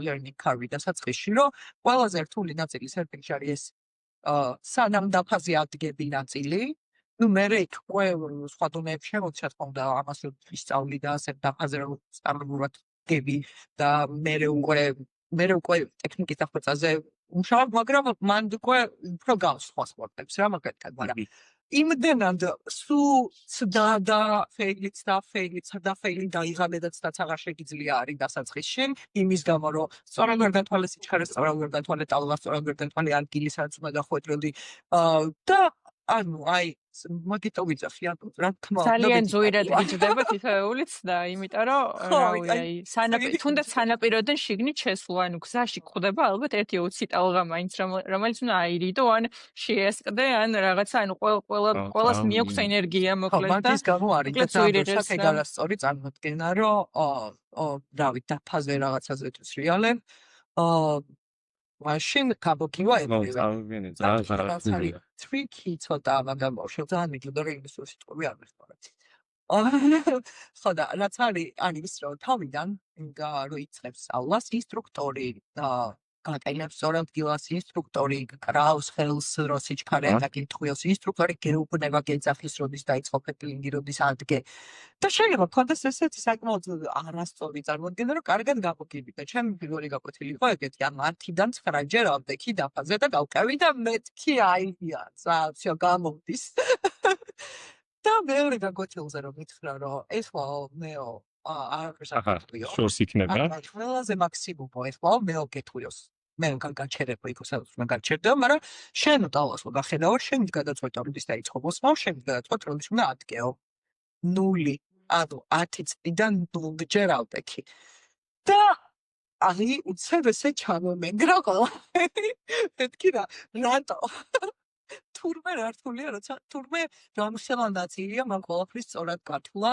learning curve დასაწყისში, რომ ყველაზე რთული ნაწილი სერფინგში არის ეს სანამ დაფაზე ადგები ნაწილი. ნუ მე უკვე სხვა დონეებში შემოჩა თქმა უნდა ამას ვისწავლი და ასე დაფაზე რომ სტანდარტულად გები და მე უკვე ტექნიკის დახვეწაზე უმშავ, მაგრამ მან უკვე უფრო გავს სხვა სპორტებს რა მაგალითად, მაგრამ იმდენად სულ ცდა და ფეილი დაიღალე და ცდაც აღარ შეგიძლია არის დასაწყისში, იმის გამო რომ სწორად ვერ დათვალე სიჩქარე, სწორად ვერ დათვალე ტალღა, სწორად ვერ დათვალე ადგილი, სადაც უნდა დახვედროდი და ანუ აი მაგიტო ვიცახი ანუ რა თქმა უნდა ძალიან ზույრად გიჯდება თითოეულიც და იმიტომ რომ რავი თუნდაც სანაპიროდან შიგნით შესვლა ანუ გზაში გხვდება ალბათ 1-20 ტალღა მაინც რომელიც უნდა აირიდო ან შეესყდე ან რაღაცა ანუ ყველას მიაქვს ენერგია მოკლედ და მაგის გამო არის და ზույრად ეგ არასწორი წარმოდგენა რომ რავი დაფაზე რაღაცაზე თუ სრიალებ მაშინ გაბოგივა ეგრევე. ძალიან ტრიკი ცოტა მაგრამ შეიძლება მიგდო რომ ის სიტყვები არ მეხმარეთ. ხო და რაც არის რომ თავიდან რო იწყებს სწავლას ინსტრუქტორი გაკეთებს სწორად დილას ინსტრუქტორი კრავს ხელს რო სიჩქარე აკითხავს ინსტრუქტორი გეუბნება გეძახის როდის დაიწყო ფეტლინგი როდის ადგე და შეიძლება კონდეს ესეთი საკმაოდ არასწორი წარმოდგენა რომ კარგად გაგოგები და ჩემი პირველი გაკვეთილი იყო ეგეთი ან 10-დან 9 ჯერ ავდექი დაფაზე და გავკევი და მეთქი აიდია всё გამოვდის და მეორე გაკვეთილზე რომ მითხრა რომ ეხლა მეო შორს იქნება. ყველაზე მაქსიმუმო ეხლა მეო გეტყვიოს. მე გაგაჩერებ იქ სადაც უნდა გაჩერდო, მაგრამ შენ ტალას რო გახედავ, შენ გადაწყვეტ როდის დაიწყო მოსმავ, შენ გადაწყვეტ როდის უნდა ადგეო. 0 ანუ 10 წლიდან 0 ჯერ ავდექი. და აი უცებ ესე ჩამომენგრა ყველაფერი. მეთქი რა რატო? თურმე რა რთულია, როცა თურმე გამხელა ნაწილია მაგ ყველაფრის სწორად გათვლა.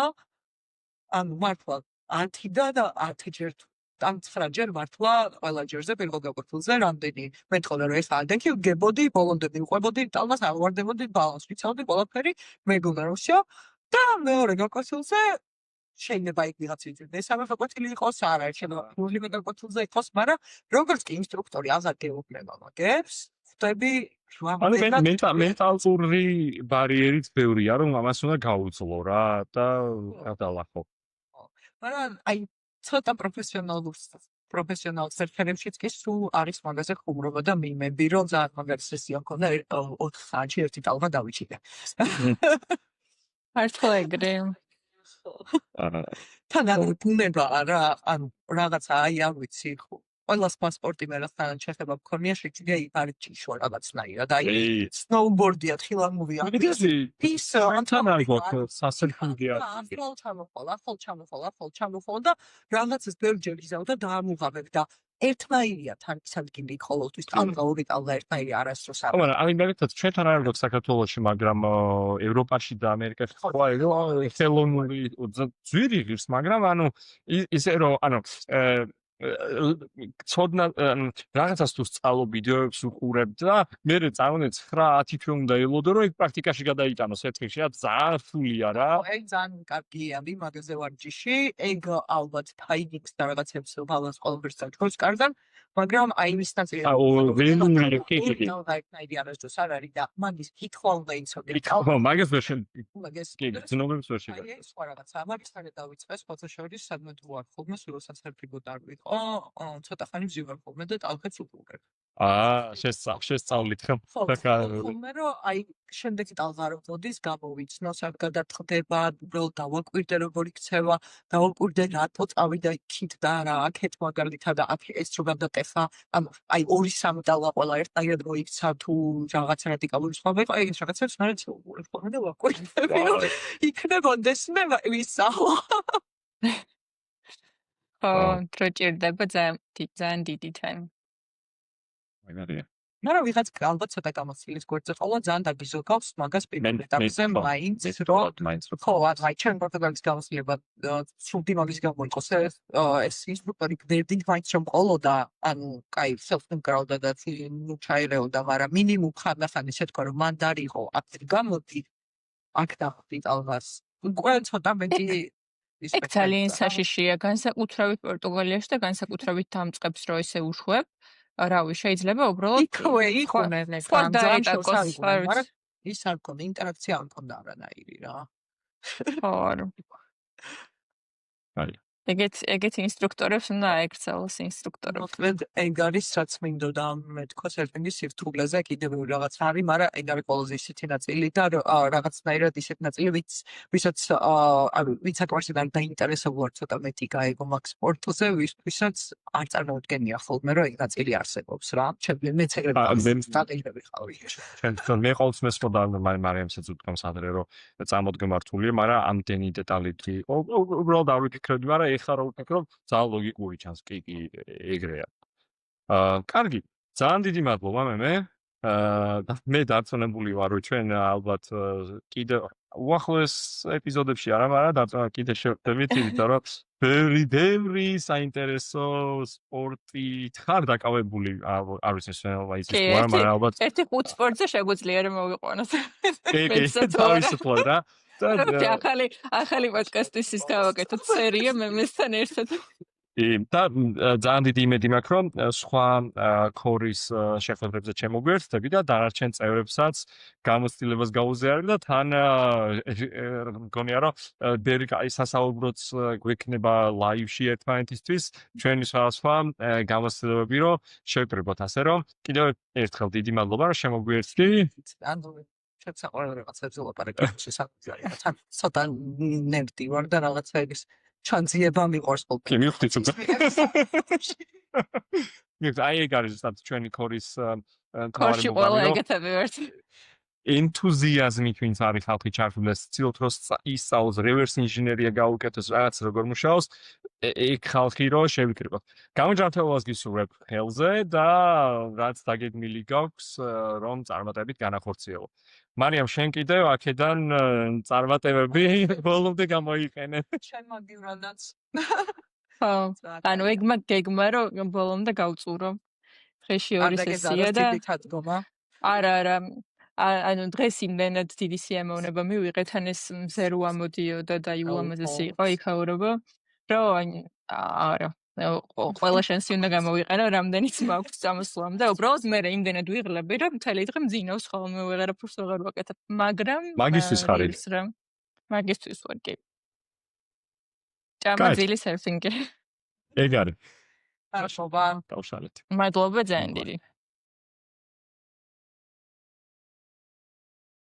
ანუ მართლა 10-დან 10 ჯერ ან 9 ჯერ მართლა ყველა ჯერზე პირველ გაკვეთილზე რამდენი მეთქოდა რომ ეს ადენქი გებოდი ბოლომდე მიყვებოდი ტალმას ავარდებოდი ბალანს ვიცავდი ყველაფერი მეგონა რომ всё და მეორე გაკვეთილზე შეიძლება იქ ვიღაც იწვი მესამე გაკვეთილი იყოს არა შეიძლება პირველი გაკვეთილზე იყოს მაგრამ როგორც კი ინსტრუქტორი აღარ გეუბნება მაგებს ხვდები მენტალური ბარიერიც ბევრია რომ ამას უნდა გაუძლო რა და გადალახო მაგრამ აი ცოტა პროფესიონალ სერფერებშიც კი სულ არის მაგაზე ხუმრობა და მიმები რომ ძალიან მაგარი სესია მქონდა 4 საათში ერთი ტალღა დავიჭირე. მართლა ეგრე. თან არ ბუნება არა ანუ რაღაცა აი არ ვიცი ხო ყველას პასპორტი მე რასთან შეხება მქონია შეიძლება იქ არის ჭიშვა რაღაცნაირად აი სნოუბორდია თხილამოვია ის თან არის სასერფინგია ახალ ჩამოხვალ და რაღაცას ბევრჯერ იზავ და დაამუღაბებ და ერთნაირია თან ადგილი ყოველთვის ტალღა ორი ტალღა ერთნაირი არასდროს არ მაგრამ ამიტომ ჩვენთან არ გვაქვს საქართველოში, მაგრამ ევროპაში და ამერიკაში სხვა ხელოვნური ძვირი ღირს, მაგრამ ისე რომ ცოდნა რაღაცას თუ სწავლობ ვიდეოებს უყურებ და მე წავიდე 9-10 თვე უნდა ელოდო რომ იქ პრაქტიკაში გადაიტანოს ერთ დღეში ძალიან სულია რა ეგ ძალიან კარგია მაგაზე ვარ ჯიში ეგ ალბათ თაინიქს და რაღაცებს ბალანს ყოველთვის დაჭროს კარგად მაგრამ აი მის ნაწილი აი არასდროს არ არის და მაგის კითხვა უნდა იცოდე მაგას ვერ მაგას კი ცნობებს ვერ შეგა აი სხვა რაღაცა ამასთან დავიწყეს ფოტოშოპის სადმე თუ არ ხოლმე სულსაც ფერფიგო დავიყო ცოტა ხანი ვზივარ ხოლმე და ტალღებს უყურებ შესწავლით ხომ ხოლმე რომ აი შემდეგი ტალღა რომ მოდის გამოვიცნო სად გადაწყდება უბრალოდ დავაკვირდე როგორ იქცევა დავაკვირდე რატო წავიდა იქით და რა აქეთ მაგალითად და აქ ეს რო გადატეხა ანუ აი 2-3 ტალღა ყველა ერთნაირად მოიქცა თუ რაღაც რადიკალური სხვა აი ეს რაღაცებს მარაც უყურებ ხოლმე და ვაკვირდები რომ იქნებოდეს მე ვისაუბრ დრო ჭირდება ძალიან დიდი time. მაგარია მაგრამ ვიღაც ალბათ ცოტა გამოცდილის გვერდზე ყოლა ძალიან დაგიზოგავს მაგას პირველ ეტაპზე მაინც რომ ხო აი ჩვენ პორტუგალის გამოცდილება სულტი მაგის გამო იყოს ეს ინსტრუქტორი გდერდით მაინც რომ ყოლოდა ანუ კაი self-control და ნუ ჩაირეოდა მაგრამ მინიმუმ ხანდახან ისე თქვა რომ მან დარიღო აქ გამოდი აქ დავხდი ტალღას უკვე ცოტა მეტი ეგ ძალიან საშიშია განსაკუთრებით პორტუგალიაში და განსაკუთრებით დამწყებს რო ესე უშვებ რავი შეიძლება უბრალოდ იყვნენ მაგრამ ის არ ქონდა ინტერაქცია არ ქონდა არანაირი რა ხო აი ეგეთ ინსტრუქტორებს უნდა აეკრძალოს ინსტრუქტორებს მოკლედ ეგ არის რაც მინდოდა მე თქვა სერფინგის სირთულეზე კიდევ რაღაც არის მაგრამ ეგ არის ყველაზე ისეთი ნაწილი და რაღაცნაირად ისეთი ნაწილი ვისაც ანუ ვინც აკავშირდება და დაინტერესებულად ცოტა მეტი გაიგო მაგ სპორტზე ვისაც არ წარმოუდგენია ხოლმე რომ ეგ ნაწილი არსებობს რა ჩემი მეც ეგრე დაგეჭები ხავი ჩვენ მე ყოველთვის მესწოდა მარიამსაც უთქვამს ადრე რომ წამოდგება რთულია მაგრამ ამდენი დეტალით უბრალოდ არ ვიფიქრებდი მაგრამ ეხლა რა ვფიქრობ ძალიან ლოგიკური ჩანს კი ეგრეა კარგი ძალიან დიდი მადლობა მე დარწმუნებული ვარ რომ ჩვენ ალბათ კიდე უახლოეს ეპიზოდებში არა მაგრამ დარწმუნებული კიდე შევხვდებით იმიტომ რომ ბევრი საინტერესო სპორტით ხარ დაკავებული არ ვიცი სვენელობა ის ვარ მაგრამ ალბათ ერთი 5 სპორტზე შეგვიძლია რომ მოვიყვანოთ კი თავისუფლად რა ახალი პოდკასტის ის გავაკეთოთ სერია მემესთან ერთად. და ძალიან დიდი იმედი მაქვს რომ სხვა ქორის შეხვედრებზე ჩემოგვიერთდები და დანარჩენ წევრებსაც გამოცდილებას გაუზიარებ და თან მგონია რომ ბევრი კაი სასაუბროც გვექნება ლაივში ერთმანეთისთვის ჩვენი სხვადასხვა გამოცდილებები რომ შევკრიბოთ ასე რომ კიდევ ერთხელ დიდი მადლობა რომ შემოგვიერთდი საყვარელ რაღაცებზე ლაპარაკობ შესაძლოა თან ცოტა ნერდი ვარ და რაღაცა ის ჩანძიება მიყვარს ხოლმე. კი მივხვდი თუმცა. აი ეგ არის ზუსტად ჩვენი ქორის ქორში ყველა ეგეთები ვართ. ენთუზიაზმით ვინც არის ხალხი ჩართულს ცდილობთ რომ ისწავლოს რევერს ინჟინერია გაუკეთოს რაღაც როგორ მუშაობს ეგ ხალხი რო შევიკრიბოთ. გამოჯანმრთელობას გისურვებ ხელზე და რაც დაგეგმილი გაქვს რომ წარმატებით განახორციელო. მარიამ შენ კიდევ აქედან წარმატებები ბოლომდე გამოიყენე. შენ მაგივრადაც. ხო. ანუ გეგმა რომ ბოლომდე გავწურო. დღეში 2 სესია და არა ანუ დღეს იმდენად დიდი სიამოვნება მივიღეთ ან ეს მზე რო ამოდიოდა და იულამაზესი იყო იქაურობა რომ არა ყველა შანსი უნდა გამოვიყენო რამდენიც მაქვს წამოსვლამ და უბრალოდ მე იმდენად ვიღლები რომ მთელი დღე მძინავს ხოლმე ვეღარაფერს ვეღარ ვაკეთებ მაგრამ მაგისტრის ხარ მაგისტრის ვარ კი ჭამაძილი სერფინგი ეგ არის არშობა გავშალეთ მადლობა ძალიან დიდი